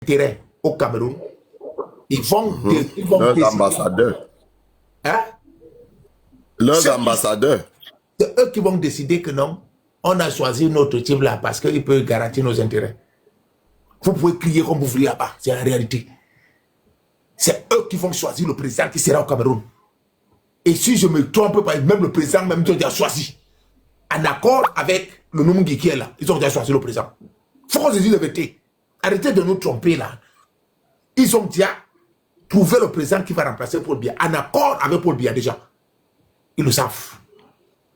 intérêt au Cameroun. Ils vont Leurs décider. ambassadeurs. Hein? Leurs ambassadeurs. C'est eux qui vont décider que non, on a choisi notre type là parce qu'il peut garantir nos intérêts. Vous pouvez crier comme vous voulez là-bas, c'est la réalité. C'est eux qui vont choisir le président qui sera au Cameroun. Et si je me trompe pas, même le président, même ils ont déjà choisi. En accord avec le Numgi qui est là, ils ont déjà choisi le président. Il faut qu'on se dise la vérité. Arrêtez de nous tromper là. Ils ont déjà trouvé le président qui va remplacer Paul Biya, en accord avec Paul Biya déjà. Ils le savent.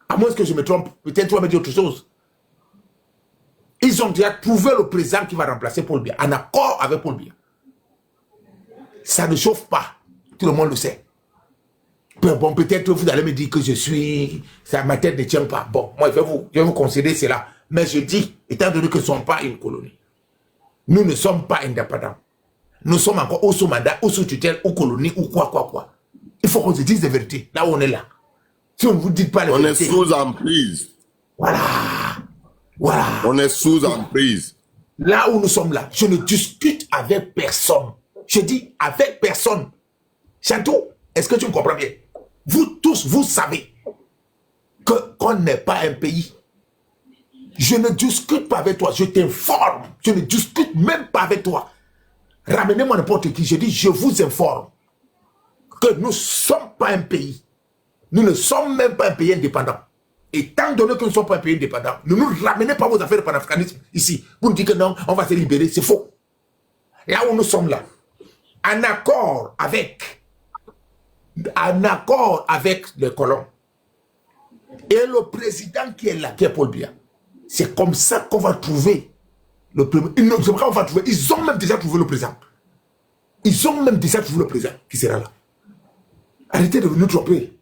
À moins que je me trompe, peut-être tu vas me dire autre chose. Ils ont déjà trouvé le président qui va remplacer Paul Biya, en accord avec Paul Biya. Ça ne chauffe pas. Tout le monde le sait. Bon, peut-être vous allez me dire que je suis... ma tête ne tient pas. Bon, moi, je vais vous considérer cela. Mais je dis, étant donné que nous ne sommes pas une colonie, nous ne sommes pas indépendants. Nous sommes encore ou sous mandat, ou sous tutelle, ou colonie, ou quoi. Il faut qu'on se dise la vérité, là où on est là. Si on ne vous dit pas la vérité... On est sous emprise. Voilà. On est sous emprise. Là où nous sommes là, je ne discute avec personne. Je dis avec personne. Chantou, est-ce que tu me comprends bien? Vous tous, vous savez qu'on n'est pas un pays. Je ne discute pas avec toi, je t'informe. Je ne discute même pas avec toi. Ramenez-moi n'importe qui, je dis, je vous informe que nous ne sommes pas un pays. Nous ne sommes même pas un pays indépendant. Et tant donné que nous ne sommes pas un pays indépendant, ne nous ramenez pas vos affaires de panafricanisme ici. Vous nous dites que non, on va se libérer, c'est faux. Là où nous sommes là, en accord avec les colons et le président qui est là, qui est Paul Biya, c'est comme ça qu'on va trouver le premier. Ils ont même déjà trouvé le président. Ils ont même déjà trouvé le président qui sera là. Arrêtez de nous tromper.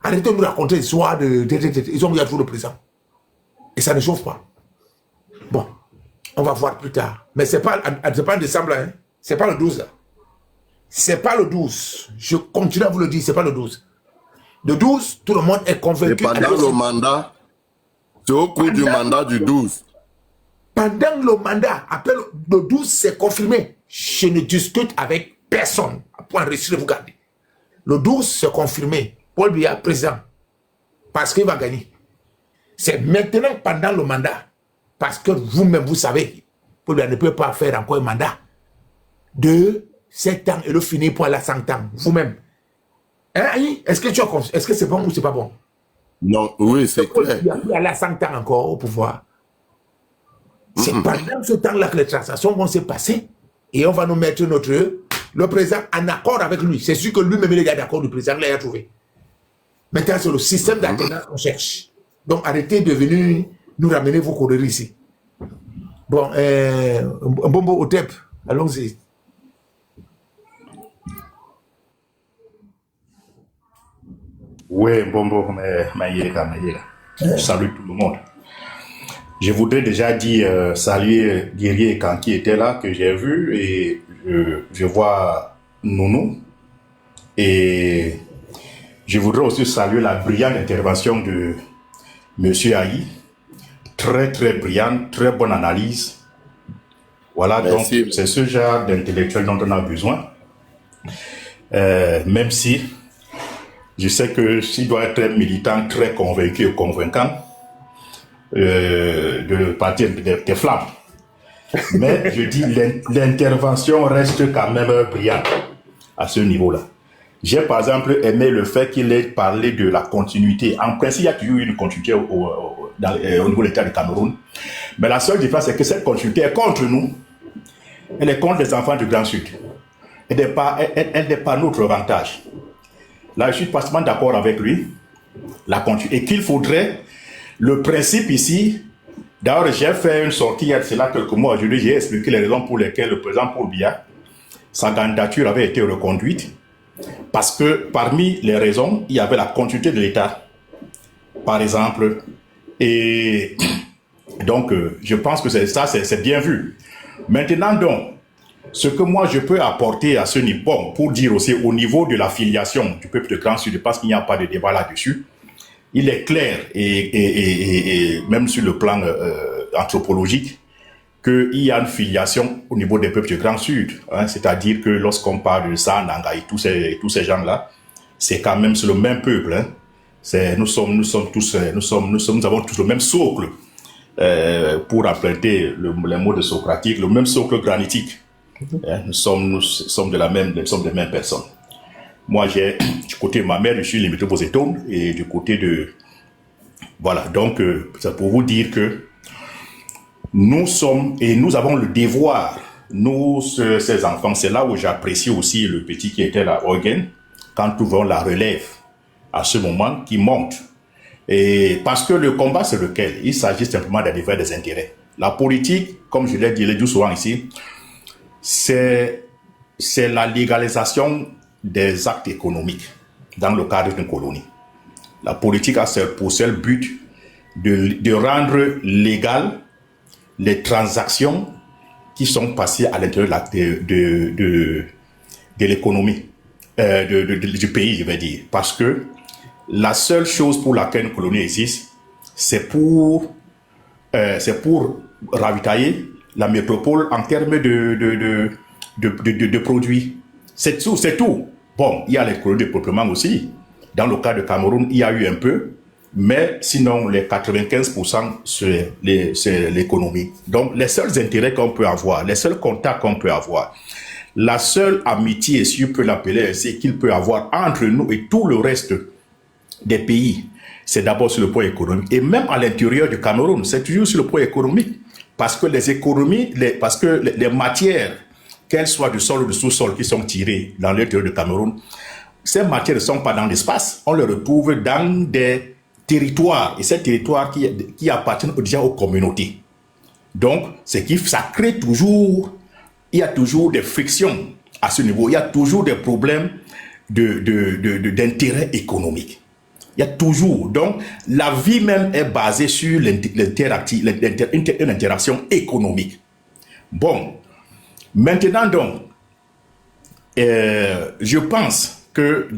Arrêtez de nous raconter l'histoire ils ont déjà trouvé le président. Et ça ne chauffe pas. Bon, on va voir plus tard. Mais c'est pas en décembre, hein. C'est pas le 12 là. C'est pas le 12. Je continue à vous le dire, c'est pas le 12. Le 12, tout le monde est convaincu. Et pendant le mandat, c'est au cours du mandat du 12. Pendant le mandat, après le 12, c'est confirmé. Je ne discute avec personne. Pour enregistrer, vous gardez. Le 12, c'est confirmé. Paul Biya, président. Parce qu'il va gagner. C'est maintenant pendant le mandat. Parce que vous-même, vous savez, Paul Biya ne peut pas faire encore un mandat de 7 ans et le finir pour aller à 100 ans. Vous-même. Hein, est-ce que tu as confiance? Est-ce que c'est bon ou c'est pas bon? Non, oui, c'est clair. Il a pu aller à 100 ans encore au pouvoir. C'est pendant ce temps-là que les transactions vont se passer et on va nous mettre le président en accord avec lui. C'est sûr que lui-même il est d'accord du président, il l'a trouvé. Maintenant, c'est le système d'alternance qu'on cherche. Donc, arrêtez de venir nous ramener vos courriers ici. Bon, Mbombo Otep, allons-y. Oui, Mbombo, salut tout le monde. Je voudrais déjà dire saluer Guerrier et Kan qui était là, que j'ai vu, et je vois Nounou. Et je voudrais aussi saluer la brillante intervention de M. Aïe. Très, très brillante, très bonne analyse. Voilà, merci. Donc c'est ce genre d'intellectuel dont on a besoin. Même si je sais que s'il doit être très militant, très convaincu et convaincant, de partir des flammes. Mais je dis, l'intervention reste quand même brillante à ce niveau-là. J'ai par exemple aimé le fait qu'il ait parlé de la continuité. En principe, il y a toujours une continuité au niveau de l'État du Cameroun. Mais la seule différence, c'est que cette continuité est contre nous. Elle est contre les enfants du Grand Sud. Elle n'est pas notre avantage. Là, je suis parfaitement d'accord avec lui. Et qu'il faudrait, le principe ici, d'ailleurs, j'ai fait une sortie il y a cela quelques mois. Aujourd'hui, j'ai expliqué les raisons pour lesquelles le président Paul Biya, sa candidature avait été reconduite. Parce que parmi les raisons, il y avait la continuité de l'État, par exemple. Et donc, je pense que c'est bien vu. Maintenant, donc, ce que moi je peux apporter à ce niveau, bon, pour dire aussi au niveau de la filiation du peuple de Grand Sud, je pense qu'il n'y a pas de débat là-dessus. Il est clair, et même sur le plan anthropologique, qu'il y a une filiation au niveau des peuples du Grand Sud. Hein, c'est-à-dire que lorsqu'on parle de Sananga et tous ces gens-là, c'est quand même sur le même peuple. Hein. Nous avons tous le même socle. Pour emprunter les mots de Socratique, le même socle granitique. Nous sommes des mêmes personnes. Moi, du côté de ma mère, je suis limité aux étones, et du côté de... Voilà, donc, c'est pour vous dire que nous avons le devoir, nous, ces enfants, c'est là où j'apprécie aussi le petit qui était là, Eugen, quand nous voyons la relève, à ce moment, qui monte. Et parce que le combat, c'est lequel? Il s'agit simplement d'adhérer des intérêts. La politique, comme je l'ai dit souvent ici, c'est la légalisation des actes économiques dans le cadre d'une colonie. La politique a pour seul but de rendre légal les transactions qui sont passées à l'intérieur de l'économie, du pays, je vais dire. Parce que la seule chose pour laquelle une colonie existe, c'est pour ravitailler la métropole en termes de produits. C'est tout. Bon, il y a les colonies de peuplement aussi. Dans le cas de Cameroun, il y a eu un peu, mais sinon, les 95%, c'est l'économie. Donc, les seuls intérêts qu'on peut avoir, les seuls contacts qu'on peut avoir, la seule amitié, si on peut l'appeler, c'est qu'il peut avoir entre nous et tout le reste des pays, c'est d'abord sur le point économique. Et même à l'intérieur du Cameroun, c'est toujours sur le point économique. Parce que les matières, qu'elles soient du sol ou du sous-sol, qui sont tirées dans l'intérieur du Cameroun, ces matières ne sont pas dans l'espace. On les retrouve dans des territoires. Et ces territoires qui appartiennent déjà aux communautés. Donc, ça crée toujours, il y a toujours des frictions à ce niveau. Il y a toujours des problèmes d'intérêt économique. Il y a toujours. Donc, la vie même est basée sur une interaction économique. Bon. Maintenant, donc, je pense que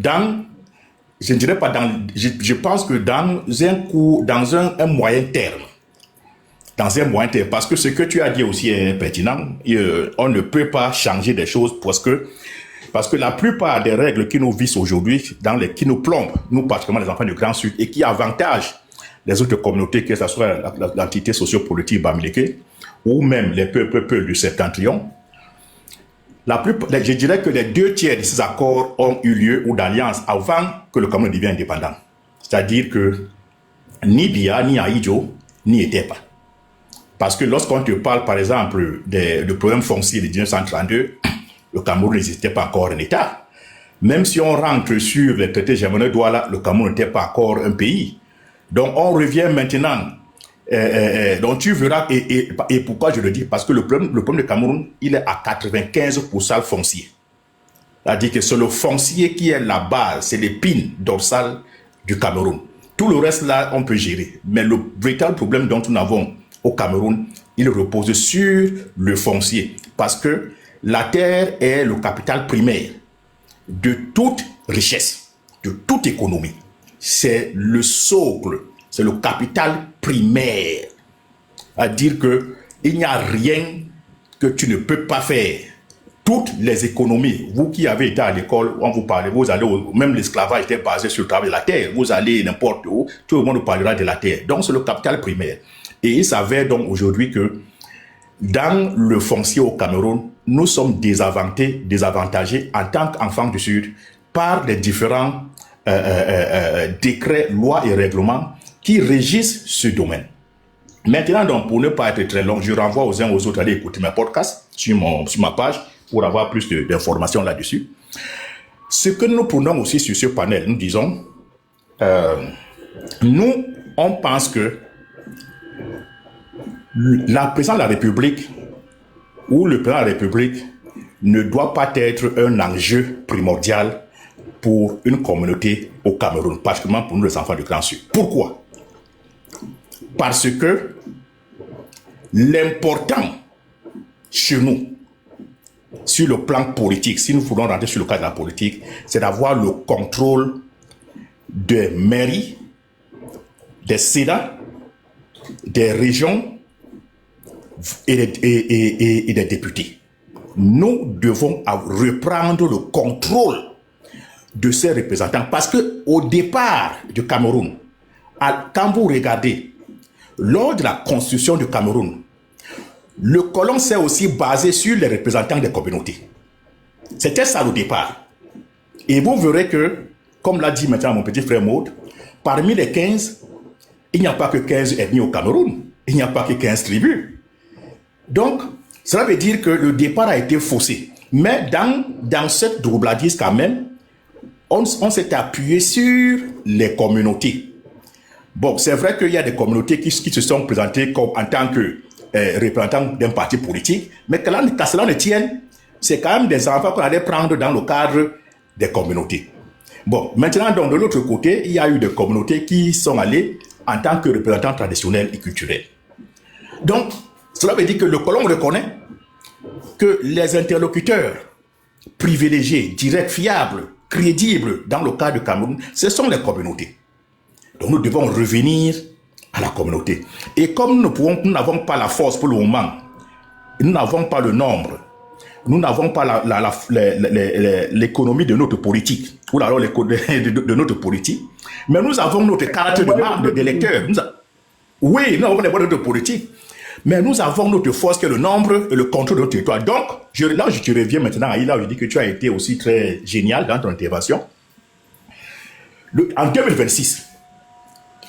je pense que dans un moyen terme, parce que ce que tu as dit aussi est pertinent, on ne peut pas changer des choses parce que la plupart des règles qui nous visent aujourd'hui, qui nous plombent, nous particulièrement les enfants du Grand Sud, et qui avantagent les autres communautés, que ce soit l'entité sociopolitique Bamileke, ou même les peuples du Septentrion, je dirais que les 2/3 de ces accords ont eu lieu ou d'alliance avant que le Cameroun devienne indépendant. C'est-à-dire que ni Bia, ni Aïdjo, n'y étaient pas. Parce que lorsqu'on te parle, par exemple, du problème foncier de 1932, le Cameroun n'existait pas encore un État. Même si on rentre sur les traités germano-douala, le Cameroun n'était pas encore un pays. Donc on revient maintenant. Donc tu verras, et pourquoi je le dis? Parce que le problème du Cameroun, il est à 95% foncier. C'est-à-dire que c'est le foncier qui est la base, c'est l'épine dorsale du Cameroun. Tout le reste là, on peut gérer. Mais le véritable problème dont nous avons au Cameroun, il repose sur le foncier. Parce que la terre est le capital primaire de toute richesse, de toute économie. C'est le socle, c'est le capital primaire. À dire que il n'y a rien que tu ne peux pas faire. Toutes les économies, vous qui avez été à l'école, on vous parle, vous allez, même l'esclavage était basé sur le travail de la terre, vous allez n'importe où, tout le monde vous parlera de la terre. Donc c'est le capital primaire. Et il s'avère donc aujourd'hui que dans le foncier au Cameroun, nous sommes désavantagés en tant qu'enfants du Sud par les différents décrets, lois et règlements qui régissent ce domaine. Maintenant, donc, pour ne pas être très long, je renvoie aux uns aux autres à aller écouter mes podcasts sur ma page pour avoir plus d'informations là-dessus. Ce que nous prenons aussi sur ce panel, nous disons, nous, on pense que la présidence de la République ou le président de la République ne doit pas être un enjeu primordial pour une communauté au Cameroun, particulièrement pour nous les enfants du Grand Sud. Pourquoi? Parce que l'important chez nous, sur le plan politique, si nous voulons rentrer sur le cadre de la politique, c'est d'avoir le contrôle des mairies, des Sénats, des régions, et des députés. Nous devons reprendre le contrôle de ces représentants parce que au départ du Cameroun, quand vous regardez, lors de la constitution du Cameroun, le colon s'est aussi basé sur les représentants des communautés. C'était ça au départ. Et vous verrez que, comme l'a dit maintenant mon petit frère Maud, parmi les 15, il n'y a pas que 15 ethnies au Cameroun. Il n'y a pas que 15 tribus. Donc, cela veut dire que le départ a été faussé. Mais dans cette droubladise quand même, on s'est appuyé sur les communautés. Bon, c'est vrai qu'il y a des communautés qui se sont présentées comme, en tant que représentants d'un parti politique, mais qu'à cela ne tienne, c'est quand même des enfants qu'on allait prendre dans le cadre des communautés. Bon, maintenant, donc, de l'autre côté, il y a eu des communautés qui sont allées en tant que représentants traditionnels et culturels. Donc, cela veut dire que le colon reconnaît que les interlocuteurs privilégiés, directs, fiables, crédibles dans le cas du Cameroun, ce sont les communautés. Donc nous devons revenir à la communauté. Et comme nous n'avons pas la force pour le moment, nous n'avons pas le nombre, nous n'avons pas l'économie de notre politique, ou alors de notre politique, mais nous avons notre carte d'électeur. Oui, nous avons les moyens de notre politique, mais nous avons notre force qui est le nombre et le contrôle de notre territoire. Donc, là, je te reviens maintenant à Ila, je dis que tu as été aussi très génial dans ton intervention. En 2026,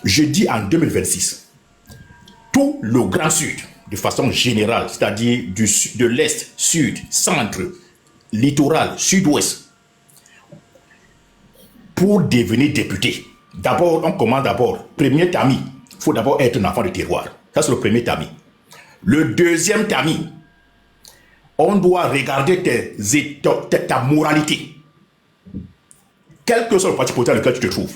je dis en 2026, tout le Grand Sud, de façon générale, c'est-à-dire de l'Est, Sud, Centre, Littoral, Sud-Ouest, pour devenir député, d'abord, on commence d'abord, premier tamis, il faut d'abord être un enfant de terroir. Ça, c'est le premier tamis. Le deuxième tamis, on doit regarder ta moralité. Quel que soit le parti politique dans lequel tu te trouves.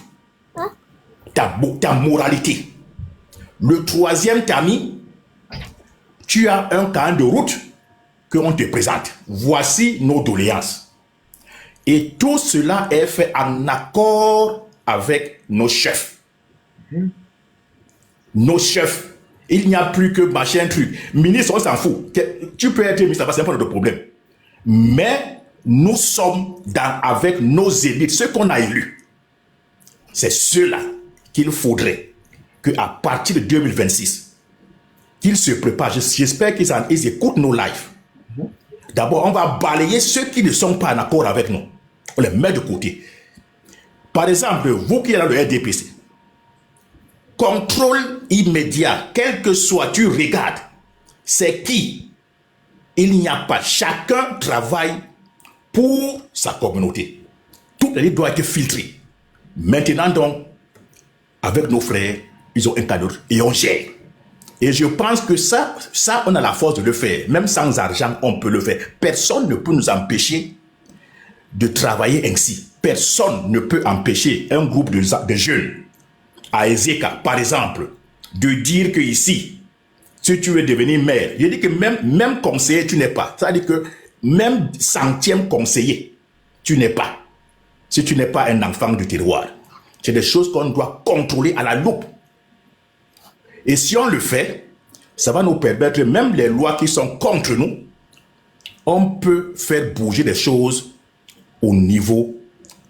Ta moralité. Le troisième tamis, tu as un cahier de route qu'on te présente. Voici nos doléances. Et tout cela est fait en accord avec nos chefs. Nos chefs. Il n'y a plus que machin truc. Ministre, on s'en fout. Tu peux être ministre, c'est pas notre problème. Mais nous sommes avec nos élites, ceux qu'on a élus. C'est ceux-là qu'il faudrait qu'à partir de 2026, qu'ils se préparent. J'espère qu'ils écoutent nos lives. D'abord, on va balayer ceux qui ne sont pas en accord avec nous. On les met de côté. Par exemple, vous qui êtes dans le RDPC, contrôle immédiat, quel que soit, tu regardes, c'est qui? Il n'y a pas. Chacun travaille pour sa communauté. Tout les doit être filtré. Maintenant donc, avec nos frères, ils ont un cadre et on gère. Et je pense que ça, on a la force de le faire. Même sans argent, on peut le faire. Personne ne peut nous empêcher de travailler ainsi. Personne ne peut empêcher un groupe de jeunes à Ezeka, par exemple, de dire que ici, si tu veux devenir maire, je dis que même conseiller, tu n'es pas. C'est-à-dire que même centième conseiller, tu n'es pas. Si tu n'es pas un enfant du terroir. C'est des choses qu'on doit contrôler à la loupe. Et si on le fait, ça va nous permettre, même les lois qui sont contre nous, on peut faire bouger des choses au niveau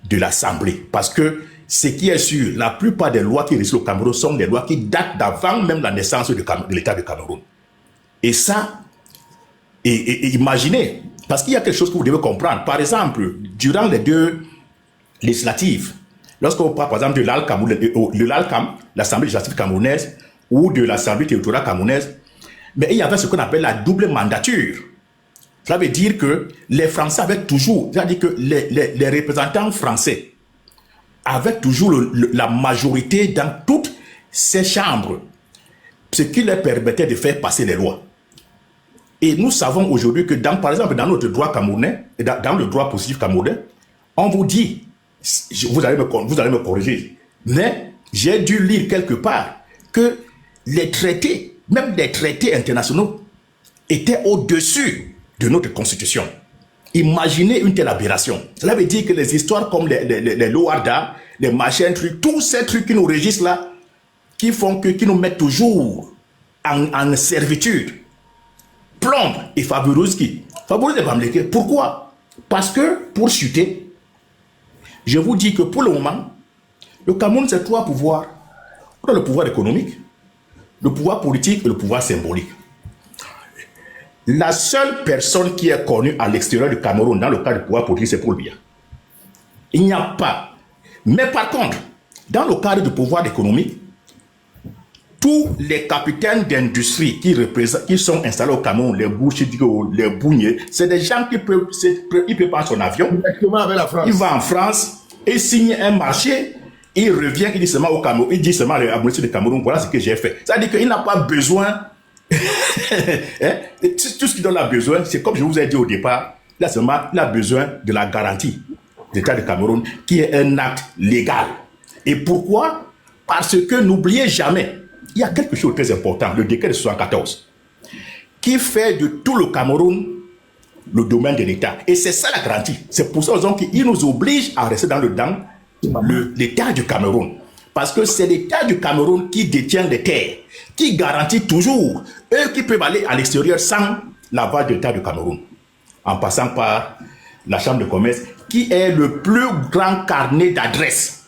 de l'Assemblée. Parce que ce qui est sûr, la plupart des lois qui régissent au Cameroun sont des lois qui datent d'avant même la naissance de l'État du Cameroun. Et ça, imaginez, parce qu'il y a quelque chose que vous devez comprendre. Par exemple, durant les deux législatives, lorsqu'on parle par exemple de l'ALCAM, l'Assemblée législative camerounaise, ou de l'Assemblée territoriale camerounaise, mais il y avait ce qu'on appelle la double mandature. Cela veut dire que les Français avaient toujours, c'est-à-dire que les représentants français avaient toujours la majorité dans toutes ces chambres, ce qui leur permettait de faire passer les lois. Et nous savons aujourd'hui que, par exemple, dans notre droit camerounais, dans le droit positif camerounais, on vous dit, vous allez me corriger, mais j'ai dû lire quelque part que les traités, même des traités internationaux, étaient au-dessus de notre constitution. Imaginez une telle aberration. Cela veut dire que les histoires comme les Loarda, les machins trucs, tous ces trucs qui nous régissent là, qui nous mettent toujours en servitude, plombe et Fabulouz qui? Fabulouz est Bamileke. Pourquoi? Parce que pour chuter, je vous dis que pour le moment, le Cameroun, c'est 3 pouvoirs. On a le pouvoir économique, le pouvoir politique et le pouvoir symbolique. La seule personne qui est connue à l'extérieur du Cameroun dans le cadre du pouvoir politique, c'est Paul Biya. Il n'y a pas. Mais par contre, dans le cadre du pouvoir économique, tous les capitaines d'industrie qui sont installés au Cameroun, les Bouchidio, les Bougniers, c'est des gens qui peuvent prendre son avion. Directement avec la France. Il va en France et signe un marché. Il revient, il dit seulement au Cameroun, il dit seulement à l'administration du Cameroun, voilà ce que j'ai fait. C'est-à-dire qu'il n'a pas besoin. Hein? Tout ce qu'il a besoin, c'est comme je vous ai dit au départ, là seulement, il a besoin de la garantie de l'État du Cameroun, qui est un acte légal. Et pourquoi? Parce que n'oubliez jamais, il y a quelque chose de très important, le décret de 74, qui fait de tout le Cameroun le domaine de l'État. Et c'est ça la garantie. C'est pour ça qu'il nous oblige à rester dans l'État du Cameroun. Parce que c'est l'État du Cameroun qui détient les terres, qui garantit toujours, eux qui peuvent aller à l'extérieur sans l'aval de l'État du Cameroun, en passant par la Chambre de commerce, qui est le plus grand carnet d'adresses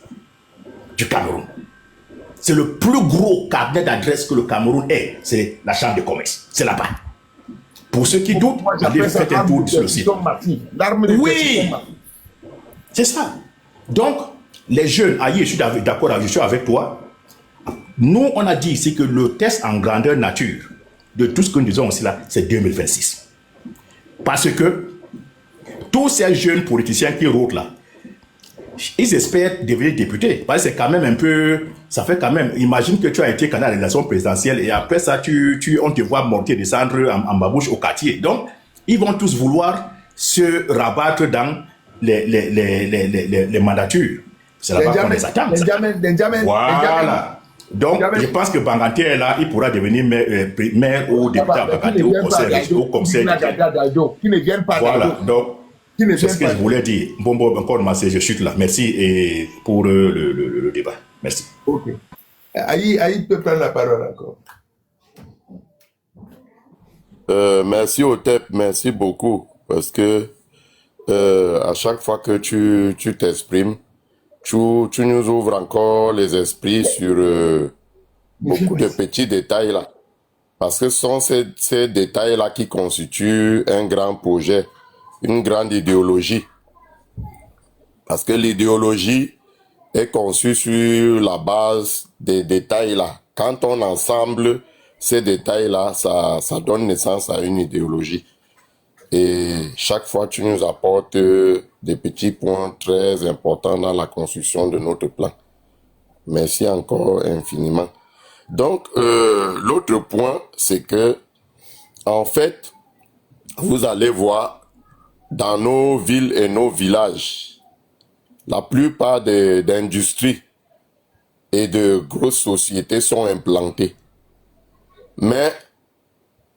du Cameroun. C'est le plus gros carnet d'adresses que le Cameroun ait, c'est la Chambre de commerce. C'est là-bas. Pour ceux qui doutent, allez faire un tour sur le site. Oui, c'est ça. Donc, les jeunes, je suis d'accord, je suis avec toi. Nous, on a dit ici que le test en grandeur nature de tout ce que nous disons aussi là, c'est 2026. Parce que tous ces jeunes politiciens qui rôdent là, ils espèrent devenir députés. Parce que c'est quand même un peu, ça fait quand même, imagine que tu as été candidat à l'élection présidentielle et après ça, on te voit monter, descendre en babouche au quartier. Donc, ils vont tous vouloir se rabattre dans les mandatures. C'est là-bas qu'on les attend. Voilà. Donc, je pense que Banganté est là, il pourra devenir maire ou député à Banganté au conseil. Qui ne viennent pas. Voilà. Donc, c'est ce que je voulais dire. Bon, encore massé, je chute là. Merci et pour le débat. Merci. Ok. Aïe peut prendre la parole encore. Merci Otep, merci beaucoup. Parce que à chaque fois que tu t'exprimes, tu nous ouvres encore les esprits sur beaucoup de petits détails là. Parce que ce sont ces détails là qui constituent un grand projet, une grande idéologie. Parce que l'idéologie est conçue sur la base des détails là. Quand on ensemble ces détails là, ça donne naissance à une idéologie. Et chaque fois, tu nous apportes des petits points très importants dans la construction de notre plan. Merci encore infiniment. Donc, l'autre point, c'est que, en fait, vous allez voir, dans nos villes et nos villages, la plupart d'industries et de grosses sociétés sont implantées. Mais,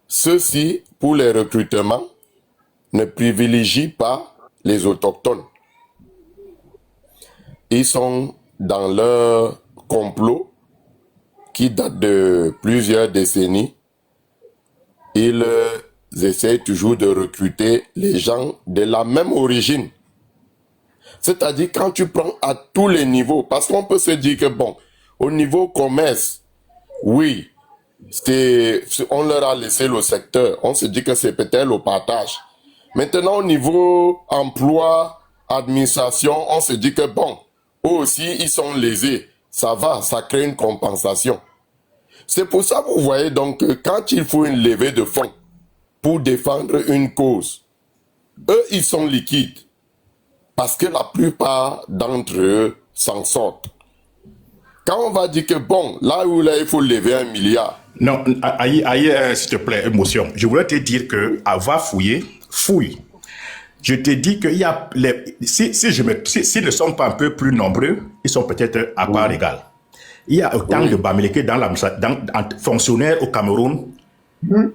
ceux-ci, pour les recrutements, ne privilégient pas les autochtones. Ils sont dans leur complot qui date de plusieurs décennies. Ils essayent toujours de recruter les gens de la même origine. C'est-à-dire quand tu prends à tous les niveaux, parce qu'on peut se dire que bon, au niveau commerce, oui, on leur a laissé le secteur. On se dit que c'est peut-être le partage. Maintenant, au niveau emploi, administration, on se dit que bon, eux aussi, ils sont lésés. Ça va, ça crée une compensation. C'est pour ça que vous voyez donc que quand il faut une levée de fonds pour défendre une cause, eux, ils sont liquides. Parce que la plupart d'entre eux s'en sortent. Quand on va dire que bon, là où là, il faut lever 1 milliard. Non, aïe, s'il te plaît, émotion. Je voulais te dire que, va fouiller, fouille. Je te dis qu'il y a s'ils ne sont pas un peu plus nombreux, ils sont peut-être à part égale. Il y a autant de Bamileke fonctionnaires au Cameroun.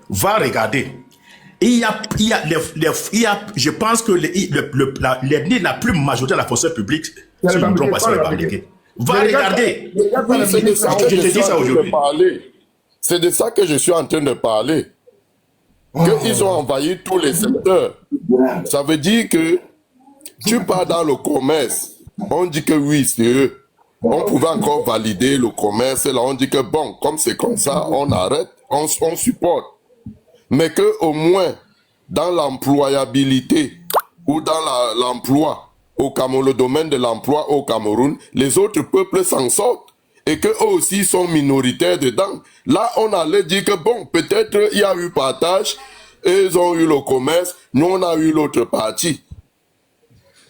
Va regarder. Je pense que la plus majoritaire de la fonction publique, si je ne me trompe pas, c'est les Bamileke. Va regarder. C'est de ça que je te dis ça aujourd'hui. C'est de ça que je suis en train de parler. qu'ils ont envahi tous les secteurs. Ça veut dire que tu pars dans le commerce, on dit que oui, c'est eux. On pouvait encore valider le commerce, là on dit que bon, comme c'est comme ça, on arrête, on supporte. Mais que au moins, dans l'employabilité ou dans l'emploi, au Cameroun, le domaine de l'emploi au Cameroun, les autres peuples s'en sortent et qu'eux aussi sont minoritaires dedans. Là, on allait dire que bon, peut-être il y a eu partage, ils ont eu le commerce, nous on a eu l'autre partie.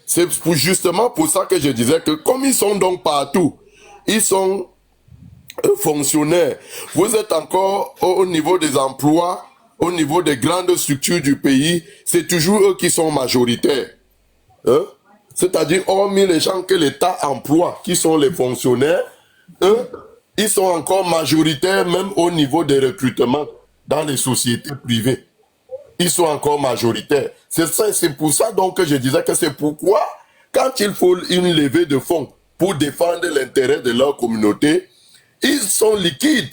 C'est justement pour ça que je disais que comme ils sont donc partout, ils sont fonctionnaires, vous êtes encore au niveau des emplois, au niveau des grandes structures du pays, c'est toujours eux qui sont majoritaires. Hein? C'est-à-dire, hormis les gens que l'État emploie, qui sont les fonctionnaires, eux, ils sont encore majoritaires même au niveau des recrutements dans les sociétés privées. Ils sont encore majoritaires. C'est pour ça donc que je disais que c'est pourquoi, quand il faut une levée de fonds pour défendre l'intérêt de leur communauté, ils sont liquides.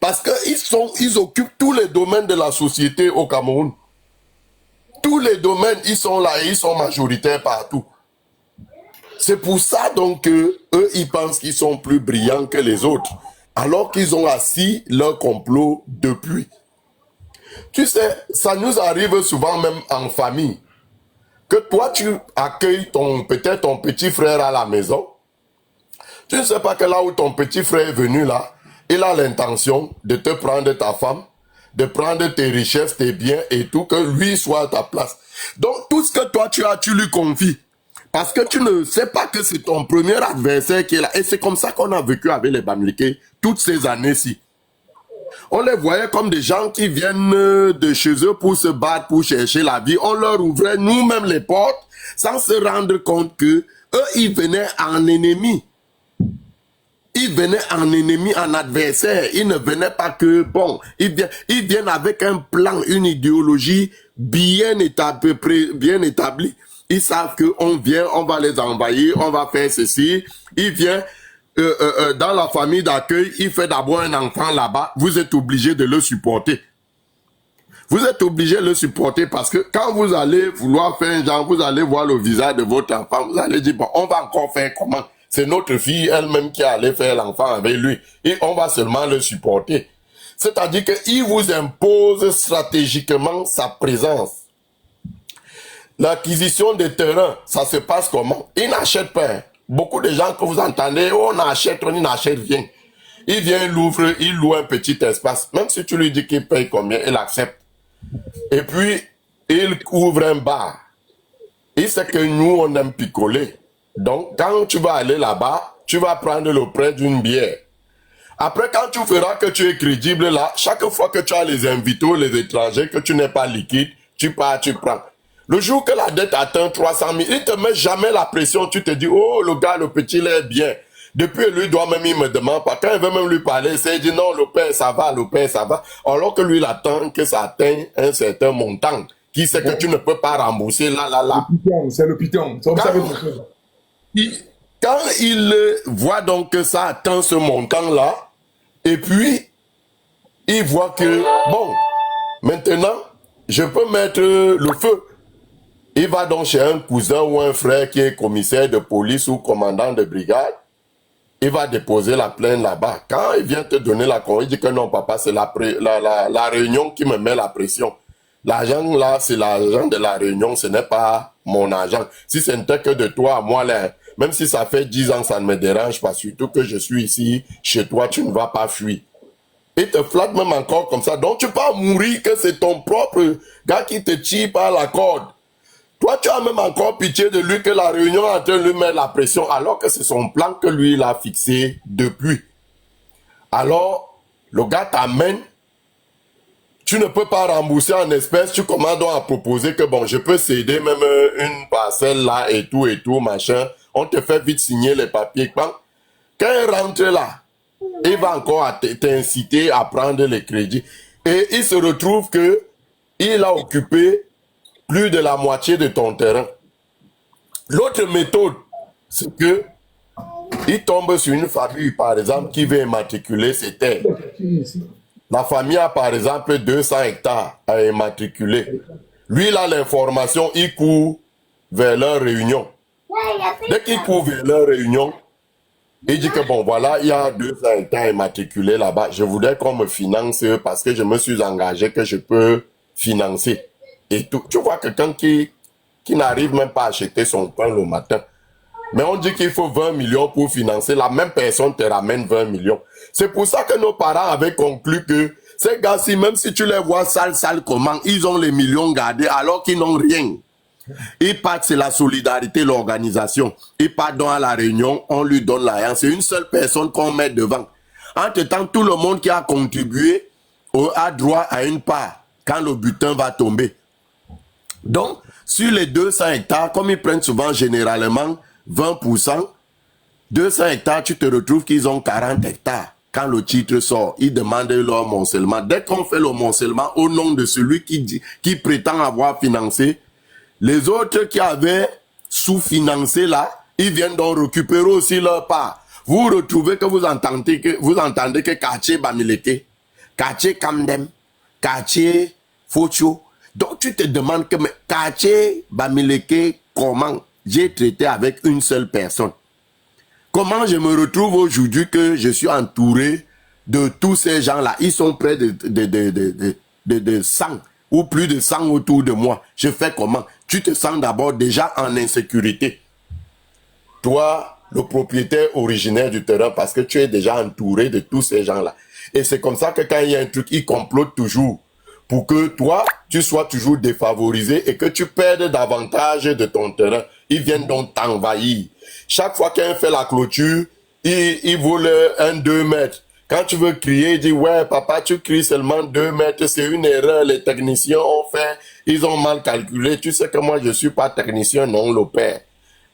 Parce qu'ils occupent tous les domaines de la société au Cameroun. Tous les domaines, ils sont là et ils sont majoritaires partout. C'est pour ça donc que eux, ils pensent qu'ils sont plus brillants que les autres. Alors qu'ils ont assis leur complot depuis. Tu sais, ça nous arrive souvent même en famille. Que toi, tu accueilles peut-être ton petit frère à la maison. Tu ne sais pas que là où ton petit frère est venu là, il a l'intention de te prendre ta femme, de prendre tes richesses, tes biens et tout, que lui soit à ta place. Donc tout ce que toi tu as, tu lui confies. Parce que tu ne sais pas que c'est ton premier adversaire qui est là. Et c'est comme ça qu'on a vécu avec les Bamileke toutes ces années-ci. On les voyait comme des gens qui viennent de chez eux pour se battre, pour chercher la vie. On leur ouvrait nous-mêmes les portes sans se rendre compte que eux, ils venaient en ennemi. Ils venaient en ennemi, en adversaire. Ils ne venaient pas que, bon, ils viennent avec un plan, une idéologie bien établie. Ils savent qu'on vient, on va les envahir, on va faire ceci. Il vient dans la famille d'accueil, il fait d'abord un enfant là-bas. Vous êtes obligé de le supporter. Vous êtes obligé de le supporter parce que quand vous allez vouloir faire un genre, vous allez voir le visage de votre enfant, vous allez dire, bon, on va encore faire comment? C'est notre fille elle-même qui allait faire l'enfant avec lui. Et on va seulement le supporter. C'est-à-dire qu'il vous impose stratégiquement sa présence. L'acquisition des terrains, ça se passe comment? Ils n'achètent pas. Beaucoup de gens que vous entendez, on achète, on n'achète rien. Il vient, il ouvre, il loue un petit espace. Même si tu lui dis qu'il paye combien, il accepte. Et puis, il ouvre un bar. Il sait que nous, on aime picoler. Donc, quand tu vas aller là-bas, tu vas prendre le prêt d'une bière. Après, quand tu feras que tu es crédible là, chaque fois que tu as les invités, les étrangers, que tu n'es pas liquide, tu pars, tu prends. Le jour que la dette atteint 300 000, il te met jamais la pression. Tu te dis, oh, le gars, le petit, il est bien. Depuis, lui, doit même, il me demande pas. Quand il veut même lui parler, il dit, non, le père, ça va, le père, ça va. Alors que lui, il attend que ça atteigne un certain montant, qui sait que tu ne peux pas rembourser là. C'est le piton. Quand il voit donc que ça atteint ce montant-là, et puis, il voit que, bon, maintenant, je peux mettre le feu. Il va donc chez un cousin ou un frère qui est commissaire de police ou commandant de brigade. Il va déposer la plainte là-bas. Quand il vient te donner la con, il dit que non, papa, c'est la réunion qui me met la pression. L'argent là, c'est l'argent de la réunion, ce n'est pas mon argent. Si ce n'était que de toi à moi, là, même si ça fait 10 ans, ça ne me dérange pas. Surtout que je suis ici, chez toi, tu ne vas pas fuir. Il te flatte même encore comme ça. Donc tu peux mourir que c'est ton propre gars qui te tire par la corde. Toi, tu as même encore pitié de lui que la réunion est en train de lui mettre la pression, alors que c'est son plan que lui, il a fixé depuis. Alors, le gars t'amène, tu ne peux pas rembourser en espèces, tu commences donc à proposer que bon, je peux céder même une parcelle là et tout, machin. On te fait vite signer les papiers. Quand il rentre là, il va encore t'inciter à prendre les crédits. Et il se retrouve que il a occupé plus de la moitié de ton terrain. L'autre méthode, c'est que il tombe sur une famille, par exemple, qui veut immatriculer ses terres. La famille a par exemple 200 hectares à immatriculer. Lui, il a l'information, il court vers leur réunion. Dès qu'il court vers leur réunion, il dit que bon, voilà, il y a 200 hectares immatriculés là-bas. Je voudrais qu'on me finance parce que je me suis engagé que je peux financer. Et tout. Tu vois quelqu'un qui n'arrive même pas à acheter son pain le matin. Mais on dit qu'il faut 20 millions pour financer. La même personne te ramène 20 millions. C'est pour ça que nos parents avaient conclu que ces gars-ci, même si tu les vois sales comment, ils ont les millions gardés alors qu'ils n'ont rien. Ils partent, c'est la solidarité, l'organisation. Ils partent dans à la réunion, on lui donne l'argent. C'est une seule personne qu'on met devant. Entre-temps, tout le monde qui a contribué a droit à une part quand le butin va tomber. Donc, sur les 200 hectares, comme ils prennent souvent généralement 20%, 200 hectares, tu te retrouves qu'ils ont 40 hectares. Quand le titre sort, ils demandent leur morcellement. Dès qu'on fait le morcellement au nom de celui qui prétend avoir financé, les autres qui avaient sous-financé là, ils viennent donc récupérer aussi leur part. Vous retrouvez que vous entendez que quartier Bamileke, quartier Kamdem, quartier Focho. Donc tu te demandes que quartier Bamileke, comment j'ai traité avec une seule personne? Comment je me retrouve aujourd'hui que je suis entouré de tous ces gens-là? Ils sont près de 100 ou plus de 100 autour de moi. Je fais comment? Tu te sens d'abord déjà en insécurité. Toi, le propriétaire originaire du terrain, parce que tu es déjà entouré de tous ces gens-là. Et c'est comme ça que quand il y a un truc, ils complotent toujours pour que toi, tu sois toujours défavorisé et que tu perdes davantage de ton terrain. Ils viennent donc t'envahir. Chaque fois qu'un fait la clôture, il vole 2 mètres. Quand tu veux crier, il dit, ouais, papa, tu cries seulement 2 mètres, c'est une erreur, les techniciens ont fait, ils ont mal calculé. Tu sais que moi, je suis pas technicien, non, le père.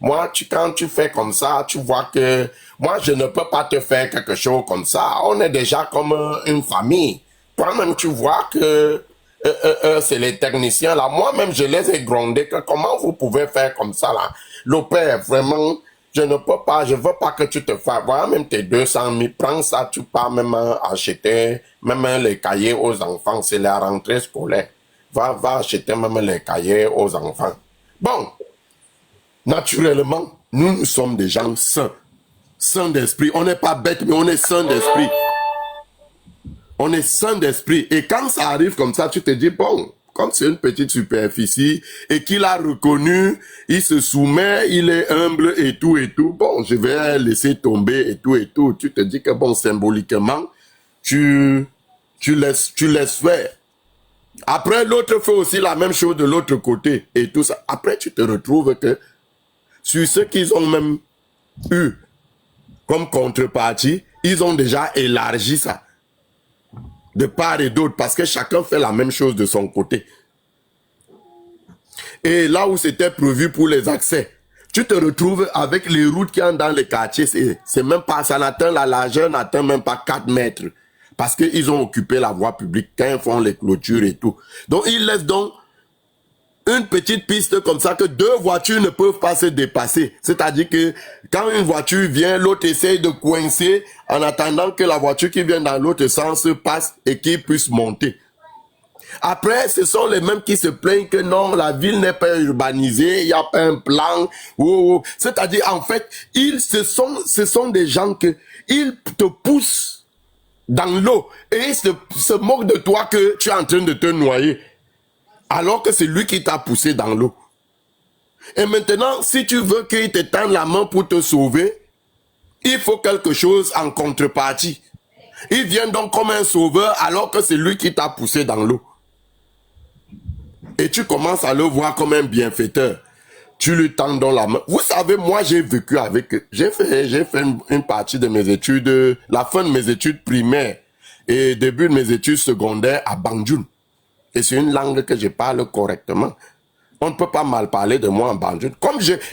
Moi, quand tu fais comme ça, tu vois que, moi, je ne peux pas te faire quelque chose comme ça. On est déjà comme une famille. Toi-même, tu vois que, c'est les techniciens là. Moi-même, je les ai grondés que comment vous pouvez faire comme ça là. Le père, vraiment, je ne peux pas, je veux pas que tu te fasses. Voilà même tes 200 000, prends ça, tu pars même acheter, même les cahiers aux enfants, c'est la rentrée scolaire. Va acheter même les cahiers aux enfants. Bon, naturellement, nous sommes des gens sains d'esprit. On n'est pas bêtes, mais on est sains d'esprit. On est sain d'esprit. Et quand ça arrive comme ça, tu te dis, bon, comme c'est une petite superficie et qu'il a reconnu, il se soumet, il est humble et tout, bon, je vais laisser tomber et tout. Tu te dis que bon, symboliquement, tu laisses faire. Après, l'autre fait aussi la même chose de l'autre côté et tout ça. Après, tu te retrouves que sur ce qu'ils ont même eu comme contrepartie, ils ont déjà élargi ça. De part et d'autre, parce que chacun fait la même chose de son côté. Et là où c'était prévu pour les accès, tu te retrouves avec les routes qui entrent dans les quartiers, c'est même pas, ça n'atteint, la largeur n'atteint même pas 4 mètres. Parce qu'ils ont occupé la voie publique quand ils font les clôtures et tout. Donc ils laissent donc une petite piste comme ça que 2 voitures ne peuvent pas se dépasser. C'est-à-dire que quand une voiture vient, l'autre essaye de coincer en attendant que la voiture qui vient dans l'autre sens passe et qu'il puisse monter. Après, ce sont les mêmes qui se plaignent que non, la ville n'est pas urbanisée, il n'y a pas un plan. C'est-à-dire, en fait, ce sont des gens ils te poussent dans l'eau et ils se moquent de toi que tu es en train de te noyer. Alors que c'est lui qui t'a poussé dans l'eau. Et maintenant, si tu veux qu'il te tende la main pour te sauver, il faut quelque chose en contrepartie. Il vient donc comme un sauveur alors que c'est lui qui t'a poussé dans l'eau. Et tu commences à le voir comme un bienfaiteur. Tu lui tends dans la main. Vous savez, moi j'ai vécu avec eux. J'ai fait une partie de mes études, la fin de mes études primaires et début de mes études secondaires à Banjul. Et c'est une langue que je parle correctement. On ne peut pas mal parler de moi en Banjul.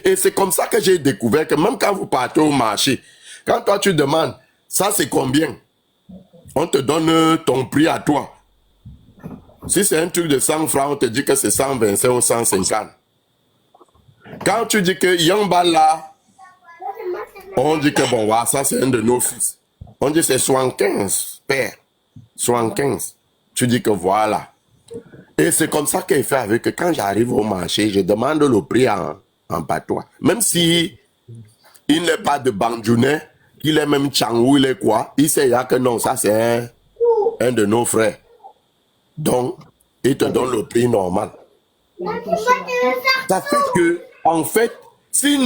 Et c'est comme ça que j'ai découvert que même quand vous partez au marché, quand toi tu demandes, ça c'est combien? On te donne ton prix à toi. Si c'est un truc de 100 francs, on te dit que c'est 125 ou 150. Quand tu dis que Yamba là, on dit que bon, ça c'est un de nos fils. On dit c'est 75 père. 75. Tu dis que voilà. Et c'est comme ça qu'il fait avec que quand j'arrive au marché, je demande le prix en patois. Même si il n'est pas de Bandjounais, il est même Tchangou, il est quoi, il sait là que non, ça c'est un de nos frères. Donc, il te donne le prix normal. Ça fait que, en fait, si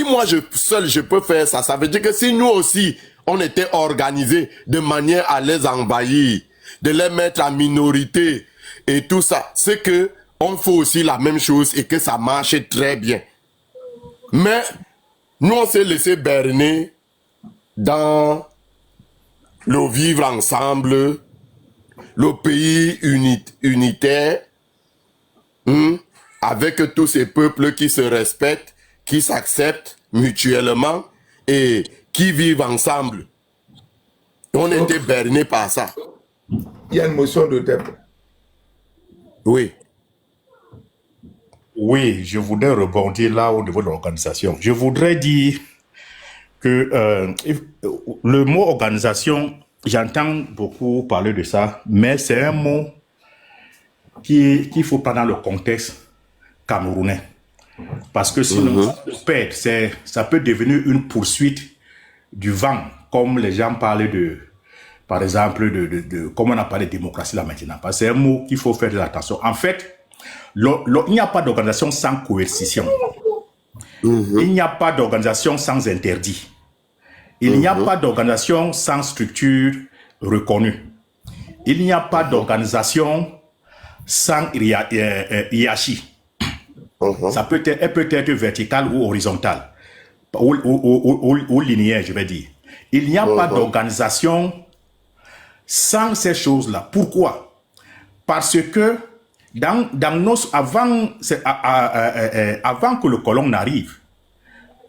moi seul je peux faire ça, ça veut dire que si nous aussi, on était organisés de manière à les envahir, de les mettre en minorité et tout ça, c'est que on fait aussi la même chose et que ça marche très bien. Mais nous, on s'est laissé berner dans le vivre ensemble, le pays unitaire, avec tous ces peuples qui se respectent, qui s'acceptent mutuellement et qui vivent ensemble. On était bernés par ça. Il y a une motion de tête. Oui. Oui, je voudrais rebondir là au niveau de l'organisation. Je voudrais dire que le mot organisation, j'entends beaucoup parler de ça, mais c'est un mot qu'il faut prendre dans le contexte camerounais. Parce que sinon, ça peut devenir une poursuite du vent, comme les gens parlent de, par exemple, comme on a parlé de démocratie là maintenant. Parce que c'est un mot qu'il faut faire de l'attention. En fait, il n'y a pas d'organisation sans coercition. Il n'y a pas d'organisation sans interdit. Il n'y a pas d'organisation sans structure reconnue. Il n'y a pas d'organisation sans hiérarchie. Elle peut être verticale ou horizontale, ou linéaire, je vais dire. Il n'y a pas d'organisation sans ces choses-là. Pourquoi? Parce que avant que le colon n'arrive,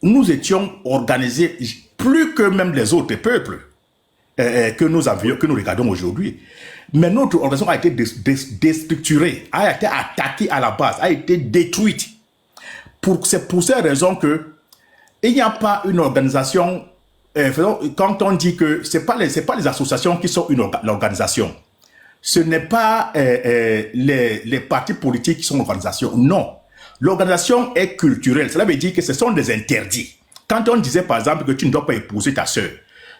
nous étions organisés plus que même les autres peuples que nous regardons aujourd'hui. Mais notre organisation a été déstructurée, a été attaquée à la base, a été détruite. C'est pour ces raisons que il n'y a pas une organisation. Quand on dit que c'est pas les associations qui sont l'organisation, ce n'est pas les partis politiques qui sont l'organisation. Non, l'organisation est culturelle. Cela veut dire que ce sont des interdits. Quand on disait par exemple que tu ne dois pas épouser ta sœur,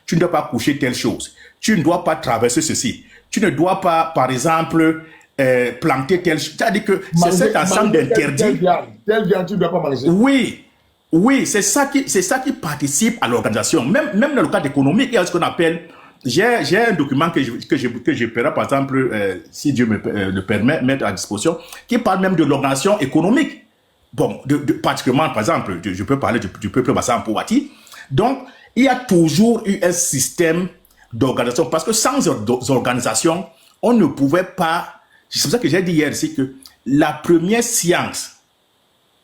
tu ne dois pas coucher telle chose, tu ne dois pas traverser ceci, tu ne dois pas, par exemple, planter telle chose. C'est-à-dire que c'est cet ensemble d'interdits. Tel viande, tu ne dois pas manger. Oui, c'est ça qui participe à l'organisation. Même dans le cadre économique, il y a ce qu'on appelle. J'ai un document que je pourrais, par exemple, si Dieu me le permet, mettre à disposition, qui parle même de l'organisation économique. Bon, particulièrement, par exemple, je peux parler du peuple Bassa Mpouati. Donc, il y a toujours eu un système d'organisation, parce que sans organisation, on ne pouvait pas. C'est pour ça que j'ai dit hier ici que la première science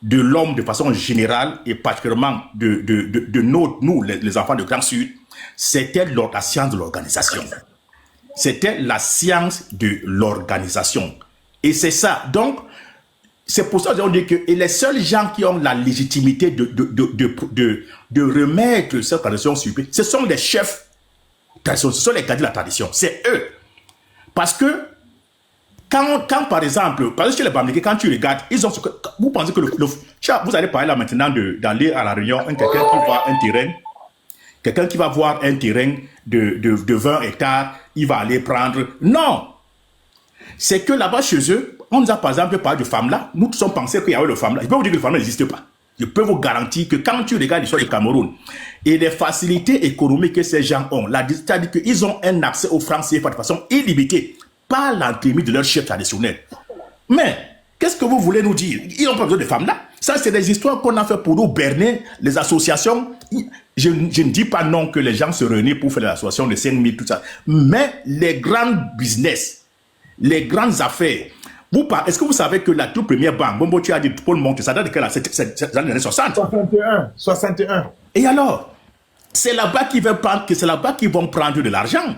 de l'homme de façon générale, et particulièrement de nous, les enfants de Grand Sud, c'était la science de l'organisation. C'était la science de l'organisation. Et c'est ça. Donc, c'est pour ça qu'on dit que les seuls gens qui ont la légitimité de remettre cette tradition sur pied, ce sont les chefs, ce sont les gardiens de la tradition. C'est eux. Parce que, quand par exemple, chez les Bamileke, quand tu regardes, ils ont ce que, vous pensez que vous allez parler là maintenant d'aller à la réunion, quelqu'un qui va voir un terrain de 20 hectares, il va aller prendre. Non! C'est que là-bas chez eux, on nous a par exemple parlé de femmes là, nous tous sommes pensés qu'il y avait le femmes là. Je peux vous dire que le femmes n'existe pas. Je peux vous garantir que quand tu regardes l'histoire du Cameroun et les facilités économiques que ces gens ont, c'est-à-dire qu'ils ont un accès aux francs CFA de façon illimitée par l'entremise de leur chef traditionnel. Mais, qu'est-ce que vous voulez nous dire? Ils n'ont pas besoin de femmes là. Ça, c'est des histoires qu'on a fait pour nous berner les associations. Je ne dis pas non que les gens se réunissent pour faire l'association de 5000, tout ça. Mais les grands business, les grandes affaires, est-ce que vous savez que la toute première banque, Bombo, tu as dit Paul Monte, ça date de quelle année? C'est dans les années 60. 61. Et alors, c'est là-bas qu'ils vont prendre de l'argent.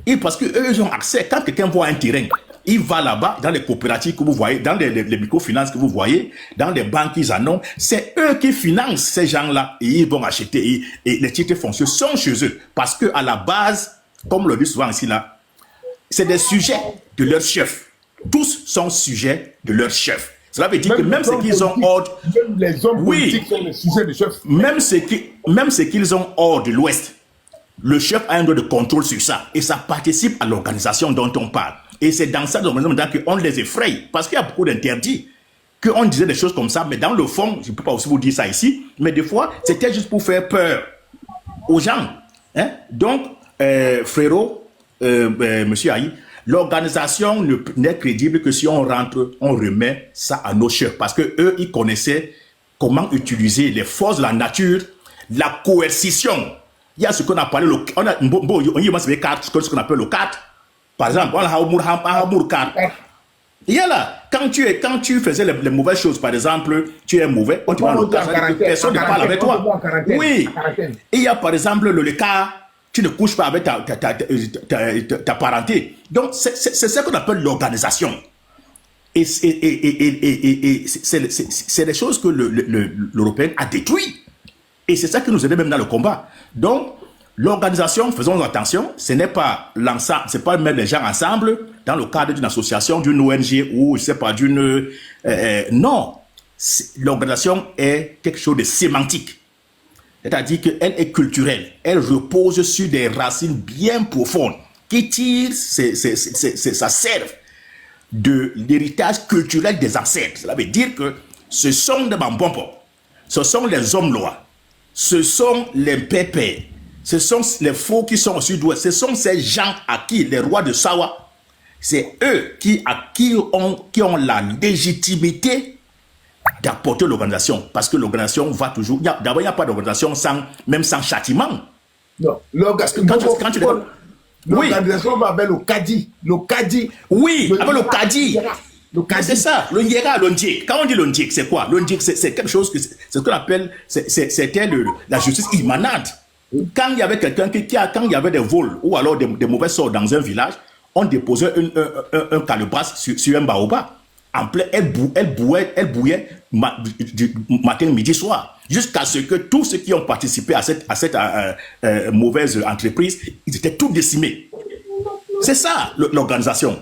Et parce qu'eux, ils ont accès. Quand quelqu'un voit un terrain, il va là-bas, dans les coopératives que vous voyez, dans les microfinances que vous voyez, dans les banques qu'ils en ont, c'est eux qui financent ces gens-là. Et ils vont acheter. Et les titres fonciers sont chez eux. Parce qu'à la base, comme on le dit souvent ici, là, c'est des sujets de leur chef. Tous sont sujets de leur chef. Cela veut dire que même ceux qu'ils ont hors... Même les hommes politiques sont les sujets de chef. Même ceux qu'ils ont hors de l'Ouest, le chef a un droit de contrôle sur ça. Et ça participe à l'organisation dont on parle. Et c'est dans ça qu'on les effraie. Parce qu'il y a beaucoup d'interdits. Qu'on disait des choses comme ça, mais dans le fond, je ne peux pas aussi vous dire ça ici, mais des fois, c'était juste pour faire peur aux gens. Hein? Donc, frérot, monsieur Aïe, l'organisation n'est crédible que si on rentre, on remet ça à nos chefs. Parce qu'eux, ils connaissaient comment utiliser les forces de la nature, la coercition. Il y a ce qu'on a parlé, ce qu'on appelle le 4. Par exemple, on a 4. Il y a là, quand tu faisais les mauvaises choses, par exemple, tu es mauvais, on te met en otage, personne ne parle avec toi. Oui. Il y a par exemple le cas, tu ne couches pas avec ta parenté. Donc, c'est ce qu'on appelle l'organisation. Et c'est des choses que l'Européen a détruit. Et c'est ça qui nous aide même dans le combat. Donc, l'organisation, faisons attention, ce n'est pas l'ensemble, c'est pas mettre les gens ensemble dans le cadre d'une association, d'une ONG ou je sais pas d'une non, l'organisation est quelque chose de sémantique, c'est-à-dire qu'elle est culturelle, elle repose sur des racines bien profondes qui tirent sa serve de l'héritage culturel des ancêtres. Cela veut dire que ce sont des bambons, ce sont les hommes lois, ce sont les pépés. Ce sont les faux qui sont au sud-ouest. Ce sont ces gens à qui, les rois de Sawa, c'est eux qui ont la légitimité d'apporter l'organisation. Parce que l'organisation va toujours... D'abord, il n'y a pas d'organisation même sans châtiment. Non, l'organisation va avec le Kadi. Le Kadi. Oui, avec le Kadi. C'est ça, le Ndiéra, le Ndjik. Quand on dit le Ndjik, c'est quoi? Le Ndjik, c'est quelque chose que... C'est ce qu'on appelle... C'était la justice immanente. Quand il y avait quelqu'un quand il y avait des vols ou alors des mauvais sorts dans un village, on déposait un calebasse sur un baobab. En plein, elle bouillait du matin, midi, soir. Jusqu'à ce que tous ceux qui ont participé à cette mauvaise entreprise, ils étaient tous décimés. C'est ça l'organisation.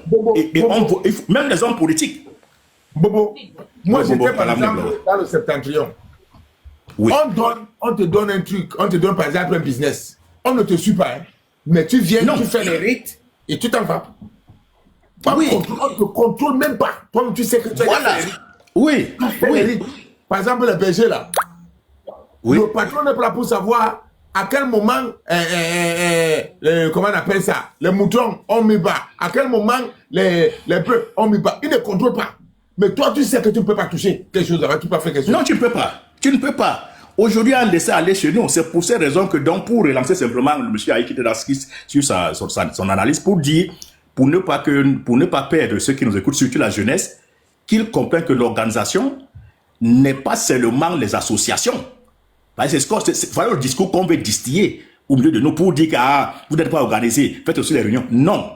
Même les hommes politiques. Bobo, moi j'étais par exemple dans le Septentrion. Oui. On te donne un truc, on te donne par exemple un business. On ne te suit pas, hein, mais tu viens, tu fais les rites et tu t'en vas. Oui. On ne te contrôle même pas. Toi, tu sais que tu as les rites. Oui. Les rites. Par exemple, le berger là. Oui. Le patron n'est pas là pour savoir à quel moment, comment on appelle ça, les moutons ont mis bas. À quel moment les bœufs ont mis bas. Il ne contrôle pas. Mais toi, tu sais que tu ne peux pas toucher quelque chose. Tu peux pas faire quelque chose. Non, tu ne peux pas. Tu ne peux pas. Aujourd'hui, on laisse aller chez nous. C'est pour ces raisons que, donc, pour relancer simplement le monsieur Aïe qui était sur son analyse, pour dire, pour ne pas perdre ceux qui nous écoutent, surtout la jeunesse, qu'ils comprennent que l'organisation n'est pas seulement les associations. C'est voilà le discours qu'on veut distiller au milieu de nous pour dire que vous n'êtes pas organisé, faites aussi les réunions. Non.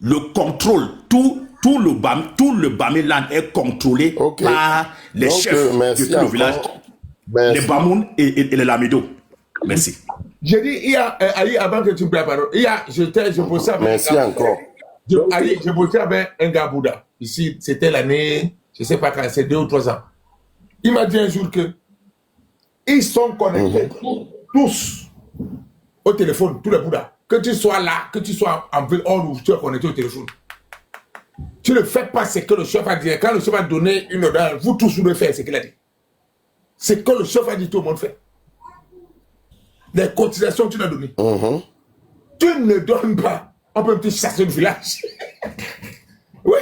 Le contrôle, tout le Baméland est contrôlé par les chefs de tout le village, les Bamoun et les Lamido. Merci. J'ai dit, il y a, Ali, avant que tu me prennes la parole, je bossais avec merci encore. Ali, je bossais avec un gars Bouddha. Ici, c'était l'année, je ne sais pas quand, c'est 2 ou 3 ans. Il m'a dit un jour que ils sont connectés tous au téléphone, tous les Bouddhas. Que tu sois là, que tu sois en ville hors ou tu es connecté au téléphone. Tu ne fais pas ce que le chef a dit. Quand le chef a donné une ordre, vous tous vous devez faire ce qu'il a dit. Ce que le chef a dit, tout le monde fait. Les cotisations que tu l'as données. Tu ne donnes pas. On peut te chasser du village. Oui.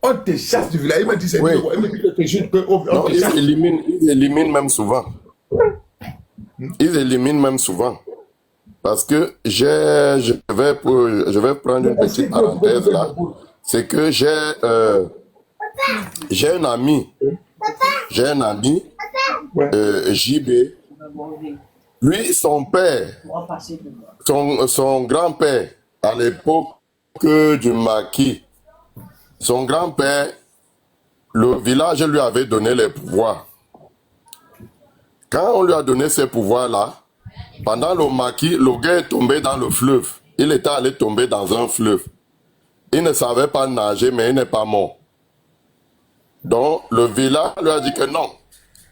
On te chasse du village. Il m'a dit c'est oui. Il m'a dit que juste que non, ils éliminent même souvent. Ils éliminent même souvent. Parce que je vais prendre une petite parenthèse là. C'est que j'ai un ami, JB. Lui, son père, son grand-père, à l'époque du maquis, son grand-père, le village lui avait donné les pouvoirs. Quand on lui a donné ces pouvoirs-là, pendant le maquis, le gars est tombé dans le fleuve. Il était allé tomber dans un fleuve. Il ne savait pas nager, mais il n'est pas mort. Donc, le village lui a dit que non.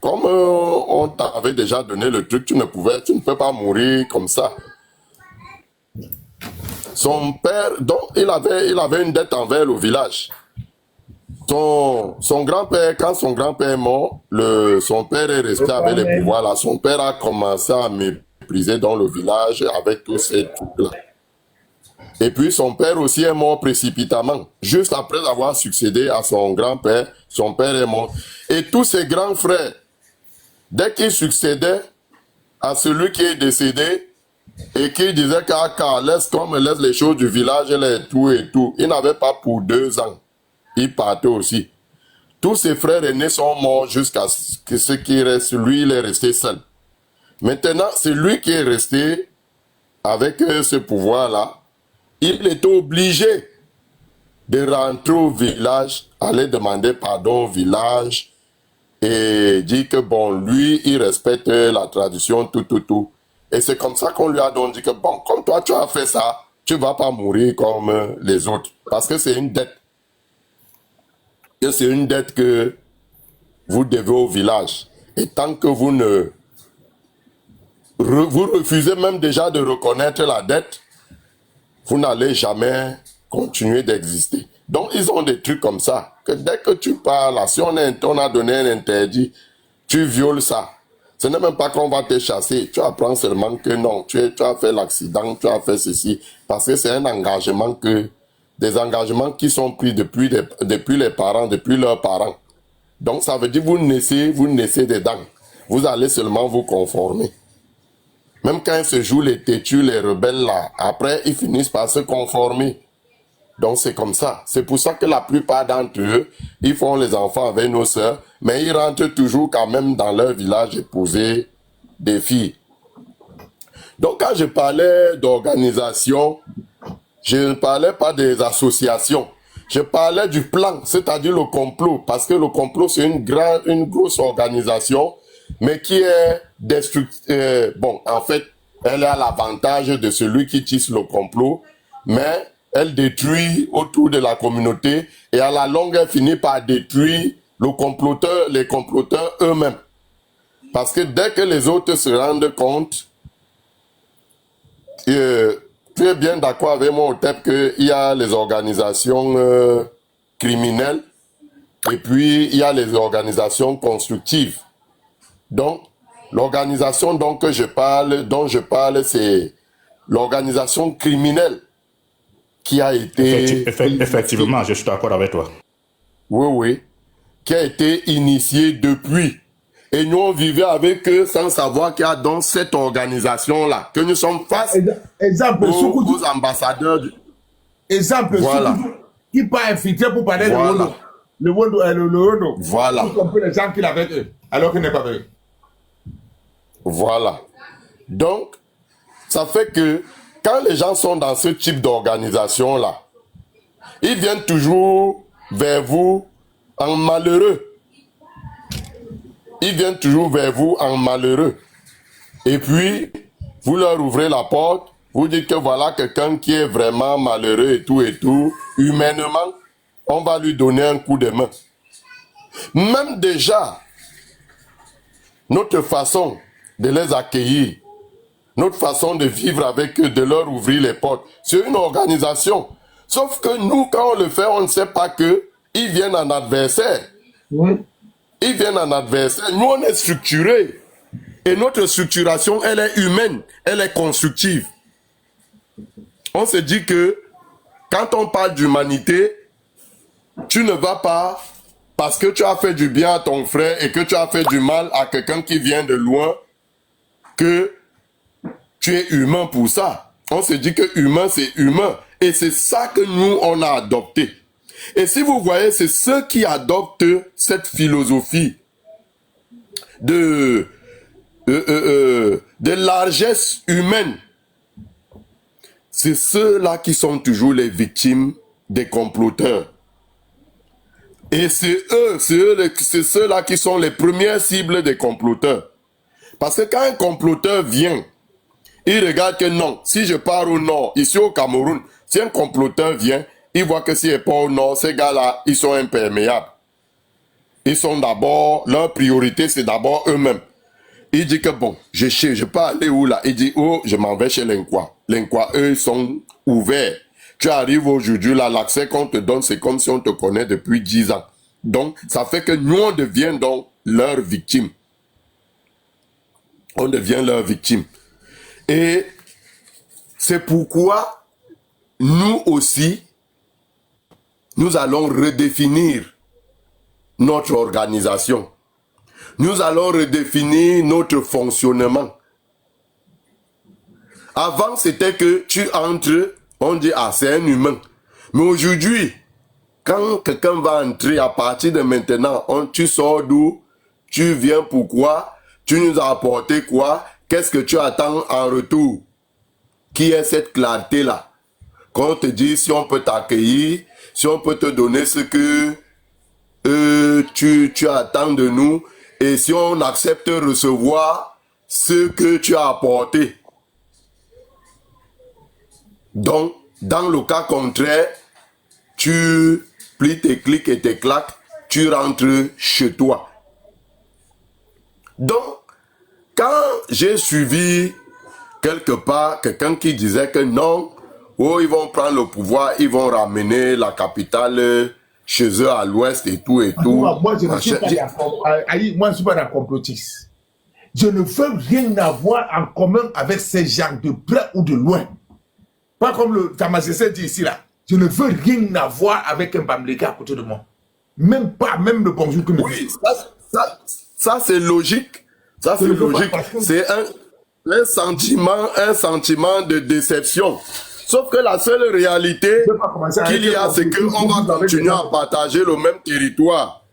Comme on t'avait déjà donné le truc, tu ne peux pas mourir comme ça. Son père, donc, il avait une dette envers le village. Son grand-père, quand son grand-père est mort, son père est resté avec les pouvoirs là. Son père a commencé à mépriser dans le village avec tous ces trucs-là. Et puis son père aussi est mort précipitamment. Juste après avoir succédé à son grand-père, son père est mort. Et tous ses grands frères, dès qu'ils succédaient à celui qui est décédé, et qui disait qu'à laisse les choses du village, et tout, il n'avait pas pour 2 ans. Il partait aussi. Tous ses frères aînés sont morts jusqu'à ce qu'il reste. Lui, il est resté seul. Maintenant, c'est lui qui est resté avec ce pouvoir-là. Il était obligé de rentrer au village, aller demander pardon au village et dire que bon, lui, il respecte la tradition, tout. Et c'est comme ça qu'on lui a donc dit que bon, comme toi, tu as fait ça, tu ne vas pas mourir comme les autres. Parce que c'est une dette. Et c'est une dette que vous devez au village. Et tant que vous refusez même déjà de reconnaître la dette, vous n'allez jamais continuer d'exister. Donc, ils ont des trucs comme ça. Que dès que tu parles, si on a donné un interdit, tu violes ça. Ce n'est même pas qu'on va te chasser. Tu apprends seulement que non, tu as fait l'accident, tu as fait ceci. Parce que c'est un engagement des engagements qui sont pris depuis les parents, depuis leurs parents. Donc, ça veut dire vous naissez dedans. Vous allez seulement vous conformer. Même quand se jouent les têtus, les rebelles là, après, ils finissent par se conformer. Donc, c'est comme ça. C'est pour ça que la plupart d'entre eux, ils font les enfants avec nos sœurs, mais ils rentrent toujours quand même dans leur village épouser des filles. Donc, quand je parlais d'organisation, je ne parlais pas des associations. Je parlais du plan, c'est-à-dire le complot. Parce que le complot, c'est une grosse organisation, mais qui est destructive. Bon, en fait, elle a l'avantage de celui qui tisse le complot, mais elle détruit autour de la communauté et à la longue, elle finit par détruire les comploteurs eux-mêmes. Parce que dès que les autres se rendent compte, tu es bien d'accord avec moi au fait qu'il y a les organisations criminelles et puis il y a les organisations constructives. Donc, l'organisation dont je parle, c'est l'organisation criminelle qui a été... Effectivement, je suis d'accord avec toi. Oui, qui a été initiée depuis. Et nous, on vivait avec eux sans savoir qu'il y a dans cette organisation-là, que nous sommes face aux ambassadeurs. Exemple, voilà. Qui pas infiltré pour parler voilà. le Wondo. Voilà. Tout compris les gens qu'il a avec eux, alors qu'il n'est pas avec eux. Voilà. Donc, ça fait que quand les gens sont dans ce type d'organisation-là, ils viennent toujours vers vous en malheureux. Ils viennent toujours vers vous en malheureux. Et puis, vous leur ouvrez la porte, vous dites que voilà quelqu'un qui est vraiment malheureux et tout. Humainement, on va lui donner un coup de main. Même déjà, notre façon de les accueillir, notre façon de vivre avec eux, de leur ouvrir les portes, c'est une organisation. Sauf que nous, quand on le fait, on ne sait pas qu'ils viennent en adversaire. Oui. Ils viennent en adversaire. Nous, on est structurés. Et notre structuration, elle est humaine. Elle est constructive. On se dit que quand on parle d'humanité, tu ne vas pas, parce que tu as fait du bien à ton frère et que tu as fait du mal à quelqu'un qui vient de loin, que tu es humain pour ça. On se dit que humain, c'est humain. Et c'est ça que nous, on a adopté. Et si vous voyez, c'est ceux qui adoptent cette philosophie de largesse humaine. C'est ceux-là qui sont toujours les victimes des comploteurs. Et c'est ceux-là qui sont les premières cibles des comploteurs. Parce que quand un comploteur vient Il regarde que non, si je pars au nord, ici au Cameroun, si un comploteur vient, il voit que s'il n'est pas au nord, ces gars-là, ils sont imperméables. Ils sont d'abord, leur priorité, c'est d'abord eux-mêmes. Il dit que bon, je peux aller où là? Il dit, oh, je m'en vais chez l'Inqua. L'Inqua, eux, sont ouverts. Tu arrives aujourd'hui là, l'accès qu'on te donne, c'est comme si on te connaît depuis 10 ans. Donc, ça fait que nous, on devient donc leur victime. On devient leur victime. Et c'est pourquoi nous aussi, nous allons redéfinir notre organisation. Nous allons redéfinir notre fonctionnement. Avant, c'était que tu entres, on dit, ah, c'est un humain. Mais aujourd'hui, quand quelqu'un va entrer, à partir de maintenant, tu sors d'où? Tu viens pourquoi? Tu nous as apporté quoi? Qu'est-ce que tu attends en retour? Qui est cette clarté-là? Qu'on te dit si on peut t'accueillir, si on peut te donner ce que tu attends de nous, et si on accepte de recevoir ce que tu as apporté. Donc, dans le cas contraire, tu plies tes clics et tes claques, tu rentres chez toi. Donc, quand j'ai suivi quelque part quelqu'un qui disait que non, oh, ils vont prendre le pouvoir, ils vont ramener la capitale chez eux à l'ouest et tout et tout. Moi, je ne suis pas d'accord. Moi, je ne suis pas un complotiste. Je ne veux rien avoir en commun avec ces gens de près ou de loin. Pas comme le Tamasese dit ici là. Je ne veux rien avoir avec un Bamléka à côté de moi. Même pas, même le bonjour que me dit. Oui, ça c'est logique. Ça c'est logique. C'est un sentiment de déception. Sauf que la seule réalité qu'il y a, c'est qu'on va continuer à partager le même territoire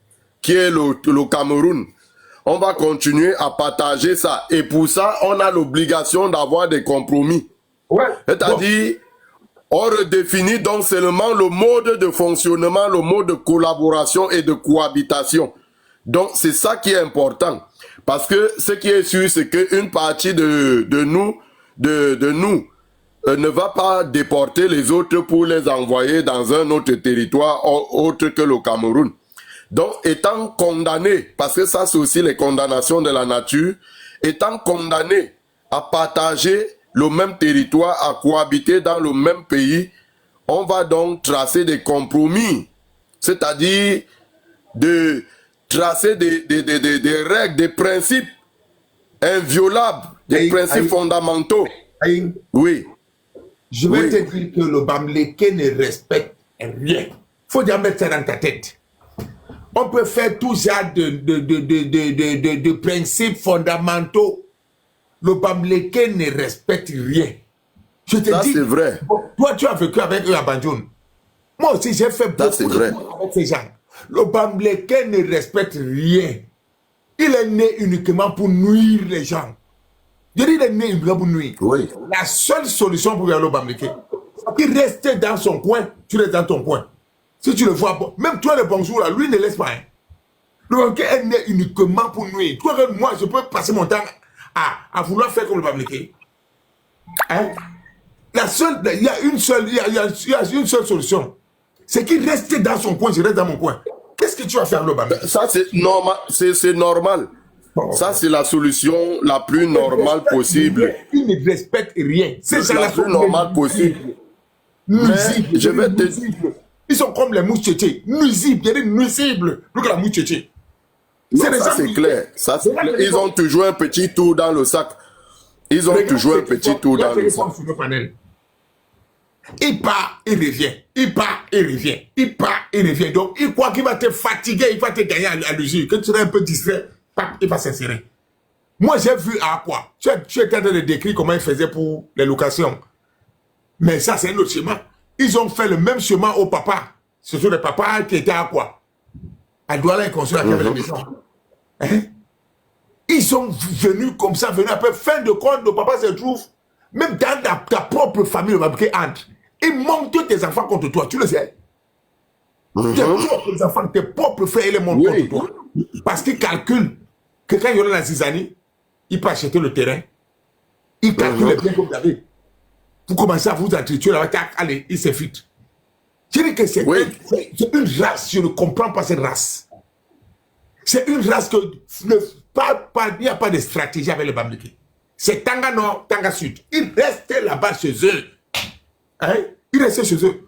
qui est le Cameroun. On va continuer à partager ça. Et pour ça, on a l'obligation d'avoir des compromis. Ouais. C'est-à-dire, on redéfinit donc seulement le mode de fonctionnement, le mode de collaboration et de cohabitation. Donc, c'est ça qui est important. Parce que ce qui est sûr, c'est qu'une partie de nous ne va pas déporter les autres pour les envoyer dans un autre territoire autre que le Cameroun. Donc, étant condamné, parce que ça c'est aussi les condamnations de la nature, étant condamné à partager le même territoire, à cohabiter dans le même pays, on va donc tracer des compromis, c'est-à-dire de tracer des règles, des principes inviolables, des principes fondamentaux. Oui. Je vais te dire que le Bamléké ne respecte rien. Il faut déjà mettre ça dans ta tête. On peut faire tout ça de principes fondamentaux. Le Bamléké ne respecte rien. Je te dis, c'est vrai. Bon, toi, tu as vécu avec eux à Banjoun. Moi aussi, j'ai fait beaucoup de choses avec ces gens. Le Bamléké ne respecte rien. Il est né uniquement pour nuire les gens. Je dis, il est né uniquement pour nuire. Oui. La seule solution pour aller au Bamléké, c'est qu'il reste dans son coin, tu restes dans ton coin. Si tu le vois, même toi, le bonjour, là, lui ne laisse pas. Hein. Le Bamléké est né uniquement pour nuire. Toi, moi, je peux passer mon temps à vouloir faire comme le Bamléké. Hein? Il y a une seule solution. C'est qu'il reste dans son coin, je reste dans mon coin. Qu'est-ce que tu vas faire, le Bamléké? Ça, c'est normal. C'est normal. Ça, c'est la solution la plus normale possible. Il ne respecte rien. C'est la plus normale possible. Nuisible. Je vais te... Ils sont comme les mouches tchétchés. Nuisibles. Il y a des nuisibles. Plus que la mouche tchétchée. Ça, c'est clair. Ça, c'est clair. Ils ont toujours un petit tour dans le sac. Ils ont toujours un petit tour dans le sac. Il part, il revient. Il part, il revient. Il part, il revient. Donc, il croit qu'il va te fatiguer, il va te gagner à l'usure. Que tu seras un peu distrait, il va s'insérer. Moi, j'ai vu à quoi. Tu es en train de décrire comment ils faisaient pour les locations. Mais ça, c'est un autre chemin. Ils ont fait le même chemin au papa. Ce sont les papas qui étaient à quoi? À Douala et construire la maison. Hein? Ils sont venus comme ça, venus après. Fin de compte, le papa se trouve, même dans ta propre famille, le Bamléké entre. Ils montent tes enfants contre toi, tu le sais. Tes propres enfants, tes propres frères, ils les montent contre toi. Parce qu'ils calculent que quand il y aura la zizanie, il peut acheter le terrain. Il calcule bien que vous avez. Vous commencez à vous entretuer là, allez, il s'effrite. Je dis que c'est une race, je ne comprends pas cette race. C'est une race que il n'y a pas de stratégie avec les Bamileke. C'est Tanga Nord, Tanga Sud. Ils restent là-bas chez eux. Hein? Ils restent chez eux.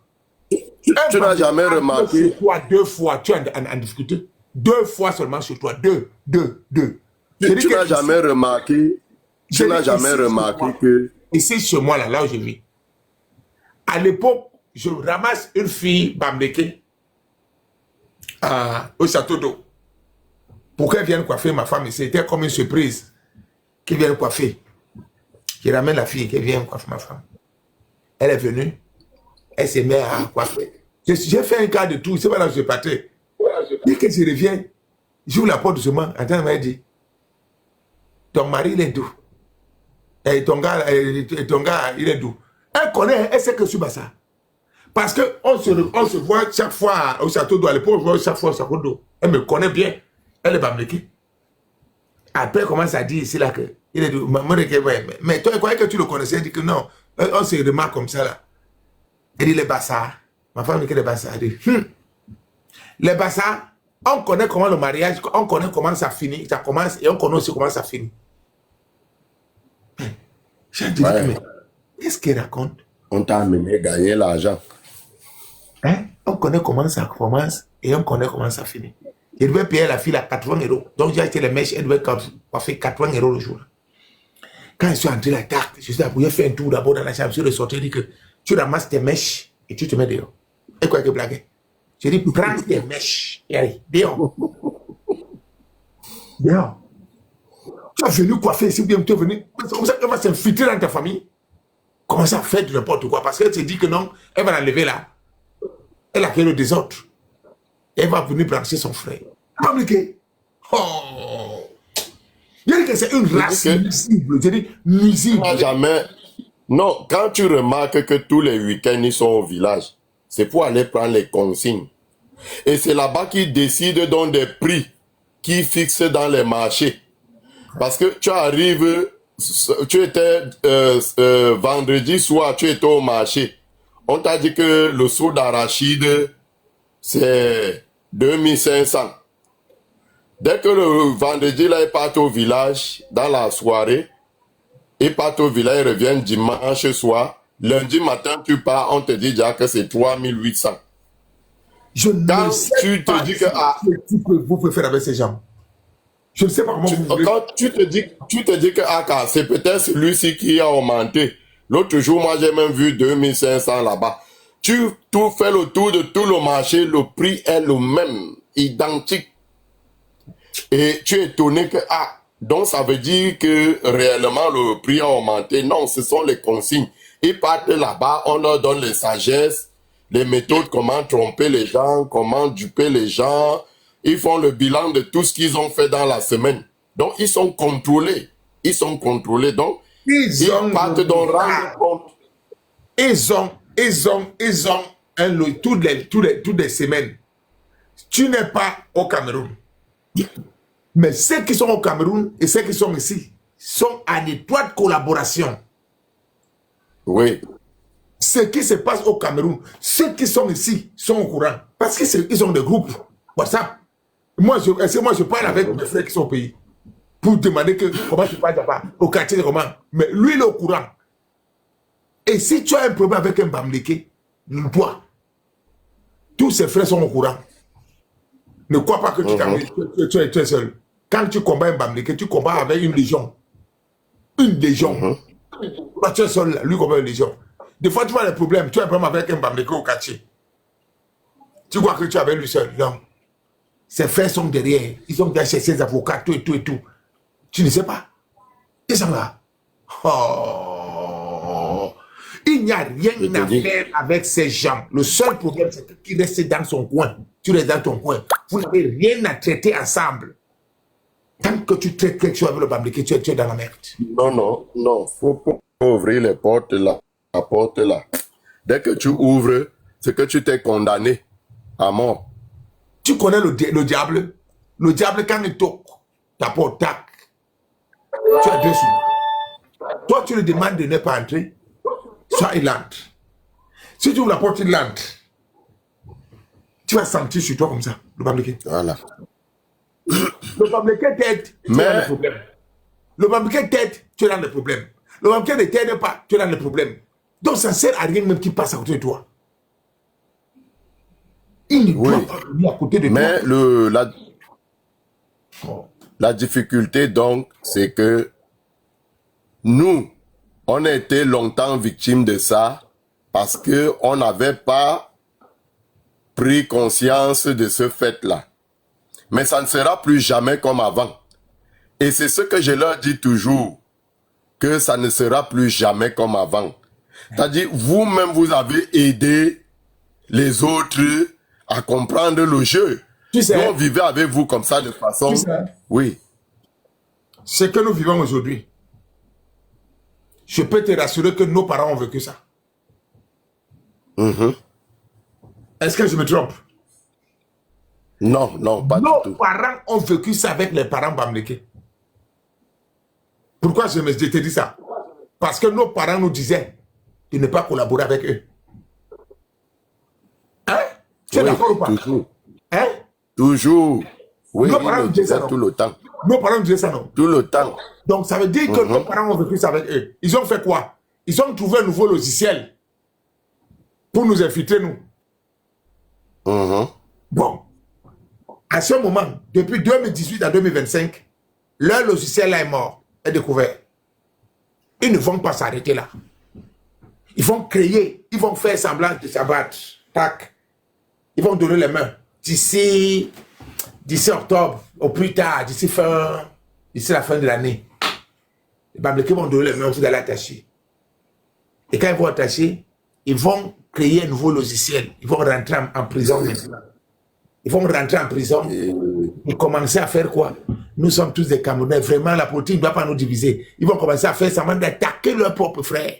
Tu n'as jamais remarqué. Deux fois, tu es en difficulté. 2 fois seulement sur toi. Deux. Tu n'as jamais remarqué. Tu n'as jamais remarqué que. Ici, chez moi, là où je vis. À l'époque, je ramasse une fille Bamileke au château d'eau. Pour qu'elle vienne coiffer ma femme, c'était comme une surprise qu'elle vienne coiffer. Je ramène la fille qui vient coiffer ma femme. Elle est venue, elle se met à coiffer. J'ai fait un cas de tout, c'est pas là que je partais. Dès que je reviens, j'ouvre la porte doucement, Antoine m'a dit, ton mari il est doux. Et ton gars, il est doux. Elle connaît, elle sait que je suis Bassa. Parce qu'on se voit chaque fois au château d'eau, à l'époque, on se voit chaque fois au château d'eau. Elle me connaît bien. Elle est Bamileke. Après, elle commence à dire ici là que il est doux. Mais toi, elle croyait que tu le connaissais. Elle dit que non. On se remarque comme ça là. Elle dit les Bassa. Ma femme dit que les Bassa. Elle dit les Bassa, on connaît comment le mariage, on connaît comment ça finit. Ça commence et on connaît aussi comment ça finit. J'ai dit, mais qu'est-ce qu'elle raconte? On t'a amené gagner l'argent. Hein? On connaît comment ça commence et on connaît comment ça finit. Je devais payer la fille à 80 €. Donc j'ai acheté les mèches, elle devait coiffer 80 € le jour. Quand je suis entré là, je suis appuyé, fait un tour d'abord dans la chambre, je suis ressorti, je dis que tu ramasses tes mèches et tu te mets dehors. Et quoi que blague? Je dis, prends tes mèches et allez, dehors. Dehors. Tu es venu coiffer ici, bien tu es venu. C'est comme ça qu'elle va s'infiltrer dans ta famille. Comment ça fait de n'importe quoi? Parce qu'elle se dit que non, elle va l'enlever là. Elle a créé le désordre. Elle va venir brancher son frère. Bamileke. Oh! Je dis que c'est une race nuisible. Je dis nuisible. Jamais. Non, quand tu remarques que tous les week-ends, ils sont au village, c'est pour aller prendre les consignes. Et c'est là-bas qu'ils décident donc des prix qu'ils fixent dans les marchés. Parce que tu arrives, tu étais vendredi soir, tu étais au marché. On t'a dit que le seau d'arachide, c'est 2500. Dès que le vendredi, là, ils partent au village, dans la soirée, ils partent au village, ils reviennent dimanche soir. Lundi matin, tu pars, on te dit déjà que c'est 3800. Je ne sais tu pas te dis que vous pouvez faire avec ces gens. Je ne sais pas comment vous voulez. Quand tu te dis que c'est peut-être celui-ci qui a augmenté. L'autre jour, moi, j'ai même vu 2500 là-bas. Tu fais le tour de tout le marché, le prix est le même, identique. Et tu es étonné que, donc ça veut dire que réellement le prix a augmenté. Non, ce sont les consignes. Ils partent là-bas, on leur donne les sagesses, les méthodes, comment tromper les gens, comment duper les gens. Ils font le bilan de tout ce qu'ils ont fait dans la semaine. Donc, ils sont contrôlés. Ils sont contrôlés. Donc, ils partent donc rendre compte. Ils ont toutes les semaines. Tu n'es pas au Cameroun. Mais ceux qui sont au Cameroun et ceux qui sont ici sont en étroite collaboration. Oui. Ce qui se passe au Cameroun, ceux qui sont ici sont au courant. Parce qu'ils ont des groupes WhatsApp. Moi, je parle avec mes frères qui sont au pays pour demander comment tu parles là-bas, au quartier, comment. Mais lui, il est au courant. Et si tu as un problème avec un Bamileke, toi, tous ses frères sont au courant. Ne crois pas que tu es seul. Quand tu combats un Bamileke, tu combats avec une légion. Une légion. Toi, tu es seul, lui combat une légion. Des fois, tu vois les problèmes. Tu as un problème avec un Bamileke au quartier. Tu crois que tu es avec lui seul. Non. Ses frères sont derrière. Ils ont déjà cherché ses avocats, tout et tout et tout. Tu ne sais pas. Ils sont là. Oh. Il n'y a rien à faire avec ces gens. Le seul problème, c'est qu'ils restent dans son coin. Tu restes dans ton coin. Vous n'avez rien à traiter ensemble. Tant que tu traites quelque chose avec le Bamileke, tu es dans la merde. Non. Faut ouvrir les portes là. La porte là. Dès que tu ouvres, c'est que tu t'es condamné à mort. Tu connais le diable? Le diable, quand il toque ta porte, tac, tu as 2 sous. Toi, tu lui demandes de ne pas entrer. Soit il entre. Si tu ouvres la porte, il entre. Tu vas sentir sur toi comme ça, le Bamileke. Voilà. Le Bamileke t'aide, tu es dans le problème. Le Bamileke t'aide, tu es dans le problème. Le Bamileke ne t'aide pas, tu es dans le problème. Donc ça ne sert à rien même qu'il passe à côté de toi. Il ne doit pas venir à côté de toi. Mais la difficulté, donc, c'est que nous, on a été longtemps victimes de ça parce qu'on n'avait pas pris conscience de ce fait-là. Mais ça ne sera plus jamais comme avant. Et c'est ce que je leur dis toujours, que ça ne sera plus jamais comme avant. C'est-à-dire, vous-même, vous avez aidé les autres à comprendre le jeu. Tu sais, nous, on vivait avec vous comme ça de façon... Tu sais, oui. Ce que nous vivons aujourd'hui, je peux te rassurer que nos parents ont vécu ça. Est-ce que je me trompe? Non, non, pas du tout. Nos parents ont vécu ça avec les parents Bamileke. Pourquoi je te dis ça? Parce que nos parents nous disaient de ne pas collaborer avec eux. Hein? Tu es d'accord ou pas? Toujours. Hein? Toujours. Oui, Nos ils parents le nous disaient disaient ça, non? tout le temps. Nos parents nous disaient ça, non? Tout le temps. Donc ça veut dire que nos parents ont vécu ça avec eux. Ils ont fait quoi? Ils ont trouvé un nouveau logiciel pour nous infiltrer, nous. Bon. À ce moment, depuis 2018 à 2025, leur logiciel là est mort, est découvert. Ils ne vont pas s'arrêter là. Ils vont créer, ils vont faire semblant de s'abattre. Tac. Ils vont donner les mains. D'ici octobre, au plus tard, d'ici la fin de l'année, les Bamileke vont donner les mains aussi d'aller attacher. Et quand ils vont attacher, ils vont créer un nouveau logiciel. Ils vont rentrer en prison maintenant. Ils vont rentrer en prison et commencer à faire quoi? Nous sommes tous des Camerounais. Vraiment, la politique ne doit pas nous diviser. Ils vont commencer à faire semblant d'attaquer leurs propres frères.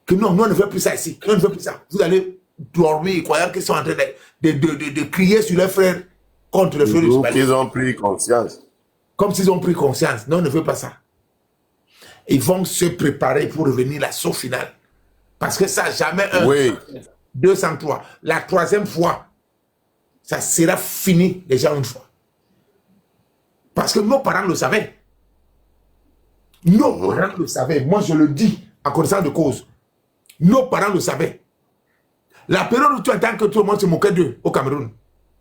Que non, nous on ne veut plus ça ici. Nous on ne veut plus ça. Vous allez dormir, croyant qu'ils sont en train de crier sur leurs frères contre le feu du Somalie. Ils ont pris conscience. Comme s'ils ont pris conscience. Non, on ne veut pas ça. Ils vont se préparer pour revenir l'assaut final. Parce que ça, jamais 203. La troisième fois, ça sera fini déjà une fois. Parce que nos parents le savaient. Nos parents le savaient. Moi, je le dis en connaissance de cause. Nos parents le savaient. La période où tu entends que tout le monde se moquait d'eux au Cameroun,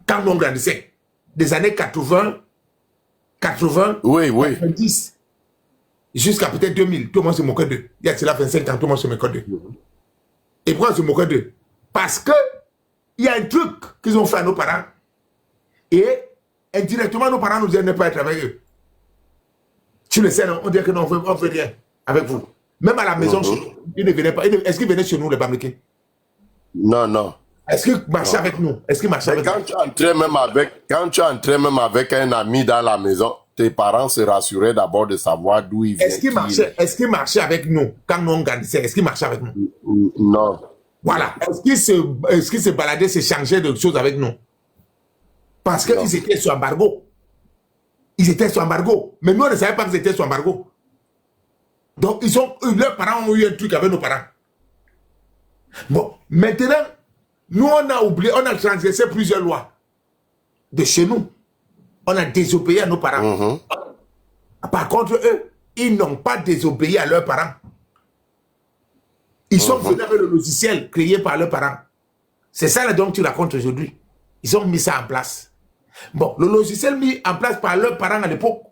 quand nous grandissait, des années 80, 90, jusqu'à peut-être 2000, tout le monde se moquait d'eux. Il y a cela 25 ans, tout le monde se moquait d'eux. Et pourquoi on se moquait d'eux? Parce que il y a un truc qu'ils ont fait à nos parents. Et indirectement, nos parents nous disaient de ne pas être avec eux. Tu le sais, non? On dirait que non, on ne veut rien avec vous. Même à la maison, ils ne venaient pas. Est-ce qu'ils venaient chez nous, les Bamileke? Non, non. Est-ce qu'ils marchaient avec nous? Est-ce qu'ils marchaient avec nous? Quand tu entrais même avec un ami dans la maison, tes parents se rassuraient d'abord de savoir d'où ils viennent. Est-ce qu'ils marchaient avec nous quand nous on grandissait? Est-ce qu'ils marchaient avec nous? Non. Voilà. Est-ce qu'ils se baladaient, se changeaient de choses avec nous? Parce qu'ils étaient sous embargo. Ils étaient sous embargo. Mais nous, on ne savait pas qu'ils étaient sous embargo. Donc, leurs parents ont eu un truc avec nos parents. Bon, maintenant, nous, on a oublié, on a transgressé plusieurs lois de chez nous. On a désobéi à nos parents. Par contre, eux, ils n'ont pas désobéi à leurs parents. Ils sont venus avec le logiciel créé par leurs parents. C'est ça là dont tu racontes aujourd'hui. Ils ont mis ça en place. Bon, le logiciel mis en place par leurs parents à l'époque,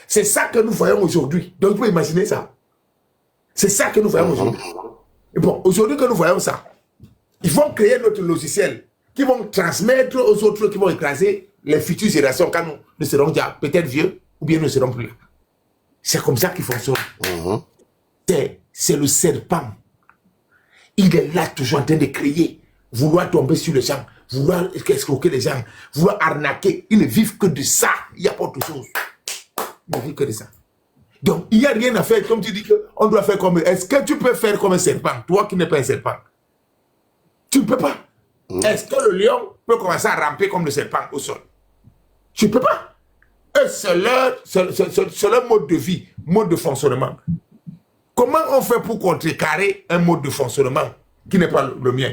c'est ça que nous voyons aujourd'hui. Donc, vous pouvez imaginer ça. C'est ça que nous voyons aujourd'hui. Et bon, aujourd'hui que nous voyons ça, ils vont créer notre logiciel qui vont transmettre aux autres, qui vont écraser les futures générations quand nous serons déjà peut-être vieux ou bien nous ne serons plus là. C'est comme ça qu'il fonctionne. C'est le serpent. Il est là toujours en train de crier, vouloir tomber sur les gens, vouloir escroquer les gens, vouloir arnaquer. Ils ne vivent que de ça. Il n'y a pas autre chose. Ils ne vivent que de ça. Donc, il n'y a rien à faire. Comme tu dis qu'on doit faire comme... Est-ce que tu peux faire comme un serpent? Toi qui n'es pas un serpent. Tu ne peux pas. Est-ce que le lion peut commencer à ramper comme le serpent au sol? Tu ne peux pas. C'est leur mode de vie, mode de fonctionnement. Comment on fait pour contrecarrer un mode de fonctionnement qui n'est pas le mien?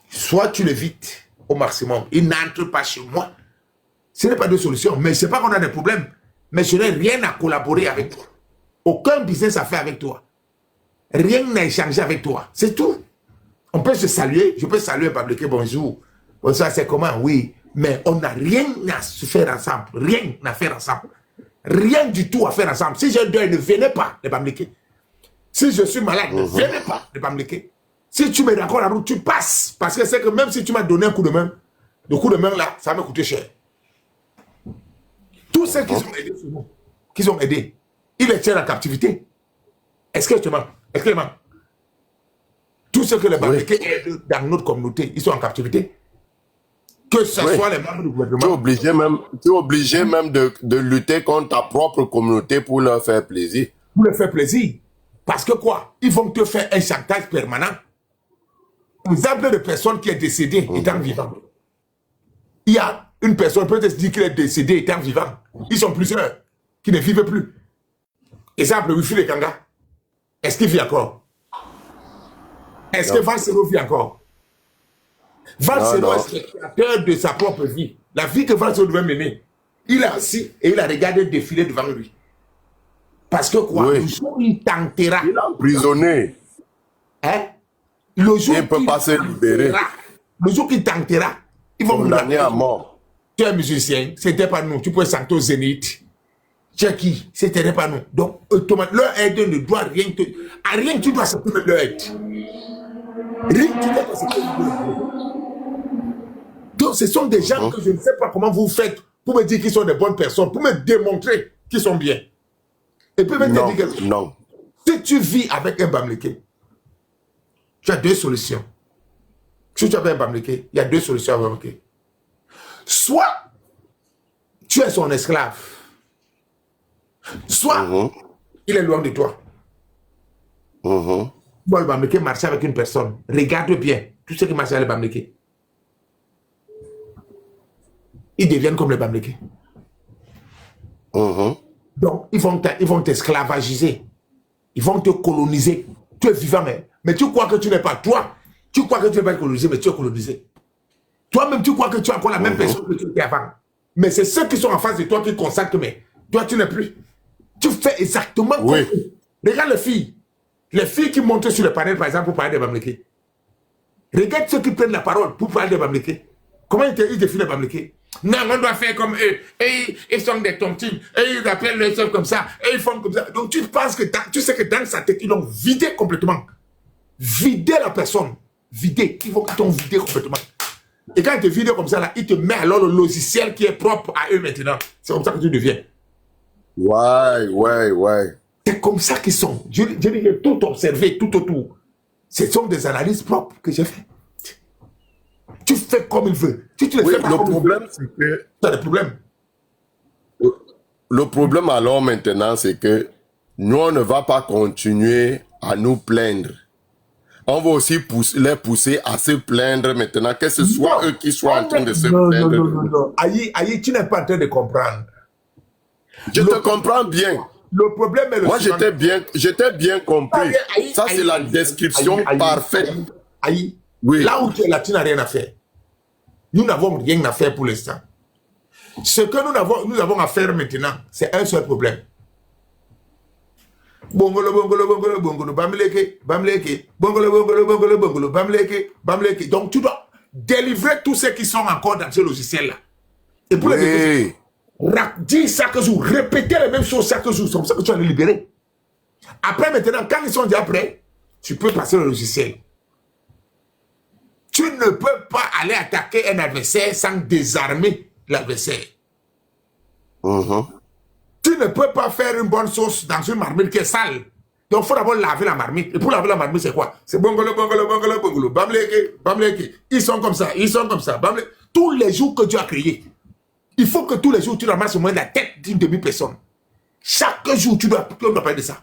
Soit tu l'évites au maximum, il n'entre pas chez moi. Ce n'est pas de solution. Mais ce n'est pas qu'on a des problèmes. Mais je n'ai rien à collaborer avec toi. Aucun business à faire avec toi. Rien n'a échangé avec toi. C'est tout. On peut se saluer. Je peux saluer Bableke, bonjour. Bonsoir, c'est comment? Oui. Mais on n'a rien à se faire ensemble. Rien à faire ensemble. Rien du tout à faire ensemble. Si j'ai un deuil, ne venez pas de Bableke. Si je suis malade, ne venez pas de Bableke. Si tu me racontes la route, tu passes. Parce que c'est que même si tu m'as donné un coup de main, le coup de main là, ça va me coûter cher. Tous ceux qui sont aidés sur nous, qui sont aidés, ils les tiennent en captivité. Est-ce que je te mens? Est-ce que je mens? Tous ceux que les Bamileke aident dans notre communauté, ils sont en captivité. Que ce soit les membres du gouvernement. Tu es obligé même de lutter contre ta propre communauté pour leur faire plaisir. Pour leur faire plaisir. Parce que quoi? Ils vont te faire un chantage permanent. Exemple de personne qui est décédée étant vivant. Il y a une personne peut-être dire qu'il est décédé étant vivant. Ils sont plusieurs qui ne vivent plus. Exemple, Wifile Kanga. Est-ce qu'il vit encore? Est-ce que Vansero vit encore? Vansero est spectateur de sa propre vie. La vie que Vansero devait mener. Il est assis et il a regardé défiler devant lui. Parce que quoi? Le jour où il tentera. Il est emprisonné. Hein? Le jour il ne peut pas se libérer. Le jour qu'il tentera, ils vont nous condamner à mort. Tu es musicien, c'était pas nous. Tu peux chanter au Zénith. Tu es qui? C'était pas nous. Donc, leur aide ne doit rien te... À rien tu dois accepter leur aide. Rien tu dois accepter leur aide. Donc, ce sont des gens que je ne sais pas comment vous faites pour me dire qu'ils sont des bonnes personnes, pour me démontrer qu'ils sont bien. Et puis, même te dire quelque chose. Non. Si tu vis avec un Bamileke, tu as deux solutions. Si tu as un Bamileke, il y a deux solutions à Bamileke. Soit tu es son esclave, soit il est loin de toi. Bon, le Bamileke marche avec une personne. Regarde bien tout ce qui marche avec le Bamileke. Ils deviennent comme le Bamileke. Donc, ils vont t'esclavagiser. Ils vont te coloniser. Tu es vivant, mais tu crois que tu n'es pas toi. Tu crois que tu n'es pas colonisé, mais tu es colonisé. Toi-même, tu crois que tu es encore la même personne que tu étais avant. Mais c'est ceux qui sont en face de toi qui constatent que, mais toi, tu n'es plus. Tu fais exactement comme eux. Regarde les filles. Les filles qui montent sur le panel, par exemple, pour parler des Bamileke. Regarde ceux qui prennent la parole pour parler des Bamileke. Comment ils définissent les Bamileke? Non, on doit faire comme eux. Et ils sont des tontines. Et ils appellent les choses comme ça. Et ils font comme ça. Donc tu penses que tu sais que dans sa tête, ils l'ont vidé complètement. Vider la personne. Vider. Ils t'ont vidé complètement. Et quand ils te vident comme ça, là, ils te mettent alors le logiciel qui est propre à eux maintenant. C'est comme ça que tu deviens. Ouais. C'est comme ça qu'ils sont. Je dis que j'ai tout observé, tout autour. Ce sont des analyses propres que j'ai faites. Tu fais comme il veut. Si tu le fais pas comme problème, c'est que... Tu as des problèmes. Le problème alors maintenant, c'est que nous, on ne va pas continuer à nous plaindre. On va aussi les pousser à se plaindre maintenant, que ce soit eux qui soient en train de se plaindre. Non. Aïe, tu n'es pas en train de comprendre. Je te comprends bien. Le problème est le Moi, j'étais bien compris. Ça, c'est la description parfaite. Aïe. Oui. Là où tu es là, tu n'as rien à faire. Nous n'avons rien à faire pour l'instant. Ce que nous avons à faire maintenant, c'est un seul problème. Bongolo, Bamileke, Bongolo, Bamileke. Donc tu dois délivrer tous ceux qui sont encore dans ce logiciel-là. Et pour les dire chaque jour, répéter les mêmes choses chaque jour, c'est comme ça que tu vas les libérer. Après, maintenant, quand ils sont déjà prêts, tu peux passer le logiciel. Tu ne peux pas aller attaquer un adversaire sans désarmer l'adversaire. Tu ne peux pas faire une bonne sauce dans une marmite qui est sale. Donc, il faut d'abord laver la marmite. Et pour laver la marmite, c'est quoi? C'est bongolo, Bamileke. Ils sont comme ça, Bamileke. Tous les jours que tu as créé, il faut que tous les jours, tu ramasses au moins la tête d'une demi-personne. Chaque jour, tu dois parler de ça.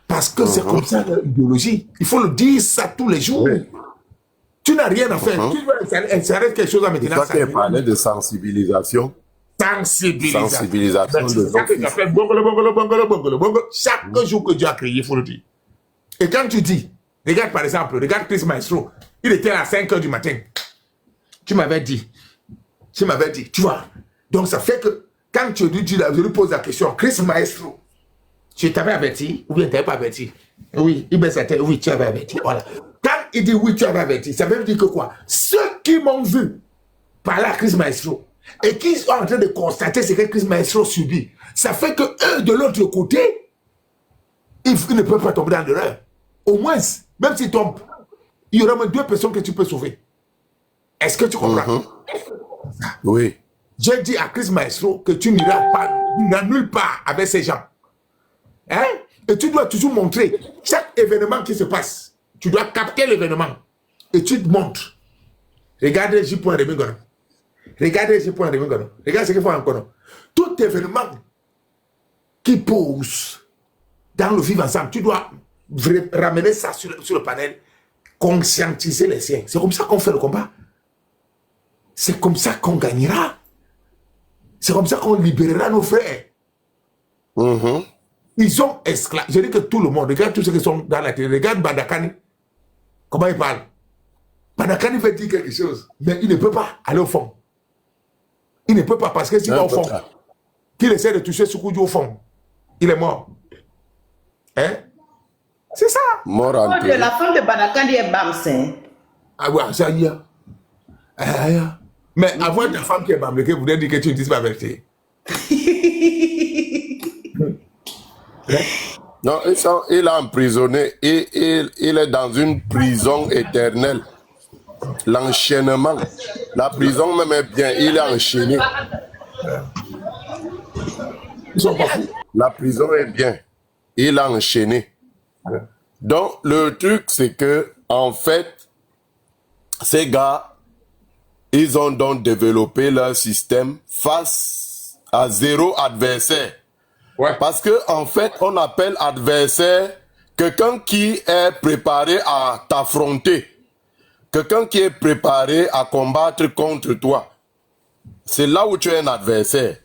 Parce que c'est comme ça l'idéologie. Il faut le dire ça tous les jours. Tu n'as rien à faire. Tu vas s'arrêter quelque chose à maintenant. C'est ça qui parlait de sensibilisation. Sensibilisation. Sensibilisation C'est de ça nos que fils. j'appelle bongolo, bongolo, bongolo, bongolo, bongolo. Chaque jour que Dieu a créé, il faut le dire. Et quand tu dis, regarde par exemple, regarde Chris Maestro, il était à 5 h du matin. Tu m'avais dit, tu vois. Donc ça fait que quand je lui pose la question, Chris Maestro, je t'avais averti ou bien tu n'avais pas averti? Oui, il baisse sa tête, oui, tu avais averti. Voilà. Quand il dit oui, tu avais averti, ça veut dire que quoi? Ceux qui m'ont vu parler à Chris Maestro et qui sont en train de constater ce que Chris Maestro subit, ça fait que eux, de l'autre côté, ils ne peuvent pas tomber dans l'erreur. Au moins, même s'ils tombent, il y aura même 2 personnes que tu peux sauver. Est-ce que tu comprends? Oui. J'ai dit à Chris Maestro que tu n'iras pas, nulle part avec ces gens. Hein? Et tu dois toujours montrer chaque événement qui se passe. Tu dois capter l'événement. Et tu te montres. Regardez J. Remingono. Regardez J. Remingono. Regarde ce qu'il faut encore. Tout événement qui pose dans le vivre ensemble, tu dois ramener ça sur le panel, conscientiser les siens. C'est comme ça qu'on fait le combat. C'est comme ça qu'on gagnera. C'est comme ça qu'on libérera nos frères. Ils sont esclaves. Je dis que tout le monde, regarde tous ceux qui sont dans la télé, regarde Badakani. Comment il parle? Badakani veut dire quelque chose, mais il ne peut pas aller au fond. Il ne peut pas parce que s'il va au fond, qu'il essaie de toucher Soukoudji au fond, il est mort. Hein? C'est ça. Mort en De la femme de Badakani est Bamsen. Ah ouais, ça y est. Mais avoir ta femme qui est bamblée, vous dire que tu ne dis pas la vérité. Non, il a emprisonné, il est dans une prison éternelle. L'enchaînement. La prison même est bien, il est enchaîné. Ils sont pas fous. La prison est bien, il a enchaîné. Donc, le truc, c'est que, en fait, ces gars, ils ont donc développé leur système face à 0 adversaire. Ouais. Parce que, en fait, on appelle adversaire quelqu'un qui est préparé à t'affronter. Quelqu'un qui est préparé à combattre contre toi. C'est là où tu es un adversaire.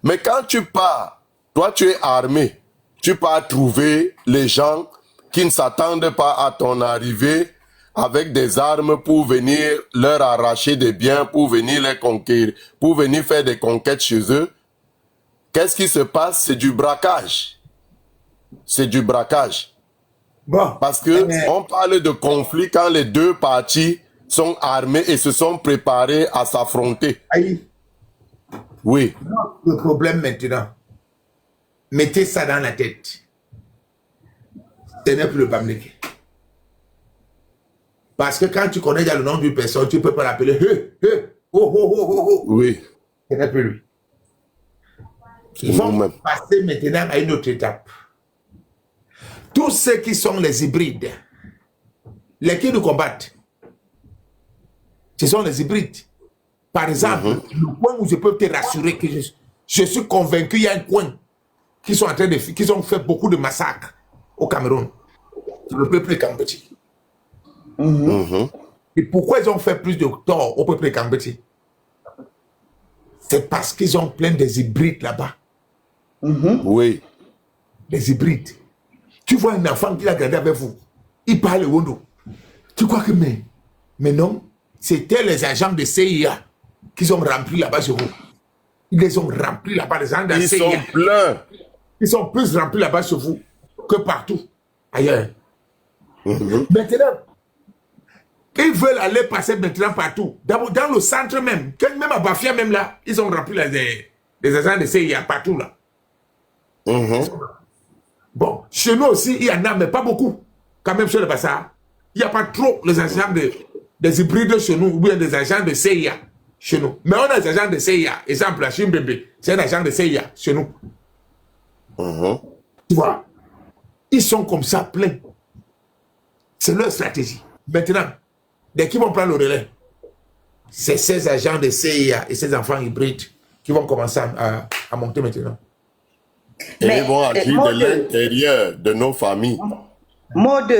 Mais quand tu pars, toi tu es armé, tu pars trouver les gens qui ne s'attendent pas à ton arrivée avec des armes pour venir leur arracher des biens, pour venir les conquérir, pour venir faire des conquêtes chez eux. Qu'est-ce qui se passe? C'est du braquage. C'est du braquage. Bon. Parce que on parle de conflit quand les deux parties sont armées et se sont préparées à s'affronter. Aïe. Oui. Le problème maintenant, mettez ça dans la tête. Ce n'est plus le Bamléké. Parce que quand tu connais déjà le nom d'une personne, tu ne peux pas l'appeler oh. Oui. Ce n'est plus lui. C'est Ils vont nous-mêmes. passer maintenant à une autre étape. Tous ceux qui sont les hybrides, les qui nous combattent, ce sont les hybrides. Par exemple, le coin où je peux te rassurer que je suis convaincu, il y a un coin qui sont en train de, qui ont fait beaucoup de massacres au Cameroun. Le peuple Kambeti. Et pourquoi ils ont fait plus de tort au peuple Kambeti? C'est parce qu'ils ont plein des hybrides là-bas. Oui. Les hybrides. Tu vois un enfant qui a gardé avec vous, il parle au Wondo. Tu crois que mais non, c'était les agents de CIA qui ont rempli là-bas chez vous. Ils les ont remplis là-bas, les agents de Ils CIA. sont pleins. Ils sont plus remplis là-bas chez vous que partout ailleurs. Maintenant, ils veulent aller passer maintenant partout. Dans le centre même, même à Bafia même là, ils ont rempli les agents de CIA partout là. Bon, chez nous aussi, il y en a, mais pas beaucoup. Quand même sur le Bassar, il n'y a pas trop les agents des hybrides chez nous, ou bien des agents de CIA chez nous. Mais on a des agents de CIA. Exemple, la Chimbembe, c'est un agent de CIA chez nous. Tu vois, ils sont comme ça pleins. C'est leur stratégie. Maintenant, dès qu'ils vont prendre le relais, c'est ces agents de CIA et ces enfants hybrides qui vont commencer à monter maintenant. Et Mais, ils vont agir de l'intérieur de nos familles. Mode,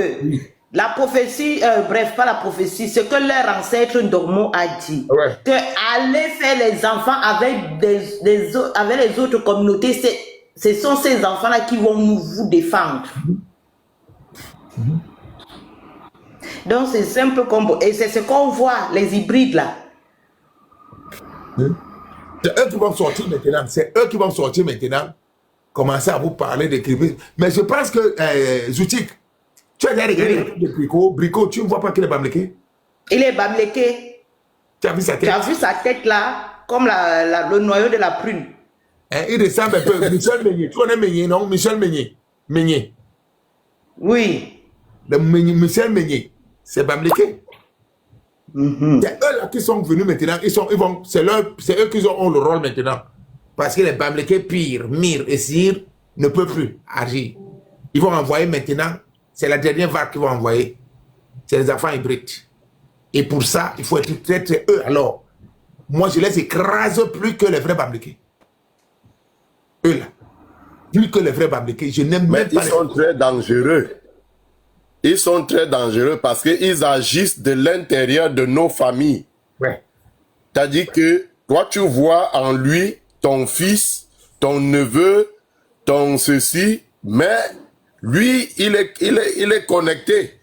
La prophétie, bref, pas la prophétie, ce que leur ancêtre Dormo a dit, Ouais. que aller faire les enfants avec, avec les autres communautés, ce sont ces enfants-là qui vont vous défendre. Donc c'est simple comme... Et c'est ce qu'on voit, les hybrides là. C'est eux qui vont sortir maintenant. C'est eux qui vont sortir maintenant. Commencer à vous parler de crypto. Mais je pense que Zoutik, tu as déjà regardé le truc de Brico. Brico, tu ne vois pas qu'il est bamléqué? Il est bamléqué. Tu as vu sa Tu tête? as vu sa tête là, comme le noyau de la prune. Hein, il ressemble un peu. Michel Meunier. Tu connais Meunier, non? Michel Meunier. Meunier. Oui. Michel Meunier. C'est bamléqué. C'est eux là qui sont venus maintenant. C'est eux qui ont le rôle maintenant. Parce que les bamléqués pires, Mir et Sir ne peuvent plus agir. Ils vont envoyer maintenant. C'est la dernière vague qu'ils vont envoyer. C'est les enfants hybrides. Et pour ça, il faut être très eux. Alors, moi, je les écrase plus que les vrais bamléqués. Eux là. Plus que les vrais bamléqués. Je n'aime même pas. Ils sont très dangereux. Ils sont très dangereux parce qu'ils agissent de l'intérieur de nos familles. Ouais. C'est-à-dire que toi, tu vois en lui ton fils, ton neveu, ton ceci, mais lui, il est connecté.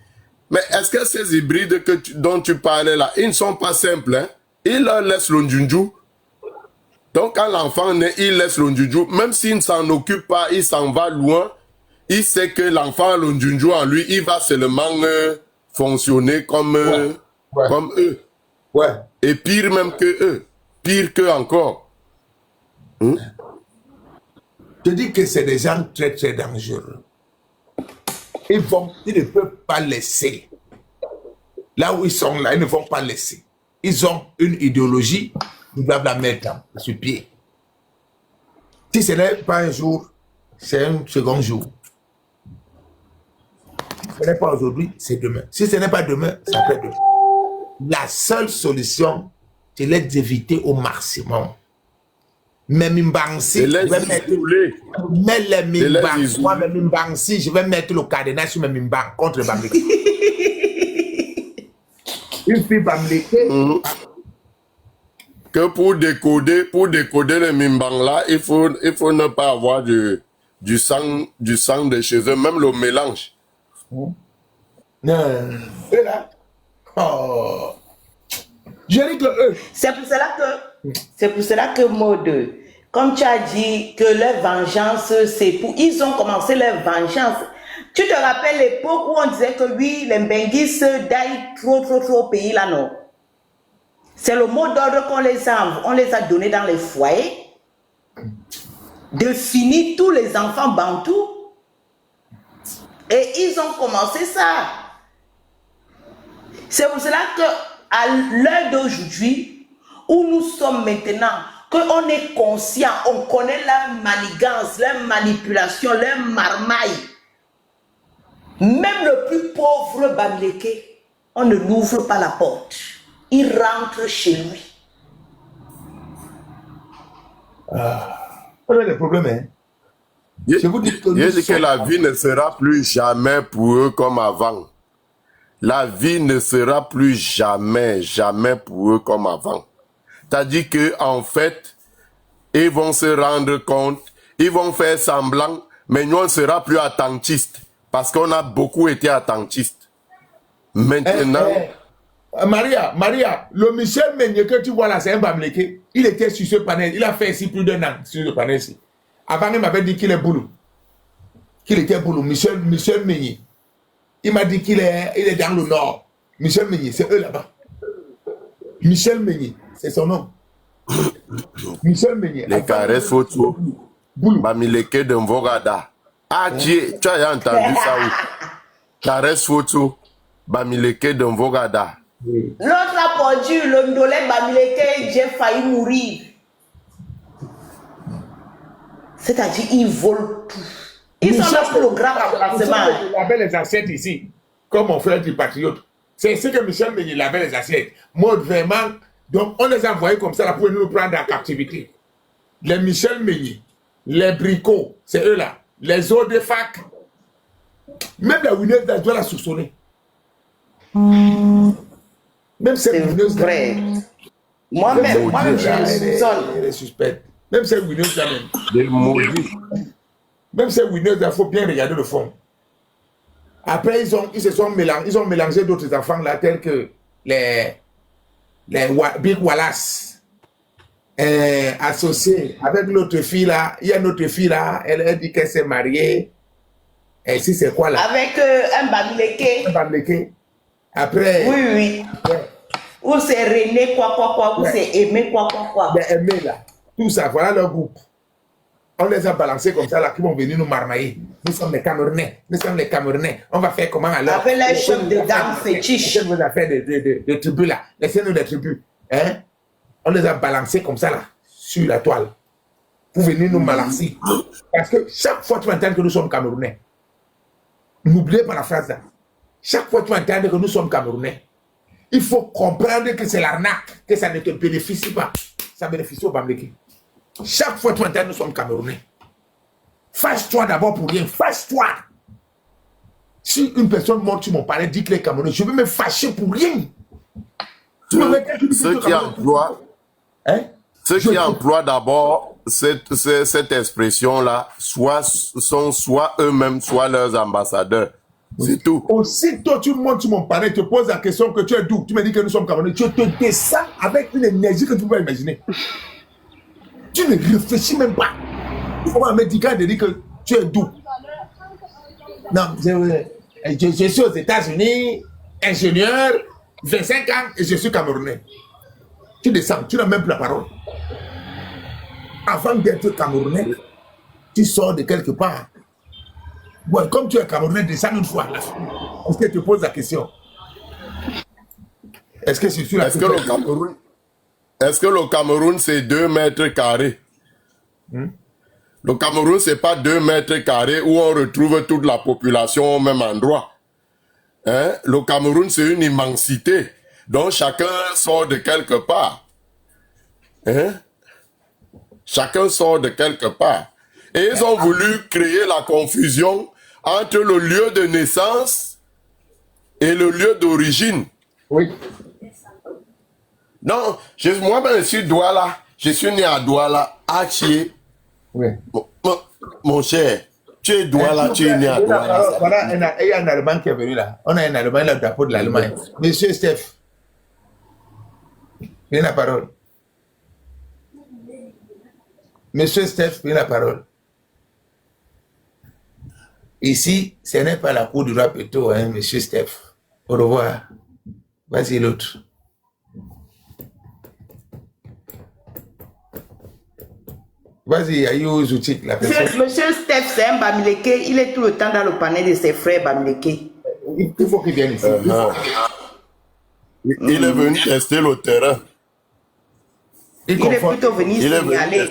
Mais est-ce que ces hybrides dont tu parlais là, ils ne sont pas simples, hein? Ils leur laissent l'onjunju. Donc quand l'enfant naît, il laisse l'onjunju. Même s'il ne s'en occupe pas, il s'en va loin. Il sait que l'enfant l'onjunju en lui, il va seulement fonctionner comme comme eux. Ouais. Et pire même que eux. Pire qu'eux encore. Je dis que c'est des gens très dangereux. Ils ne peuvent pas laisser. Là où ils sont là, ils ne vont pas laisser. Ils ont une idéologie, ils doivent la mettre sur pied. Si ce n'est pas un jour, c'est un second jour. Si ce n'est pas aujourd'hui, c'est demain. Si ce n'est pas demain, c'est après-demain. La seule solution, c'est d'éviter au maximum. Mais Mimbansi, je vais mettre les Mimbansi. Moi, Mimbansi, je vais mettre le cadenas sur mes Mimbansi contre le Bamléké. Une fille Bamléké. Que pour décoder les Mimbang là, il faut ne pas avoir du sang de chez eux, même le mélange. Non, eux là. Oh. Je dis que eux. C'est pour cela que Maud, comme tu as dit que leur vengeance, c'est pour... Ils ont commencé leur vengeance. Tu te rappelles l'époque où on disait que oui, les Mbenguis d'aillent trop au pays là, non? C'est le mot d'ordre qu'on les a donné dans les foyers. De finir tous les enfants bantous. Et ils ont commencé ça. C'est pour cela que à l'heure d'aujourd'hui, où nous sommes maintenant, qu'on est conscient, on connaît leur manigance, leur manipulation, leur marmaille. Même le plus pauvre Bamléké, on ne l'ouvre pas la porte. Il rentre chez lui. On a des problèmes, hein. Je vous dis que la vie ne sera plus jamais pour eux comme avant. La vie ne sera plus jamais pour eux comme avant. C'est-à-dire que en fait, ils vont se rendre compte, ils vont faire semblant, mais nous on ne sera plus attentistes parce qu'on a beaucoup été attentistes. Maintenant, Maria, le Michel Meunier que tu vois là, c'est un Bamléké. Il était sur ce panel, il a fait ici plus d'un an sur le panel ici. Avant, il m'avait dit qu'il est boulot. Qu'il était boulot, Michel Meunier. Il m'a dit qu'il est dans le nord. Michel Meunier, c'est eux là-bas. Michel Meunier, c'est son nom. Michel Meunier. Les caresses photos. Bamileke de Mvogada. Ah, tu as entendu ça où? Caresse photo. Bamileke de Mvogada. L'autre a pendu, le Ndolé Bamileke, j'ai failli mourir. C'est-à-dire, ils volent tout. Ils sont là pour le grand remplacement. Il avait les assiettes ici, comme mon frère du patriote. C'est ce que Michel Meunier avait les assiettes. Moi, vraiment, donc on les a envoyés comme ça là, pour nous prendre en captivité. Les Michel Meunier, les Bricots, c'est eux là. Les autres de fac. Même la Winnet doit la soupçonner. Même C'est cette Windows là, vrai. Moi-même, je elle soupçonne. est suspecte. Même cette Windows là même. Des maudits. Même ces Windows là, il faut bien regarder le fond. Après, ils ont mélangé d'autres enfants là, tels que les Big Wallace, associés avec l'autre fille là. Il y a une autre fille là, elle dit qu'elle s'est mariée. Et si c'est quoi là? Avec un Bamileke. Un Bamileke. Après, Oui. Ou c'est René quoi, ou c'est Aimé quoi. les aimés là, tout ça, voilà leur groupe. On les a balancés comme ça là, qui vont venir nous marmailler. Nous sommes les Camerounais, On va faire comment alors? Avec les chefs de dames fétiches. Laissez-nous les affaires de tribus là, laissez-nous les tribus. Hein? On les a balancés comme ça là, sur la toile, pour venir nous malasser. Parce que chaque fois que tu entends que nous sommes Camerounais, n'oubliez pas la phrase là. Chaque fois que tu entends que nous sommes Camerounais, il faut comprendre que c'est l'arnaque, que ça ne te bénéficie pas. Ça bénéficie au Bamileke. Chaque fois que tu entends que nous sommes Camerounais, fâche-toi d'abord pour rien, fâche-toi. Si une personne monte sur mon palais, dit qu'il est Camerounais, je vais me fâcher pour rien. Ceux qui emploient, d'abord cette expression-là, sont soit eux-mêmes, soit leurs ambassadeurs. C'est tout. Aussitôt tu montes sur mon palais, tu te poses la question que tu es d'où. Tu me dis que nous sommes Camerounais. Tu te descends avec une énergie que tu ne peux pas imaginer. Tu ne réfléchis même pas. Comment un médical te dit que tu es d'où? Non, je suis aux États-Unis, ingénieur, 25 ans, et je suis Camerounais. Tu descends, tu n'as même plus la parole. Avant d'être Camerounais, tu sors de quelque part. Bon, comme tu es Camerounais, descends une fois. Est-ce que tu poses la question? Est-ce que je suis là? Est-ce que le Cameroun, c'est 2 mètres carrés? Le Cameroun, c'est pas 2 mètres carrés où on retrouve toute la population au même endroit. Hein? Le Cameroun, c'est une immensité. Donc, chacun sort de quelque part. Hein? Chacun sort de quelque part. Et ils ont voulu créer la confusion entre le lieu de naissance et le lieu d'origine. Oui. Non, moi-même, je suis Douala. Je suis né à Douala, à Chier. Oui. Mon cher, tu es Douala, tu es né à Douala. Voilà, il y a un Allemand qui est venu là. On a un Allemand, il a le drapeau de l'Allemagne. Monsieur Steph, prenez la parole. Monsieur Steph, prenez la parole. Ici, ce n'est pas la cour du roi Péto, hein, monsieur Steph. Au revoir. Vas-y l'autre. Vas-y, Ayou Zoutik, la personne. Monsieur Steph, c'est un Bamileke. Il est tout le temps dans le panel de ses frères Bamileke. Il faut qu'il vienne ici. Il est venu tester le terrain. Il est plutôt venu signaler.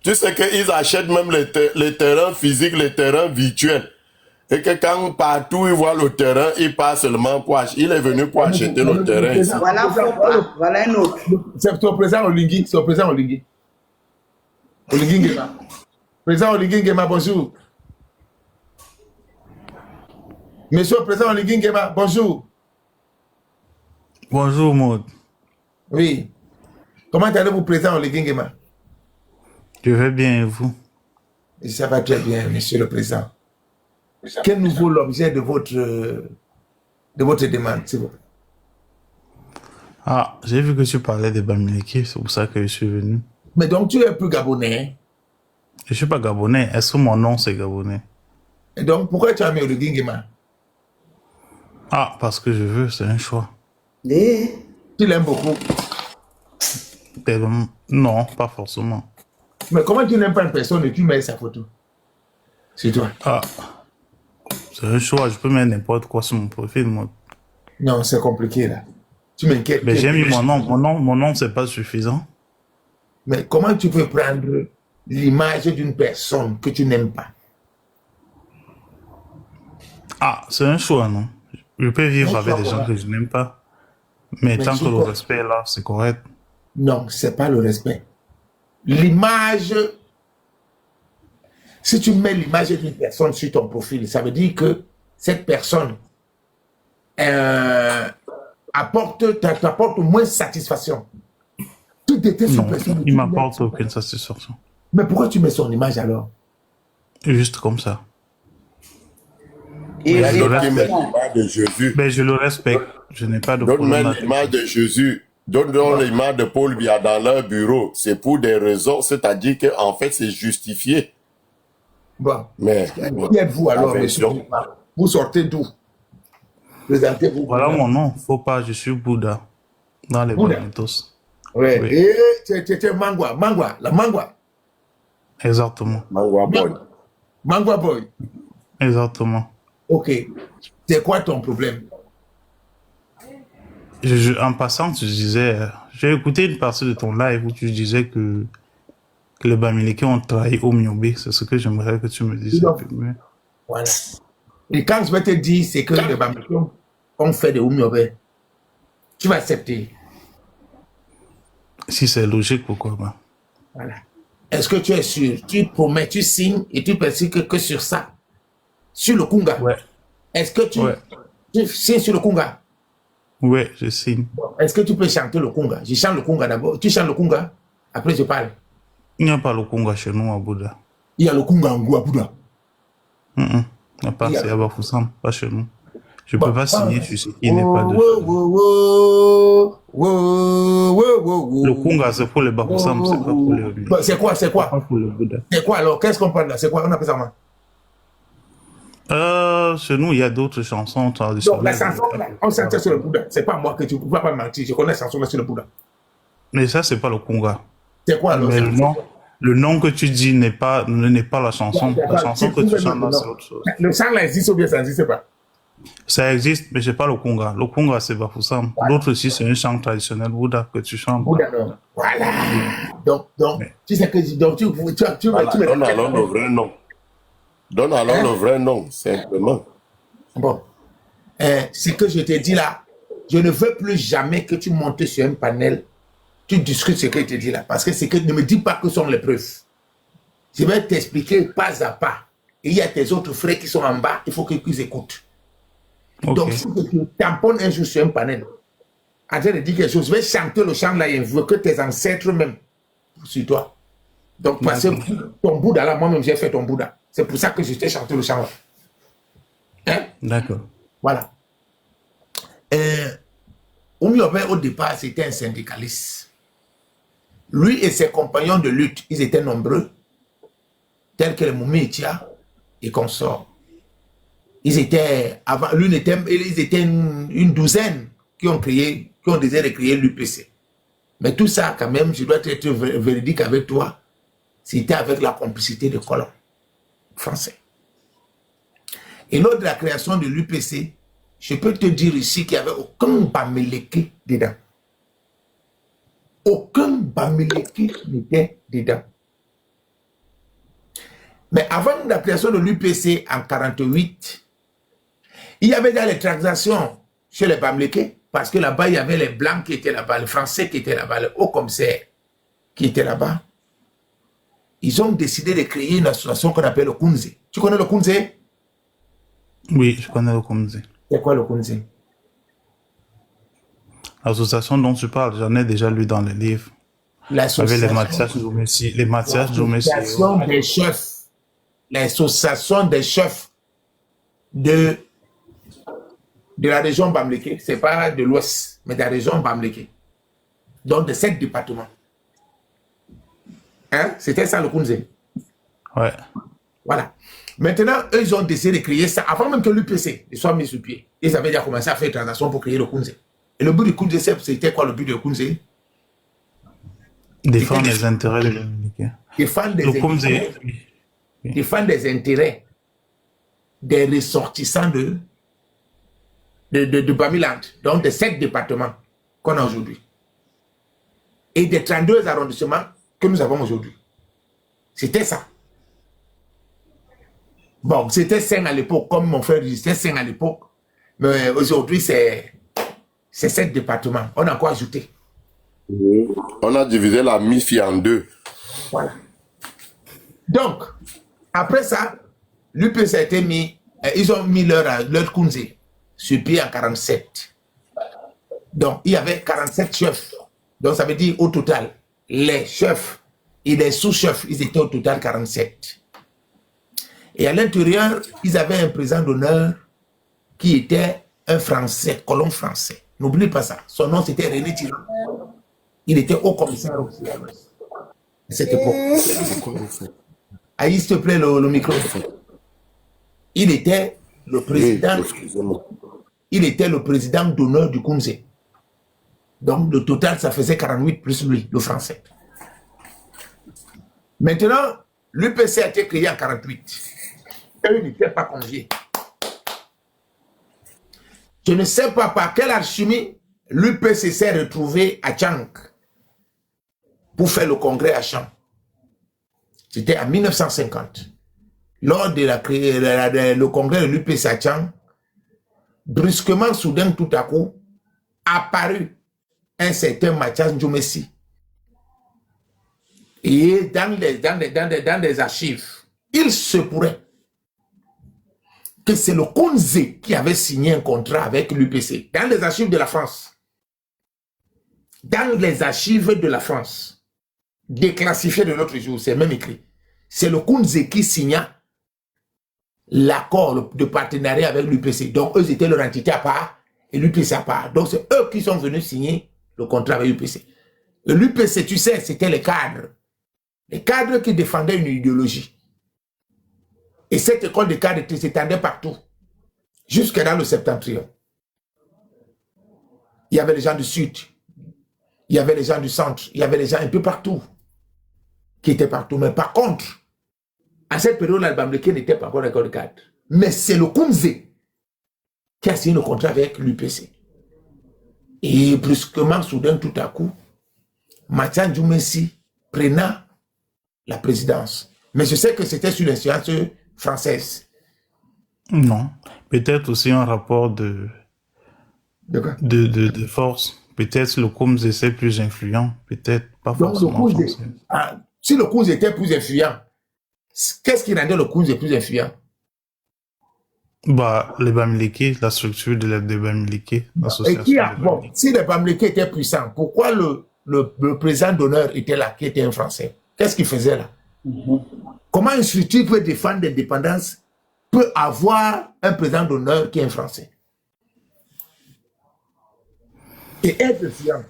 Tu sais qu'ils achètent même les terrains physiques, les terrains virtuels. Et que quand partout ils voient le terrain, ils passent seulement pour acheter. Il est venu pour acheter le terrain ici. Voilà, faut pas. Voilà un autre. C'est au président Olingui. C'est au président Olingui. Olingui Nguema. Président Olingui Nguema, bonjour. Monsieur le président Olingui Nguema, bonjour. Bonjour, Maud. Oui. Comment allez-vous, président Olingui Nguema? Je vais bien et vous? Ça va très bien, monsieur le président. Quel nouveau l'objet de votre demande, s'il vous plaît? Ah, j'ai vu que tu parlais de Bamileke, c'est pour ça que je suis venu. Mais donc tu es plus gabonais. Je suis pas gabonais. Est-ce que mon nom c'est gabonais? Et donc pourquoi tu as mis Olingui Nguema? Ah, parce que je veux, c'est un choix. Eh. Tu l'aimes beaucoup. Non, pas forcément. Mais comment tu n'aimes pas une personne et tu mets sa photo? C'est toi. Ah, c'est un choix. Je peux mettre n'importe quoi sur mon profil, moi. Non, c'est compliqué là. Tu m'inquiètes. Mais j'ai mis mon nom. Mon nom, c'est pas suffisant. Mais comment tu peux prendre l'image d'une personne que tu n'aimes pas? Ah, c'est un choix, non? Je peux vivre avec des gens que je n'aime pas. Mais tant que le respect est là, c'est correct. Non, c'est pas le respect. L'image, si tu mets l'image d'une personne sur ton profil, ça veut dire que cette personne t'apporte moins satisfaction. Tu détestes Non, une personne. il m'apporte aucune satisfaction. Mais pourquoi tu mets son image alors? Juste comme ça. Et Il y a je d'autres qui respecte. mettent l'image de Jésus. Mais je le respecte. Je n'ai pas de D'autres problème mettent avec l'image de Jésus. D'autres donnent l'image de Paul Biya dans leur bureau. C'est pour des raisons, c'est-à-dire qu'en fait, c'est justifié. Bon. Mais Qui êtes-vous alors, monsieur? attention. Vous sortez d'où? Présentez-vous. Voilà mon nom. Faut pas, je suis Bouddha. Dans les Bouddha. Bonitos. Ouais. Oui. Et tu es Mangwa. Mangwa. La Mangwa. Exactement. Mangwa boy. Mangwa boy. Exactement. Ok. C'est quoi ton problème? En passant, tu disais, j'ai écouté une partie de ton live où tu disais que les Bamileke ont trahi Omniobé. C'est ce que j'aimerais que tu me dises un peu mieux. Voilà. Et quand je vais te dire, c'est que les Bamileke ont fait de Oumiobe, tu vas accepter. Si c'est logique, pourquoi pas? Voilà. Est-ce que tu es sûr? Tu promets, tu signes et tu penses que sur ça, sur le Kunga. Ouais. Est-ce que Ouais. tu signes sur le Kunga? Ouais, je signe. Est-ce que tu peux chanter le Kunga? Je chante le Kunga d'abord. Tu chantes le Kunga, après je parle. Il n'y a pas le Congo chez nous à Bouddha. Il y a le Kunga en Gouabouda. Il n'y a pas, Il y a- c'est à Bafoussam, pas chez nous. Je Bon, peux pas signer sur ce qui n'est Oh, pas de oh, chez nous. oh, oh, oh, oh, oh. Le Kunga, c'est pour les Bafoussam, c'est pas pour les Bon, c'est quoi, c'est pas quoi? pour le Bouddha. C'est quoi alors? Qu'est-ce qu'on parle là? C'est quoi? On appelle ça comment? Chez nous, il y a d'autres chansons Donc, traditionnelles. la chanson, là, on chantait sur le Bouddha. C'est pas moi que tu ne peux pas mentir. Je connais la chanson là sur le Bouddha. Mais ça, c'est pas le Kunga. C'est quoi alors? Mais le nom que tu dis n'est pas la chanson. C'est La pas- chanson que tu chantes là, c'est autre chose. Le chant là existe ou bien ça n'existe pas? Ça existe, mais c'est pas le Kunga. Le Kunga, c'est Bafoussam. L'autre aussi, c'est un chant traditionnel Bouddha que tu chantes. Bouddha, non. Voilà. Donc, Mais- tu sais que donc, Voilà, donne alors le vrai nom. Donne alors le vrai nom, simplement. Bon. Ce que je te dis là, je ne veux plus jamais que tu montes sur un panel, tu discutes ce que je te dis là. Parce que c'est que ne me dis pas que sont les preuves. Je vais t'expliquer pas à pas. Et il y a tes autres frères qui sont en bas, il faut qu'ils écoutent. Ok. Donc, si tu tamponnes un jour sur un panel, en train de dire quelque chose, je vais chanter le chant là et invoquer tes ancêtres même sur toi. Donc, parce que ton Bouddha là, moi-même j'ai fait ton Bouddha. C'est pour ça que je t'ai chanté le chant là. Hein? D'accord. Voilà. Oumiobe, au départ, c'était un syndicaliste. Lui et ses compagnons de lutte, ils étaient nombreux, tels que les Moumi Etia et consorts. Ils étaient, ils étaient une douzaine qui ont désiré de créer l'UPC. Mais tout ça, quand même, je dois être véridique avec toi, c'était avec la complicité des colons français. Et lors de la création de l'UPC, je peux te dire ici qu'il n'y avait aucun Bamileke dedans. Aucun Bamileke n'était dedans. Mais avant la création de l'UPC en 1948, il y avait déjà les transactions chez les Bamileke, parce que là-bas, il y avait les Blancs qui étaient là-bas, les Français qui étaient là-bas, les hauts commissaires qui étaient là-bas. Ils ont décidé de créer une association qu'on appelle le Kunze. Tu connais le Kunze? Oui, je connais le Kunze. C'est quoi le Kunze? L'association dont tu parles, j'en ai déjà lu dans les livres. Avec les Mathias Djoumessi. Les Mathias Djoumessi. L'association des chefs. L'association des chefs de la région Bamileke. Ce n'est pas de l'Ouest, mais de la région Bamileke. Donc de 7 départements. Hein? C'était ça le Kunze. Ouais. Voilà. Maintenant, eux, ils ont décidé de créer ça avant même que l'UPC soit mis sur pied. Ils avaient déjà commencé à faire des transactions pour créer le Kunze. Et le but du Kunze, c'était quoi le but du Kunze? Défendre les intérêts des Dominicains. Défendre Le Kunze, défendre les intérêts des ressortissants de Bamiland, donc des 7 départements qu'on a aujourd'hui. Et des 32 arrondissements que nous avons aujourd'hui. C'était ça. Bon, c'était 5 à l'époque, comme mon frère dit, c'était 5 à l'époque. Mais aujourd'hui, c'est 7 départements. On a quoi ajouté? On a divisé la MIFI en 2. Voilà. Donc, après ça, l'UPC a été mis, ils ont mis leur Kunze sur pied en 47. Donc, il y avait 47 chefs. Donc, ça veut dire au total, les chefs et les sous-chefs, ils étaient au total 47. Et à l'intérieur, ils avaient un président d'honneur qui était un Français, colon français. N'oublie pas ça. Son nom, c'était René Tiran. Il était haut commissaire à cette époque. Aïe, s'il te plaît, le micro. Il était le président. Il était le président d'honneur du Kunze. Donc, le total, ça faisait 48 plus lui, le français. Maintenant, l'UPC a été créé en 48. Eux n'étaient pas conviés. Je ne sais pas par quelle alchimie l'UPC s'est retrouvé à Tchang pour faire le congrès à Chang. C'était en 1950. Lors de le congrès de l'UPC à Tchang, brusquement, soudain, tout à coup, apparut un certain Mathias Ndjoumessi. Et dans les archives, il se pourrait que c'est le Kunze qui avait signé un contrat avec l'UPC. Dans les archives de la France. Dans les archives de la France. Déclassifiées de l'autre jour, c'est même écrit. C'est le Kunze qui signa l'accord de partenariat avec l'UPC. Donc, eux étaient leur entité à part et l'UPC à part. Donc, c'est eux qui sont venus signer le contrat avec l'UPC. L'UPC, tu sais, c'était les cadres. Les cadres qui défendaient une idéologie. Et cette école de cadres s'étendait partout. Jusque dans le septentrion. Il y avait les gens du sud. Il y avait les gens du centre. Il y avait les gens un peu partout. Qui étaient partout. Mais par contre, à cette période, l'Albamleke n'était pas encore l'école de cadres. Mais c'est le Kunze qui a signé le contrat avec l'UPC. Et brusquement, soudain, tout à coup, Mathias Ndjoumessi prenant la présidence. Mais je sais que c'était sous l'influence française. Non. Peut-être aussi un rapport de force. Peut-être le Kunze est plus influent. Peut-être pas forcément français. Si le Kunze était plus influent, qu'est-ce qui rendait le Kunze plus influent? Bah, les Bamileke, la structure de les Bamileke, l'association. Si les Bamileke étaient puissants, pourquoi le président d'honneur était là, qui était un Français? Qu'est-ce qu'il faisait là? Comment une structure peut défendre l'indépendance, peut avoir un président d'honneur qui est un Français? Et être fiant.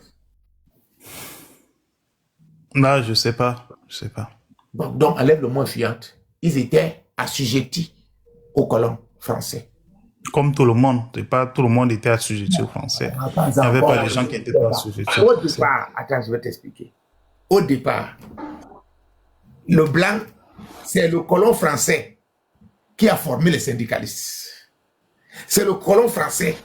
Là, je sais pas. Bon, donc, enlève le mot fiante. Ils étaient assujettis aux colons français. Comme tout le monde. Pas tout le monde était assujetti aux Français. Il n'y avait pas des gens qui n'étaient pas assujettis aux Français. Au départ, attends, je vais t'expliquer. Au départ, le blanc, c'est le colon français qui a formé les syndicalistes. C'est le colon français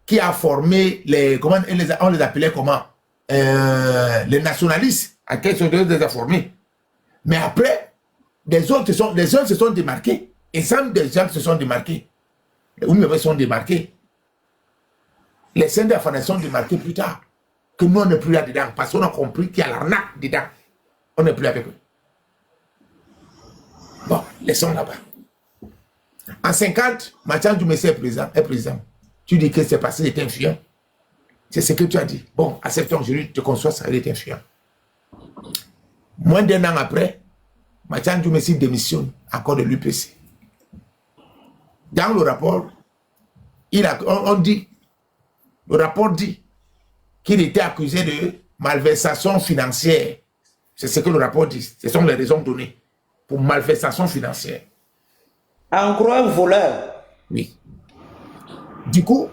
qui a formé les, comment on les appelait comment? Les nationalistes, à quels sont les a formés. Mais après, les autres se sont démarqués. Et sans des gens se sont démarqués. Les Oumébé sont démarqués. Les syndicats sont démarqués plus tard. Que nous, on n'est plus là-dedans. Parce qu'on a compris qu'il y a l'arnaque dedans. On n'est plus avec eux. Bon, laissons là-bas. En 50, Mathias Ndjoumessi est président. Tu dis que c'est parce qu'il est influent. C'est ce que tu as dit. Bon, acceptons, je te conçois, ça, il est influent. Moins d'un an après, Mathias Ndjoumessi démissionne encore de l'UPC. Dans le rapport, le rapport dit qu'il était accusé de malversation financière. C'est ce que le rapport dit. Ce sont les raisons données pour malversation financière. En gros, un voleur. Oui. Du coup,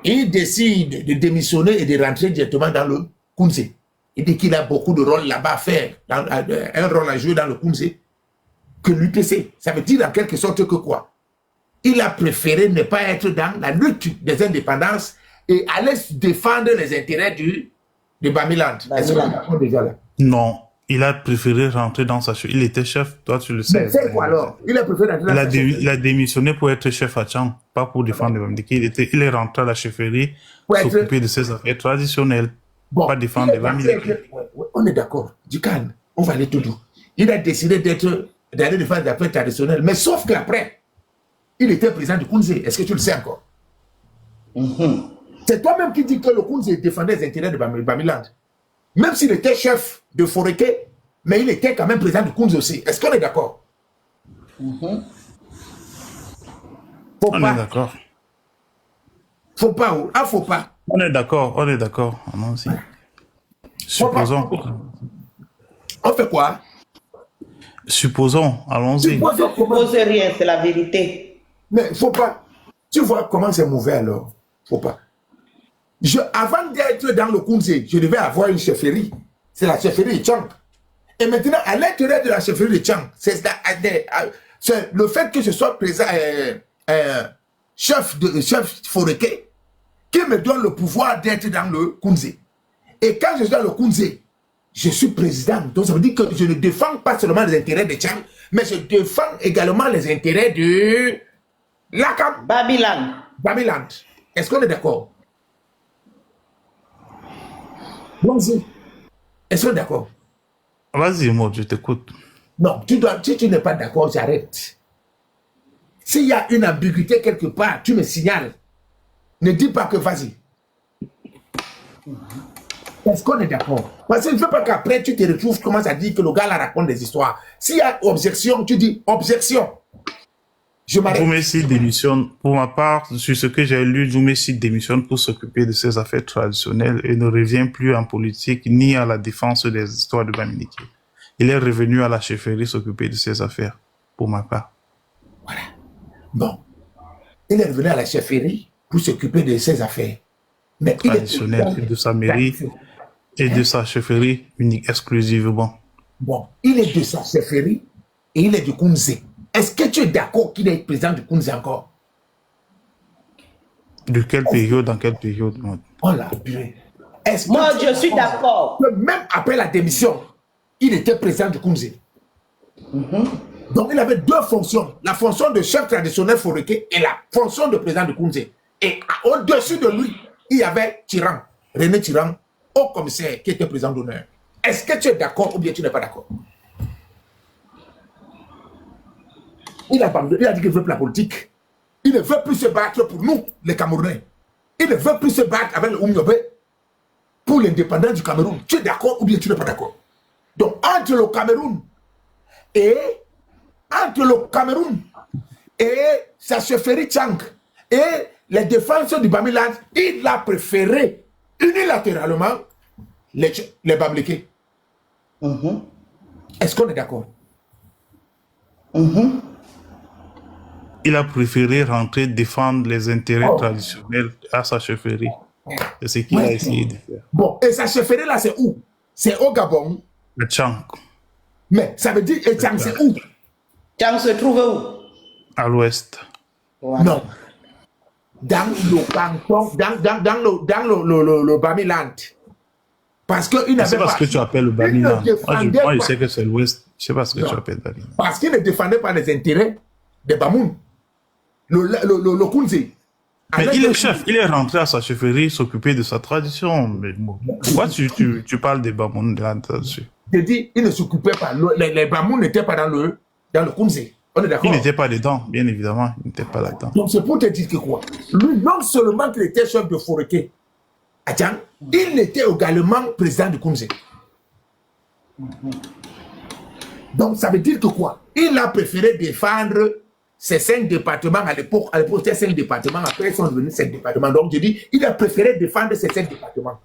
il décide de démissionner et de rentrer directement dans le Kunze. Il dit qu'il a beaucoup de rôles là-bas à faire, un rôle à jouer dans le Kunze, que l'UPC. Ça veut dire en quelque sorte que quoi? Il a préféré ne pas être dans la lutte des indépendances et aller défendre les intérêts de Bamiland. Est-ce qu'on est déjà là? Non, il a préféré rentrer dans sa chef. Il était chef, toi tu le sais. Mais c'est quoi alors? Il a préféré rentrer dans sa chef. Il a démissionné pour être chef à Tchang, pas pour défendre les Bamileke. Il est rentré à la chefferie pour s'occuper de ses affaires traditionnelles, pas défendre les Bamileke. On est d'accord, du calme, on va aller tout doux. Il a décidé d'aller défendre les affaires traditionnelles, mais sauf qu'après, il était président du Kunze. Est-ce que tu le sais encore? C'est toi-même qui dis que le Kounze défendait les intérêts de Bamiland. Même s'il était chef de Foreké, mais il était quand même président du Kounze aussi. Est-ce qu'on est d'accord? On est d'accord. Faut pas. Ah, faut pas. On est d'accord. Allons-y. Supposons. On fait quoi? Supposons, allons-y. Suppose rien, c'est la vérité. Mais faut pas. Tu vois comment c'est mauvais alors? Faut pas. Avant d'être dans le Kounze, je devais avoir une chefferie. C'est la chefferie de Tchang. Et maintenant, à l'intérieur de la chefferie de Tchang, c'est le fait que je sois présent, chef Foreké, qui me donne le pouvoir d'être dans le Kounze. Et quand je suis dans le Kounze, je suis président. Donc ça veut dire que je ne défends pas seulement les intérêts de Tchang, mais je défends également les intérêts de l'Akam. Bamiland. Est-ce qu'on est d'accord? Allons-y. Est-ce qu'on est d'accord? Vas-y, moi, je t'écoute. Non, si tu n'es pas d'accord, j'arrête. S'il y a une ambiguïté quelque part, tu me signales. Ne dis pas que vas-y. Est-ce qu'on est d'accord? Parce que je ne veux pas qu'après tu te retrouves, tu commences à dire que le gars là raconte des histoires. S'il y a objection, tu dis objection. Je m'arrête. Djoumessi démissionne. Pour ma part, sur ce que j'ai lu, Djoumessi démissionne pour s'occuper de ses affaires traditionnelles et ne revient plus en politique ni à la défense des histoires de Bamileke. Il est revenu à la chefferie s'occuper de ses affaires, pour ma part. Voilà. Bon. Il est revenu à la chefferie pour s'occuper de ses affaires. Mais traditionnelles et de sa mairie et de sa chefferie unique exclusivement. Bon. Il est de sa chefferie et il est du Kounze. Est-ce que tu es d'accord qu'il est président du Kounze encore? De quelle période, dans quelle période? Oh là, purée. Moi, je suis d'accord. Même après la démission, il était président du Kounze. Donc, il avait deux fonctions. La fonction de chef traditionnel Foreké et la fonction de président du Kounze. Et au-dessus de lui, il y avait Tiran, René Tiran, haut commissaire, qui était président d'honneur. Est-ce que tu es d'accord ou bien tu n'es pas d'accord? Il a dit qu'il ne veut plus la politique. Il ne veut plus se battre pour nous, les Camerounais. Il ne veut plus se battre avec le Oumyobé pour l'indépendance du Cameroun. Tu es d'accord ou bien tu n'es pas d'accord? Donc, entre le Cameroun et sa chefferie Tchang et les défenseurs du Bamiland, il a préféré unilatéralement les Bamileke. Est-ce qu'on est d'accord? Il a préféré rentrer défendre les intérêts traditionnels à sa chefferie. C'est ce qu'il a essayé de faire. Bon, et sa chefferie là, c'est où? C'est au Gabon. Le Tchang. Mais ça veut dire, et Tchang, c'est où? Tchang se trouve où? À l'ouest. Non. Dans le canton, dans le Bamiland. Parce qu'il n'avait pas... C'est parce que tu appelles le Bamiland. Moi, je sais que c'est l'ouest. Je ne sais pas ce que tu appelles Bamiland. Parce qu'il ne défendait pas les intérêts des Bamoun. Le Kounze. Mais il est chef, il est rentré à sa chefferie s'occuper de sa tradition. Mais bon, pourquoi tu parles des Bamoun là-dessus? Je dis, il ne s'occupait pas. Les Bamoun n'étaient pas dans le Kounze. On est d'accord? Il n'était pas dedans, bien évidemment. Il n'était pas là-dedans. Donc c'est pour te dire que quoi? Lui, non seulement qu'il était chef de Foreké, il était également président du Kounze. Donc ça veut dire que quoi? Il a préféré défendre ces 5 départements à l'époque. À l'époque, c'était 5 départements. Après, ils sont devenus 5 départements. Donc, je dis, il a préféré défendre ces 5 départements.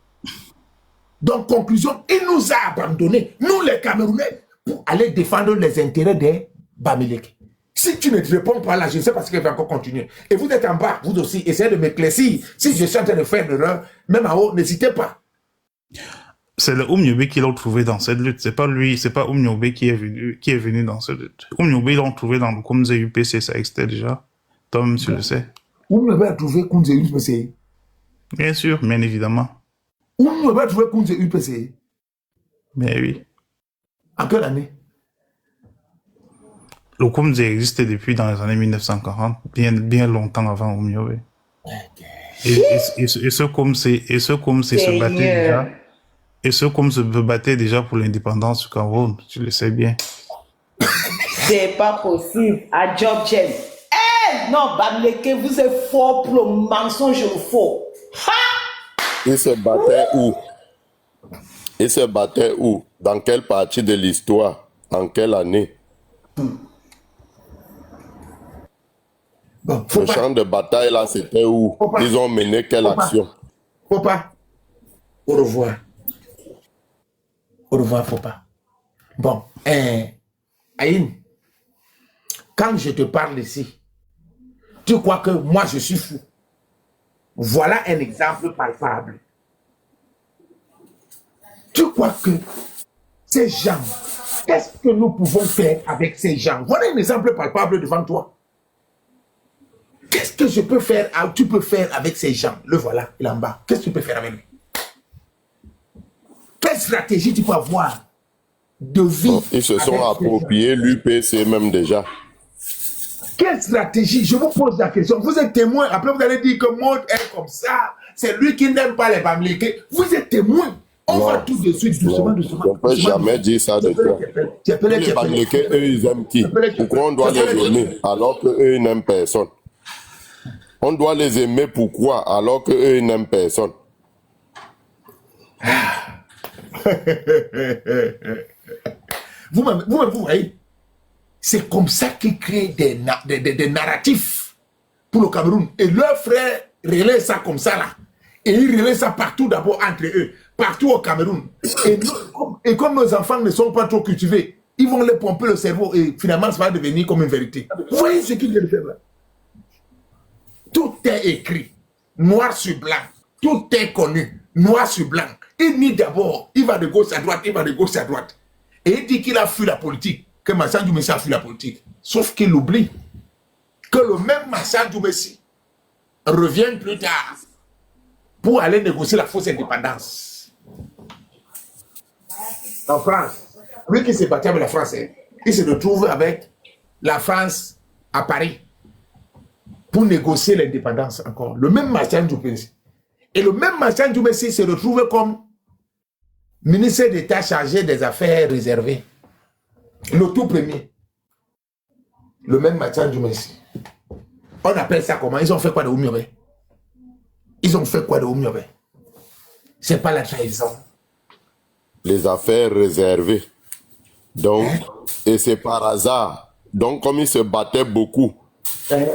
Donc, conclusion, il nous a abandonnés, nous les Camerounais, pour aller défendre les intérêts des Bamileke. Si tu ne te réponds pas là, je ne sais pas ce qu'il va encore continuer. Et vous êtes en bas, vous aussi, essayez de m'éclaircir. Si je suis en train de faire une erreur, même en haut, n'hésitez pas. C'est le Oumyobé qui l'ont trouvé dans cette lutte. C'est pas lui, c'est pas Oumyobé qui est venu dans cette lutte. Oumyobé l'ont trouvé dans le Kounze UPC, ça existait déjà. Tom, tu le sais. Oumyobé a trouvé Kounze UPC. Bien sûr, bien évidemment. Oumyobé a trouvé Kounze UPC. Mais oui. En quelle année? Le Kounze existait depuis dans les années 1940, bien longtemps avant Oumyobé. Et ce Kounze se battait déjà. Et ceux comme se battaient déjà pour l'indépendance du Cameroun, tu le sais bien. C'est pas possible. À Job Jen. Eh, non, Bamleke, vous êtes fort pour le mensonge faux. Ha! Il se battait où? Il se battait où? Dans quelle partie de l'histoire? En quelle année? Bon, faut Le pas. champ de bataille, là, c'était où? Faut pas. Ils ont mené quelle Faut pas. action? Faut pas. Au revoir. Au revoir, faut pas. Bon, Aïn, quand je te parle ici, tu crois que moi je suis fou. Voilà un exemple palpable. Tu crois que ces gens, qu'est-ce que nous pouvons faire avec ces gens? Voilà un exemple palpable devant toi. Qu'est-ce que je peux faire, tu peux faire avec ces gens? Le voilà, il est en bas. Qu'est-ce que tu peux faire avec lui? Quelle stratégie tu peux avoir de vie? Bon, ils se sont avec ces gens? appropriés l'UPC même déjà. Quelle stratégie? Je vous pose la question. Vous êtes témoin. Après, vous allez dire que Maud est comme ça. C'est lui qui n'aime pas les Bamileke. Vous êtes témoin. On va tout de suite, doucement, doucement. On ne peut jamais dire ça de toi. Les Bamileke, eux, ils aiment qui? Pourquoi on doit les aimer alors qu'eux, ils n'aiment personne? On doit les aimer pourquoi alors qu'eux, ils n'aiment personne? Vous-même, vous voyez, c'est comme ça qu'ils créent des narratifs pour le Cameroun. Et leurs frères relaient ça comme ça là. Et ils relaient ça partout d'abord entre eux, partout au Cameroun. Et comme nos enfants ne sont pas trop cultivés, ils vont les pomper le cerveau et finalement ça va devenir comme une vérité. Vous voyez ce qu'ils viennent faire là? Tout est écrit, noir sur blanc. Tout est connu, noir sur blanc. Il nie d'abord, il va de gauche à droite, il va de gauche à droite. Et il dit qu'il a fui la politique, que Marchand Djoumessi a fui la politique. Sauf qu'il oublie que le même Marchand Djoumessi revient plus tard pour aller négocier la fausse indépendance. En France, lui qui s'est battu avec la France, il se retrouve avec la France à Paris pour négocier l'indépendance encore. Le même Marchand Djoumessi. Et le même Marchand Djoumessi se retrouve comme ministre d'État chargé des affaires réservées. Le tout premier. Le même Marchand Djoumessi. On appelle ça comment? Ils ont fait quoi de Oumiobe? Ils ont fait quoi de Oumiobe? C'est pas la trahison. Les affaires réservées. Donc, et c'est par hasard. Donc, comme ils se battaient beaucoup,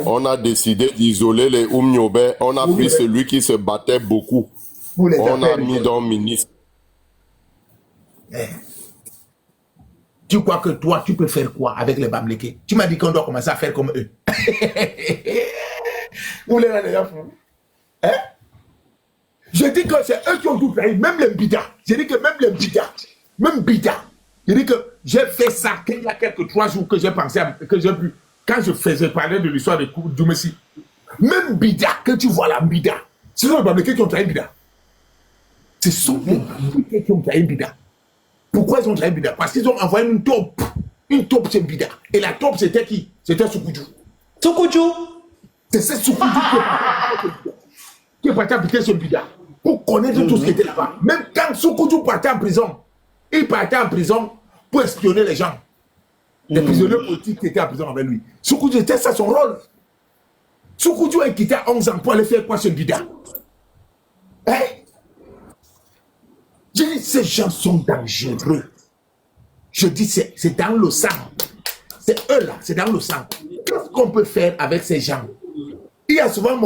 on a décidé d'isoler les Oumiobe. On a pris celui qui se battait beaucoup. On a mis dans le ministre. Tu crois que toi, tu peux faire quoi avec les Bamileke? Tu m'as dit qu'on doit commencer à faire comme eux. Vous voulez les enfants? Hein? Je dis que c'est eux qui ont tout trahi, même les Mbida. Je dis que même les Mbida, même Bida. Je dis que j'ai fait ça il y a quelques 3 jours que j'ai pensé, que j'ai vu, quand je faisais parler de l'histoire de Djoumessi. Même Bida, que tu vois là, Bida, ce sont les Bamileke qui ont trahi Bida. Ce sont les Bamileke qui ont trahi Bida. Pourquoi ils ont trahi Bida? Parce qu'ils ont envoyé une taupe. Une taupe, c'est Bida. Et la taupe, c'était qui? C'était Soukoudjou. Soukoudjou? C'est ce Soukoudjou qui est parti habiter sur Bida. Pour connaître tout ce qui était là-bas. Même quand Soukoudjou partait en prison, il partait en prison pour espionner les gens. Les prisonniers politiques qui étaient en prison avec lui. Soukoudjou, c'était ça son rôle. Soukoudjou a quitté à 11 ans pour aller faire quoi sur Bida? Hein? Je dis, ces gens sont dangereux. Je dis, c'est dans le sang. C'est eux là, c'est dans le sang. Qu'est-ce qu'on peut faire avec ces gens? Il y a souvent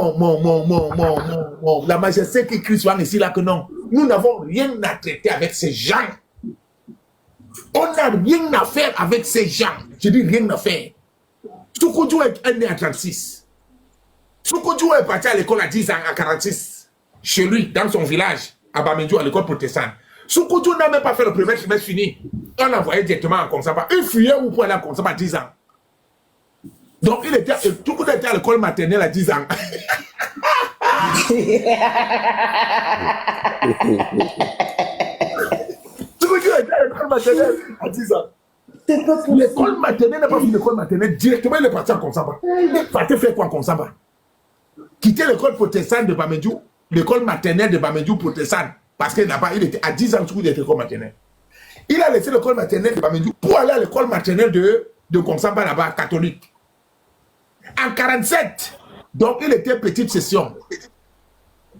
la majesté qui crie souvent ici là que non, nous n'avons rien à traiter avec ces gens. On n'a rien à faire avec ces gens. Je dis rien à faire. Soukoudjou est né à 36. Soukoudjou est parti à l'école à 10 ans, à 46. Chez lui, dans son village, à Bamendjou, à l'école protestante. Soukoudjou n'a même pas fait le premier trimestre fini. On l'a envoyé directement en Konsamba. Il fuyait ou pour aller en Konsamba à 10 ans. Donc, tout le monde était à l'école maternelle à 10 ans. Soukoudjou était à l'école maternelle à 10 ans. L'école maternelle n'a pas fini l'école maternelle. Directement, il est parti en Konsamba. Il est parti faire quoi en Konsamba? Quitter l'école protestante de Bamendjou, l'école maternelle de Bamendjou protestante, parce qu'il il était à 10 ans sous l'école maternelle. Il a laissé l'école maternelle de Bamendjou pour aller à l'école maternelle de Konsamba là-bas, catholique. En 47, donc il était petite session.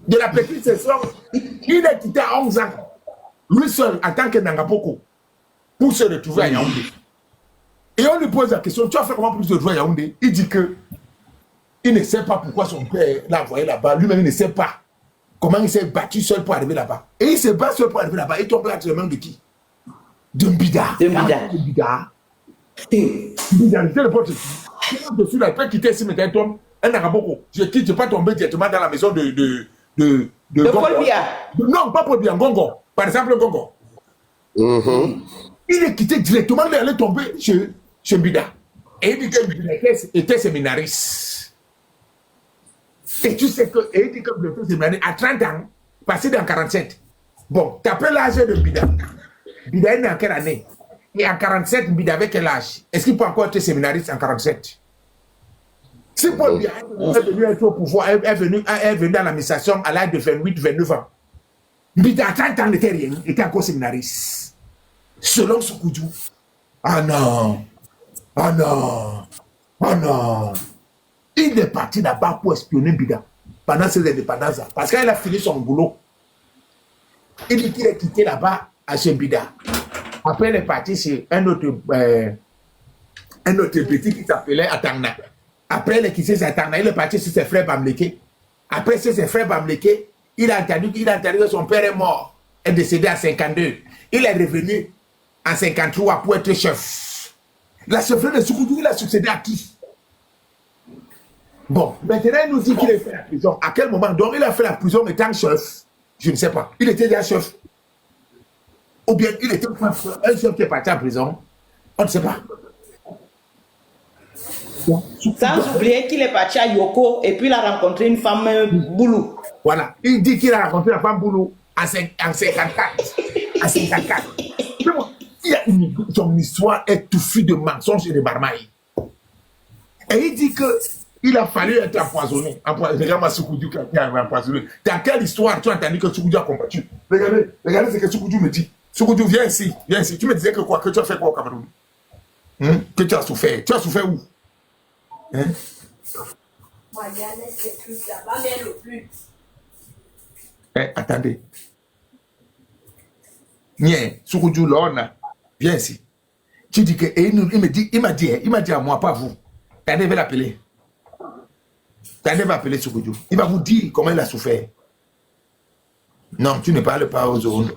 De la petite session, il est quitté à 11 ans. Lui seul, en tant que Nangapoko, pour se retrouver à Yaoundé. Et on lui pose la question, tu as fait comment pour se retrouver à Yaoundé? Il dit que il ne sait pas pourquoi son père l'a envoyé là-bas. Lui-même, il ne sait pas comment il s'est battu seul pour arriver là-bas. Et il se bat seul pour arriver là-bas. Et tombe entre les mains de qui? De Mbida. De Mbida. Mbida. Mbida, c'était le pote. Je suis là, je peux quitter ici, mais un tombe. Un Nangapoko. Je quitte, je ne peux pas tomber directement dans la maison de Paul Biya. Non, pas Paul Biya, Ngongo. Par exemple, Ngongo. Il est quitté directement, il allait tomber chez Mbida. Et il dit que Mbida était séminariste. Et tu sais que, et il dit que Mbida était séminariste à 30 ans, passé dans 47. Bon, tu appelles l'âge de Mbida. Mbida est né en quelle année? Et en 47, Mbida avait quel âge? Est-ce qu'il peut encore être séminariste en 47? Si Paul Biya est venu être au pouvoir, est venu dans l'administration à l'âge de 28-29 ans, Mbida à 30 ans n'était rien, il était encore séminariste. Selon Soukoudjou. Ah non, ah non, ah non. Il est parti là-bas pour espionner Mbida pendant ses indépendances. Parce qu'il a fini son boulot. Il dit qu'il est quitté là-bas à chez Mbida. Après, il est parti chez un autre petit qui s'appelait Atangna. Après, il est quitté chez Atangna. Il est parti chez ses frères Bamleke. Après, chez ses frères Bamleke, il a entendu que son père est mort, est décédé à 52. Il est revenu en 53 pour être chef. La chefferie de Soukoudjou, il a succédé à qui? Bon, maintenant, il nous dit qu'il est fait la prison. À quel moment? Donc, il a fait la prison étant chef. Je ne sais pas. Il était déjà chef. Ou bien, il était un chef qui est parti en prison. On ne sait pas. Bon, Sans oublier qu'il est parti à Yoko et puis il a rencontré une femme Boulou. voilà. Il dit qu'il a rencontré la femme Boulou en 54. À 54. Son histoire est touffue de mensonges et de barbarie. Et il dit qu'il a fallu être empoisonné. Regarde-moi Soukoudjou qui a été empoisonné. Dans quelle histoire tu as entendu que Soukoudjou a combattu? Regardez ce que Soukoudjou me dit. Soukoudjou, viens ici, viens ici. Tu me disais que quoi? Que tu as fait quoi au Cameroun? Que tu as souffert? Tu as souffert où? Moi, il y a ces trucs là-bas, mais le plus. Attendez. Viens, Soukoudjou, là, viens ici. Tu dis que, et il m'a dit à moi, pas vous. Tandé va l'appeler. Tandé va appeler Soukoudjou. Il va vous dire comment il a souffert. Non, tu ne parles pas aux autres.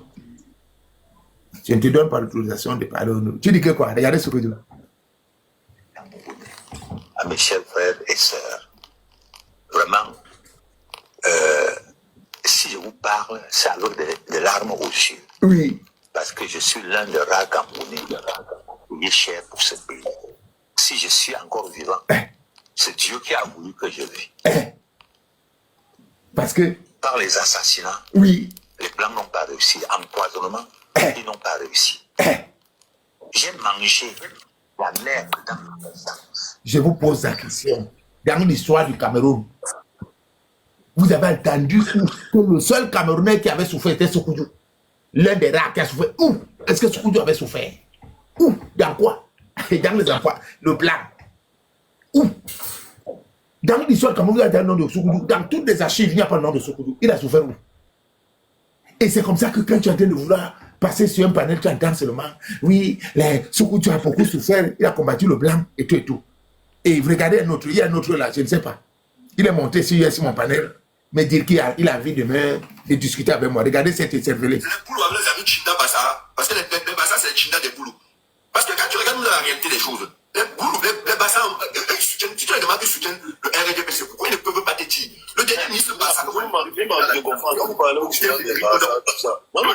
Je ne te donne pas l'autorisation de parler aux autres. Tu dis que quoi? Regardez Soukoudjou. À mes chers frères et sœurs, vraiment, si je vous parle, c'est avec des larmes aux yeux. Oui. Parce que je suis l'un des rares Camerounais qui est cher pour ce pays. Si je suis encore vivant, c'est Dieu qui a voulu que je vive. Parce que... Par les assassinats, oui. Les Blancs n'ont pas réussi. Empoisonnement, ils n'ont pas réussi. J'ai mangé la merde dans ma naissance. Je vous pose la question. Dans l'histoire du Cameroun, vous avez entendu que le seul Camerounais qui avait souffert était Soukoudjou. L'un des rares qui a souffert. Où est-ce que Soukoudjou avait souffert? Où? Dans quoi? Dans les emplois. Le plan. Où? Dans l'histoire du Cameroun, il y a le nom de Soukoudjou. Dans toutes les archives, il n'y a pas le nom de Soukoudjou. Il a souffert où? Et c'est comme ça que quand tu es en train de vouloir passer sur un panel, tu entends seulement, oui, Soukoudjou a beaucoup souffert, il a combattu le blanc et tout et tout. Et regardez un autre, il y a un autre là, je ne sais pas. Il est monté sur mon panel, me dire qu'il a envie de discuter avec moi. Regardez cette cervelée. Les boulous avec les amis Chinda Bassa, parce que les Bassa c'est les Chinda des boulous. Parce que quand tu regardes la réalité des choses, les boulous, les Bassa, si tu as demandé soutien le RDPC, pourquoi ils ne peuvent pas te dire? Le dernier ministre Bassa, comment je comprends, quand vous parlez au chef des Bassa, quand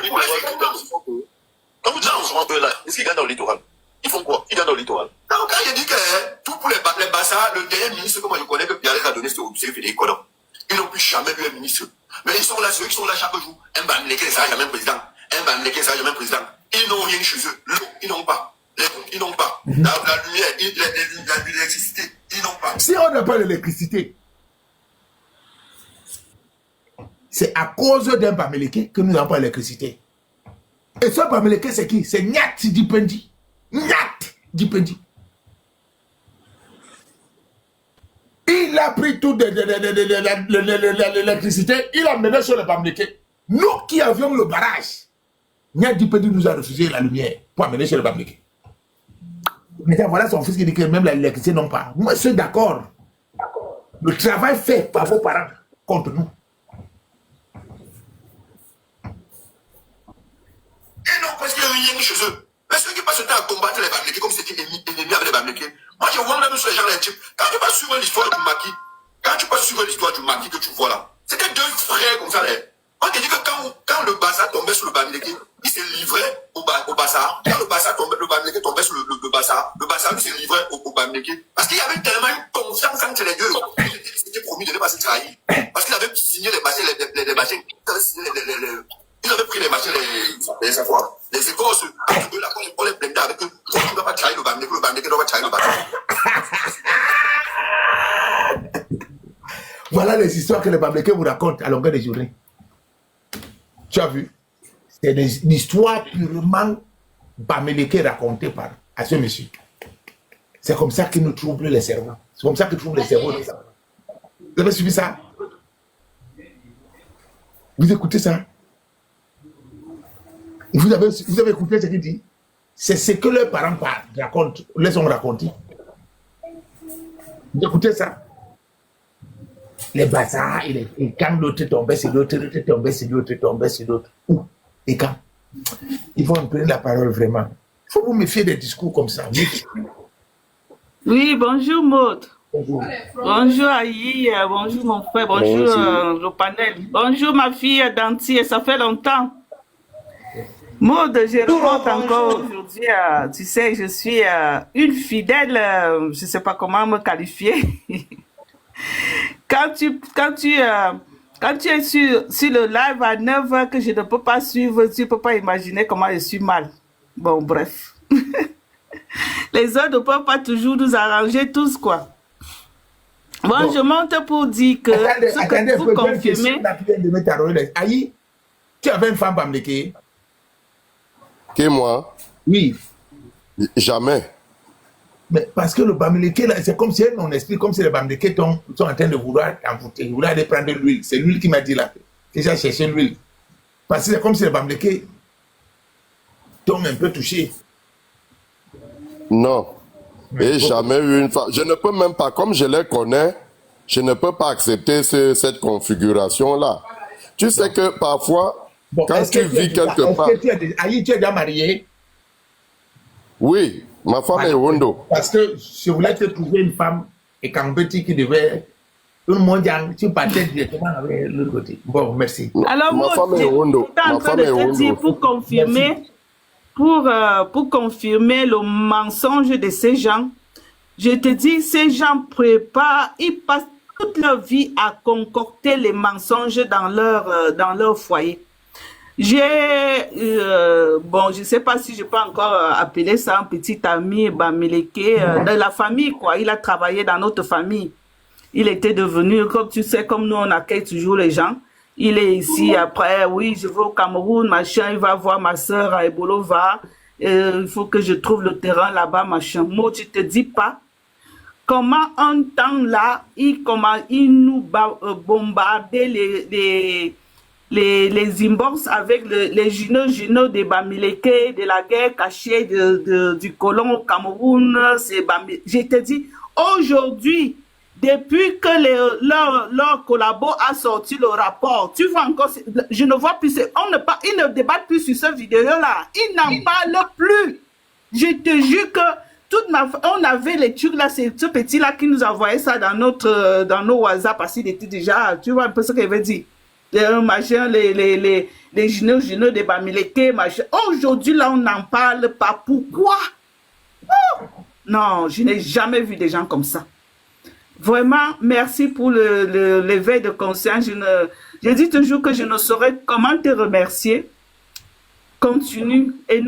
vous dites en ce là, est-ce qu'ils gagnent dans le littoral? Ils font quoi? Ils gagnent dans le littoral. Donc, quand il dit que tout pour les Bassa, le dernier ministre, comment je connais que Pierre a donné, c'est au Frédéric Kodon. Ils n'ont plus jamais vu un ministre. Mais ils sont là, ceux qui sont là chaque jour. Un Bamleke, ça n'a jamais un président. Un Bamleke, ça n'a jamais un président. Ils n'ont rien chez eux. L'eau, ils n'ont pas. Ils n'ont pas. La lumière, l'électricité, ils n'ont pas. Si on n'a pas l'électricité, c'est à cause d'un Bamleke que nous n'avons pas l'électricité. Et ce Bamleke, c'est qui? C'est Nyat Dipendi. Nyat Dipendi. il a pris tout de l'électricité, il a mené sur le Bamileke. Nous qui avions le barrage, Nia Dipedi nous a refusé la lumière pour amener sur le Bamileke. Maintenant, voilà son fils qui dit que même l'électricité non pas. Moi, je suis d'accord. Le travail fait par vos parents contre nous. Et non, parce qu'il y a rien chez eux. Mais ceux qui passent le temps à combattre les Bamileke comme c'était ennemi avec les Bamileke. Moi, je vois même sur les gens les types. Quand tu passes sur l'histoire du maquis, que tu vois là, c'était deux frères comme ça. On te dit que quand le Bassa tombait sur le Bamileke, il s'est livré au Bassa. Quand le Bassa tombait, le Bamileke tombait sur le Bassa lui s'est livré au Bamileke. Parce qu'il y avait tellement une confiance entre les deux. Il s'était promis de ne pas se trahir. Parce qu'il avait signé les machines, ils avaient pris les machines, les écorces. Là, on les blindait avec eux. Tu ne dois pas trahir le Bamileke ne doit pas trahir le Bassa. Voilà les histoires que les Bamileke vous racontent à longueur de journée. Tu as vu? C'est une histoire purement Bamileke racontée par à ce monsieur. C'est comme ça qu'il nous trouble les cerveaux. C'est comme ça qu'il trouble les cerveaux. Vous avez suivi ça? Vous écoutez ça? Vous avez écouté ce qu'il dit? C'est ce que leurs parents racontent, les ont raconté. Vous écoutez ça? Les bazars, et quand l'autre tombait, c'est l'autre, l'autre tombait, c'est l'autre, tombait, c'est l'autre. Où? Et quand? Ils vont prendre la parole vraiment. Il faut vous méfier des discours comme ça. Oui, bonjour Maud. Bonjour. Bonjour Aïe, bonjour mon frère, bonjour le panel. Bonjour ma fille Danti, ça fait longtemps. Maud, je remonte encore aujourd'hui, tu sais, je suis une fidèle, je ne sais pas comment me qualifier. Quand tu es sur le live à 9h que je ne peux pas suivre, tu ne peux pas imaginer comment je suis mal. Bon, bref. Les autres ne peuvent pas toujours nous arranger tous, quoi. Bon, je monte pour dire que attendez, pour confirmer... Aïe, tu avais une femme Bamileke? Que moi? Oui. Jamais. Mais parce que le Bamileke, c'est comme si on explique, comme si les Bamileke sont en train de vouloir envoûter, vouloir aller prendre l'huile. C'est l'huile qui m'a dit là, que j'ai cherché l'huile. Parce que c'est comme si les Bamileke sont un peu touchés. Non. Et jamais eu une femme. Je ne peux même pas, comme je les connais, je ne peux pas accepter cette configuration-là. Tu sais que parfois, quand tu vis quelque part... Aïe, tu es déjà marié? Oui, ma femme est Wondo. Parce que je voulais te trouver une femme et Kambeti qui devait... Tout le monde, tu partais directement avec l'autre côté. Bon, merci. Alors, ma femme est Wondo. Ma femme est Wondo. Pour confirmer... Pour confirmer le mensonge de ces gens, je te dis, ces gens préparent, ils passent toute leur vie à concocter les mensonges dans leur foyer. Bon, je ne sais pas si je peux encore appeler ça un petit ami Bamileke de la famille, quoi. Il a travaillé dans notre famille. Il était devenu, comme tu sais, comme nous, on accueille toujours les gens. Il est ici, après, oui, je vais au Cameroun, machin, il va voir ma soeur à Ebolova, il faut que je trouve le terrain là-bas, machin. Moi, je te dis pas comment un temps là, il nous bombardait les inbox avec les Juno des Bamileke, de la guerre cachée du colon au Cameroun. Je te dis, aujourd'hui, depuis que leur collabo a sorti le rapport, tu vois encore, je ne vois plus, ils ne débattent plus sur cette vidéo-là. Ils n'en parlent plus. Je te jure que on avait les trucs là, c'est ce petit-là qui nous envoyait ça dans nos WhatsApp parce qu'il était déjà, tu vois un peu ce qu'il veut dire. Machin, les Juno des Bamileke, machin. Aujourd'hui, là, on n'en parle pas. Pourquoi? Oh! Non, je n'ai jamais vu des gens comme ça. Vraiment, merci pour l'éveil de conscience. Je dis toujours que je ne saurais comment te remercier. Continue. Et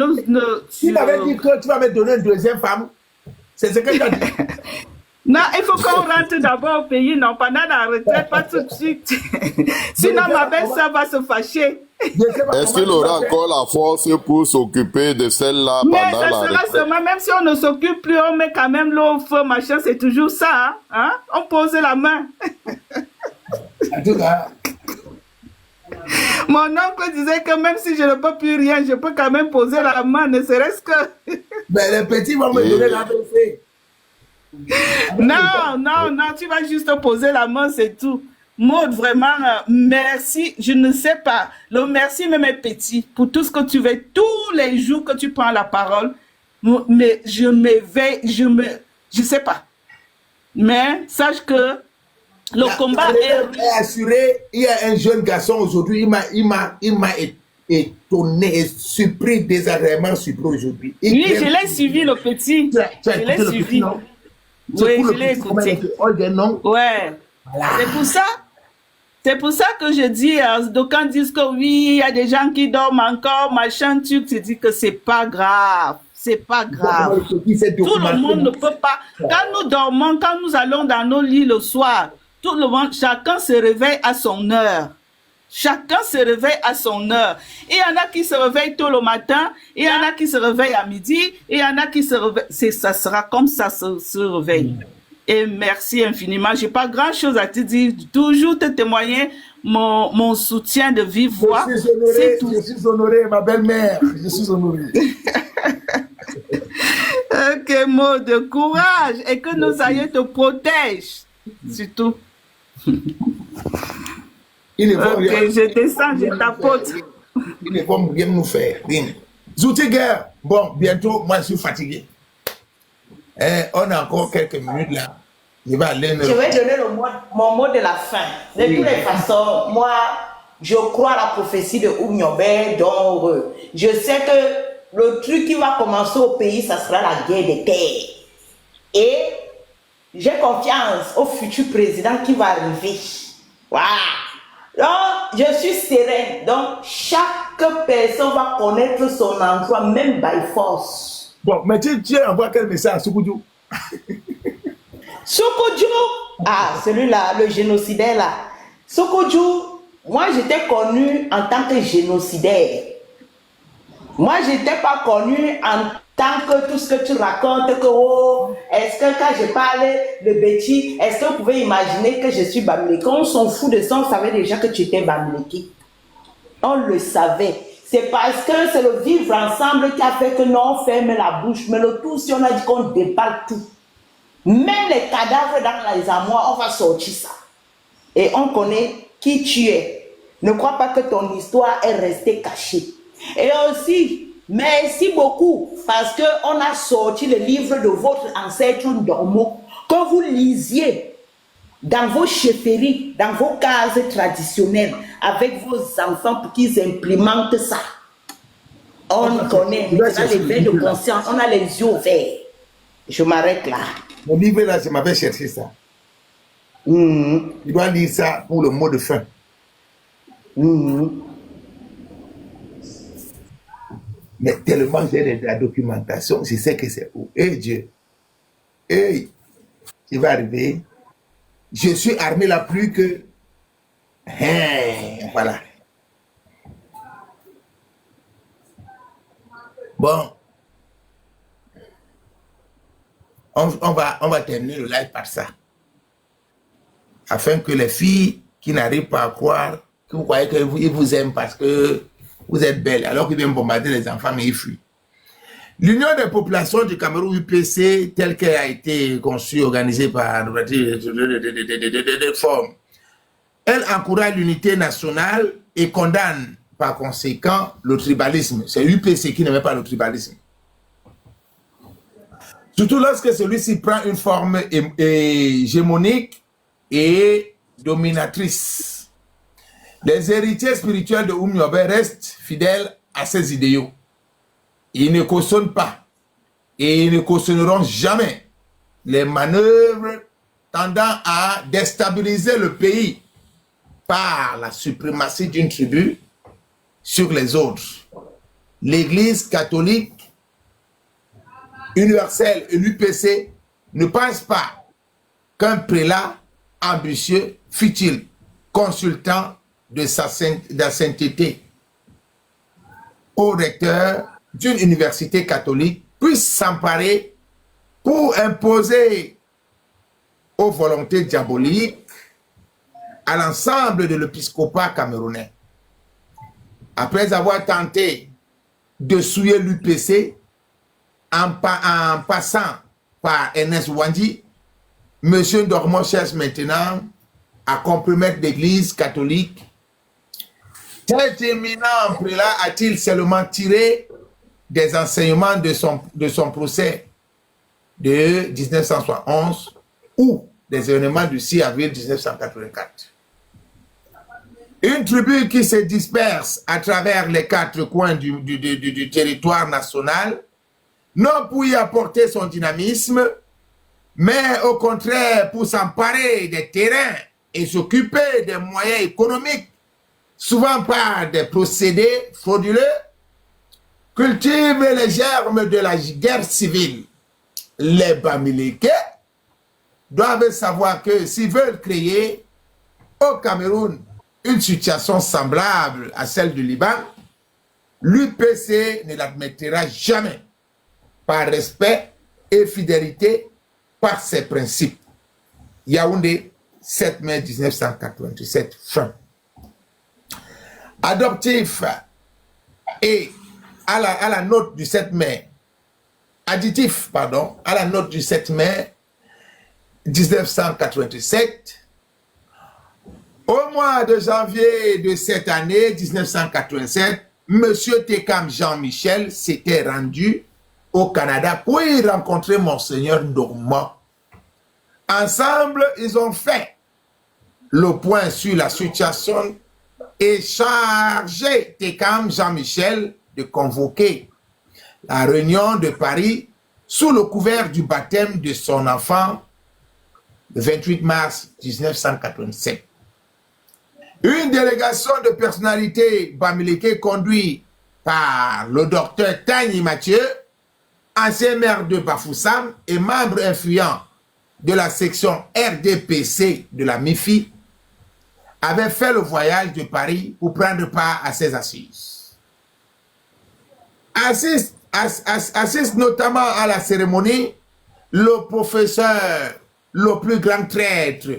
tu m'avais dit que tu vas me donner une deuxième femme. C'est ce que tu as dit. Non, il faut qu'on rentre d'abord au pays, non, pendant la retraite, pas tout de suite. Sinon, ma belle-sœur va se fâcher. Je sais pas Est-ce comment qu'il tu aura vas faire. encore la force pour s'occuper de celle-là Mais pendant ça la sera retraite? seulement, même si on ne s'occupe plus, on met quand même l'eau au feu, machin, c'est toujours ça. Hein? Hein? On pose la main. En tout cas, Mon oncle disait que même si je ne peux plus rien, je peux quand même poser la main, ne serait-ce que... ben, les petits vont me donner l'AVC. Non, non, non, tu vas juste poser la main, c'est tout. Maud, vraiment, merci. Je ne sais pas. Le merci même est petit pour tout ce que tu fais tous les jours que tu prends la parole. Mais je m'éveille, je sais pas. Mais sache que le combat est assuré. Il y a un jeune garçon aujourd'hui, il m'a étonné et surpris, désagréablement surpris aujourd'hui. Oui, je l'ai suivi, le petit. Tu as Je écouté l'ai le petit, suivi. non? Oui, je l'ai écouté. Non? Ouais. Voilà. C'est pour ça que je dis, d'aucuns disent que oui, il y a des gens qui dorment encore, machin, tu te dis que c'est pas grave. C'est pas grave. Tout le monde ne peut pas. Quand nous dormons, quand nous allons dans nos lits le soir, tout le monde, chacun se réveille à son heure. Chacun se réveille à son heure. Il y en a qui se réveillent tôt le matin, il y en a qui se réveillent à midi, et il y en a qui se réveillent. Ça sera comme ça se réveille. Et merci infiniment. J'ai pas grand chose à te dire. Toujours te témoigner mon soutien de vive voix. Je suis honoré, ma belle-mère. Je suis honoré. Ok, mot de courage et que nos aïeux te protègent. C'est tout. Ils ne vont rien. Ok, je descends, je tapote. Ils ne vont rien nous faire. Zoutiger, bon, bientôt, moi je suis fatigué. On a encore quelques minutes là. Je vais aller. Je vais donner mon mot de la fin. De toutes les façons, moi, je crois à la prophétie de Oumyobé, donc je sais que le truc qui va commencer au pays, ça sera la guerre des terres. Et j'ai confiance au futur président qui va arriver. Voilà. Donc, je suis sereine. Donc, chaque personne va connaître son endroit, même by force. Bon, mais tu envoies quel message à Soukoudjou? Soukoudjou, celui-là, le génocidaire là. Soukoudjou, moi j'étais connu en tant que génocidaire. Moi j'étais pas connu en tant que tout ce que tu racontes, que oh, est-ce que quand je parlais de Betty, est-ce que vous pouvez imaginer que je suis Bamileke? On s'en fout de ça, on savait déjà que tu étais Bamileke. On le savait. C'est parce que c'est le vivre ensemble qui a fait que non, on ferme la bouche. Mais le tout, si on a dit qu'on déballe tout, même les cadavres dans les armoires, on va sortir ça. Et on connaît qui tu es. Ne crois pas que ton histoire est restée cachée. Et aussi, merci beaucoup parce qu'on a sorti le livre de votre ancêtre Dormo, que vous lisiez dans vos chefferies, dans vos cases traditionnelles, avec vos enfants pour qu'ils implémentent ça. On connaît maintenant les veilles de conscience, on a les yeux ouverts. Je m'arrête là. Mon livre là, je m'avais cherché ça. Il doit lire ça pour le mot de fin. Mais tellement j'ai de la documentation, je sais que c'est où. Eh Dieu, il va arriver. Je suis armé là plus que... Voilà. Bon. On va terminer le live par ça. Afin que les filles qui n'arrivent pas à croire, que vous croyez qu'ils vous aiment parce que vous êtes belles, alors qu'ils viennent bombarder les enfants, mais ils fuient. L'Union des populations du Cameroun UPC, telle qu'elle a été conçue, organisée par des formes, elle encourage l'unité nationale et condamne par conséquent le tribalisme. C'est UPC qui n'aimait pas le tribalisme. Surtout lorsque celui-ci prend une forme hégémonique et dominatrice. Les héritiers spirituels de Oumyobé restent fidèles à ses idéaux. Ils ne cautionnent pas et ils ne cautionneront jamais les manœuvres tendant à déstabiliser le pays par la suprématie d'une tribu sur les autres. L'Église catholique universelle et l'UPC ne pensent pas qu'un prélat ambitieux, fut-il consultant de sa sainteté, au recteur d'une université catholique puisse s'emparer pour imposer aux volontés diaboliques à l'ensemble de l'épiscopat camerounais. Après avoir tenté de souiller l'UPC en passant par Ernest Wandi, M. Dormont cherche maintenant à compromettre l'Église catholique. Cet éminent prélat a-t-il seulement tiré des enseignements de son procès de 1971 ou des événements du 6 avril 1984? Une tribu qui se disperse à travers les quatre coins du territoire national, non pour y apporter son dynamisme, mais au contraire pour s'emparer des terrains et s'occuper des moyens économiques, souvent par des procédés frauduleux, cultive les germes de la guerre civile. Les Bamileke doivent savoir que s'ils veulent créer au Cameroun une situation semblable à celle du Liban, l'UPC ne l'admettra jamais, par respect et fidélité par ses principes. Yaoundé, 7 mai 1997, fin. Adoptif et à la note du 7 mai, additif, pardon, à la note du 7 mai 1987, au mois de janvier de cette année 1987, M. Tekam Jean-Michel s'était rendu au Canada pour y rencontrer Monseigneur Normand. Ensemble, ils ont fait le point sur la situation et chargé Tekam Jean-Michel de convoquer la réunion de Paris sous le couvert du baptême de son enfant le 28 mars 1987. Une délégation de personnalités Bamileke conduite par le docteur Tagni Mathieu, ancien maire de Bafoussam et membre influent de la section RDPC de la MIFI, avait fait le voyage de Paris pour prendre part à ces assises. Assiste notamment à la cérémonie le professeur, le plus grand traître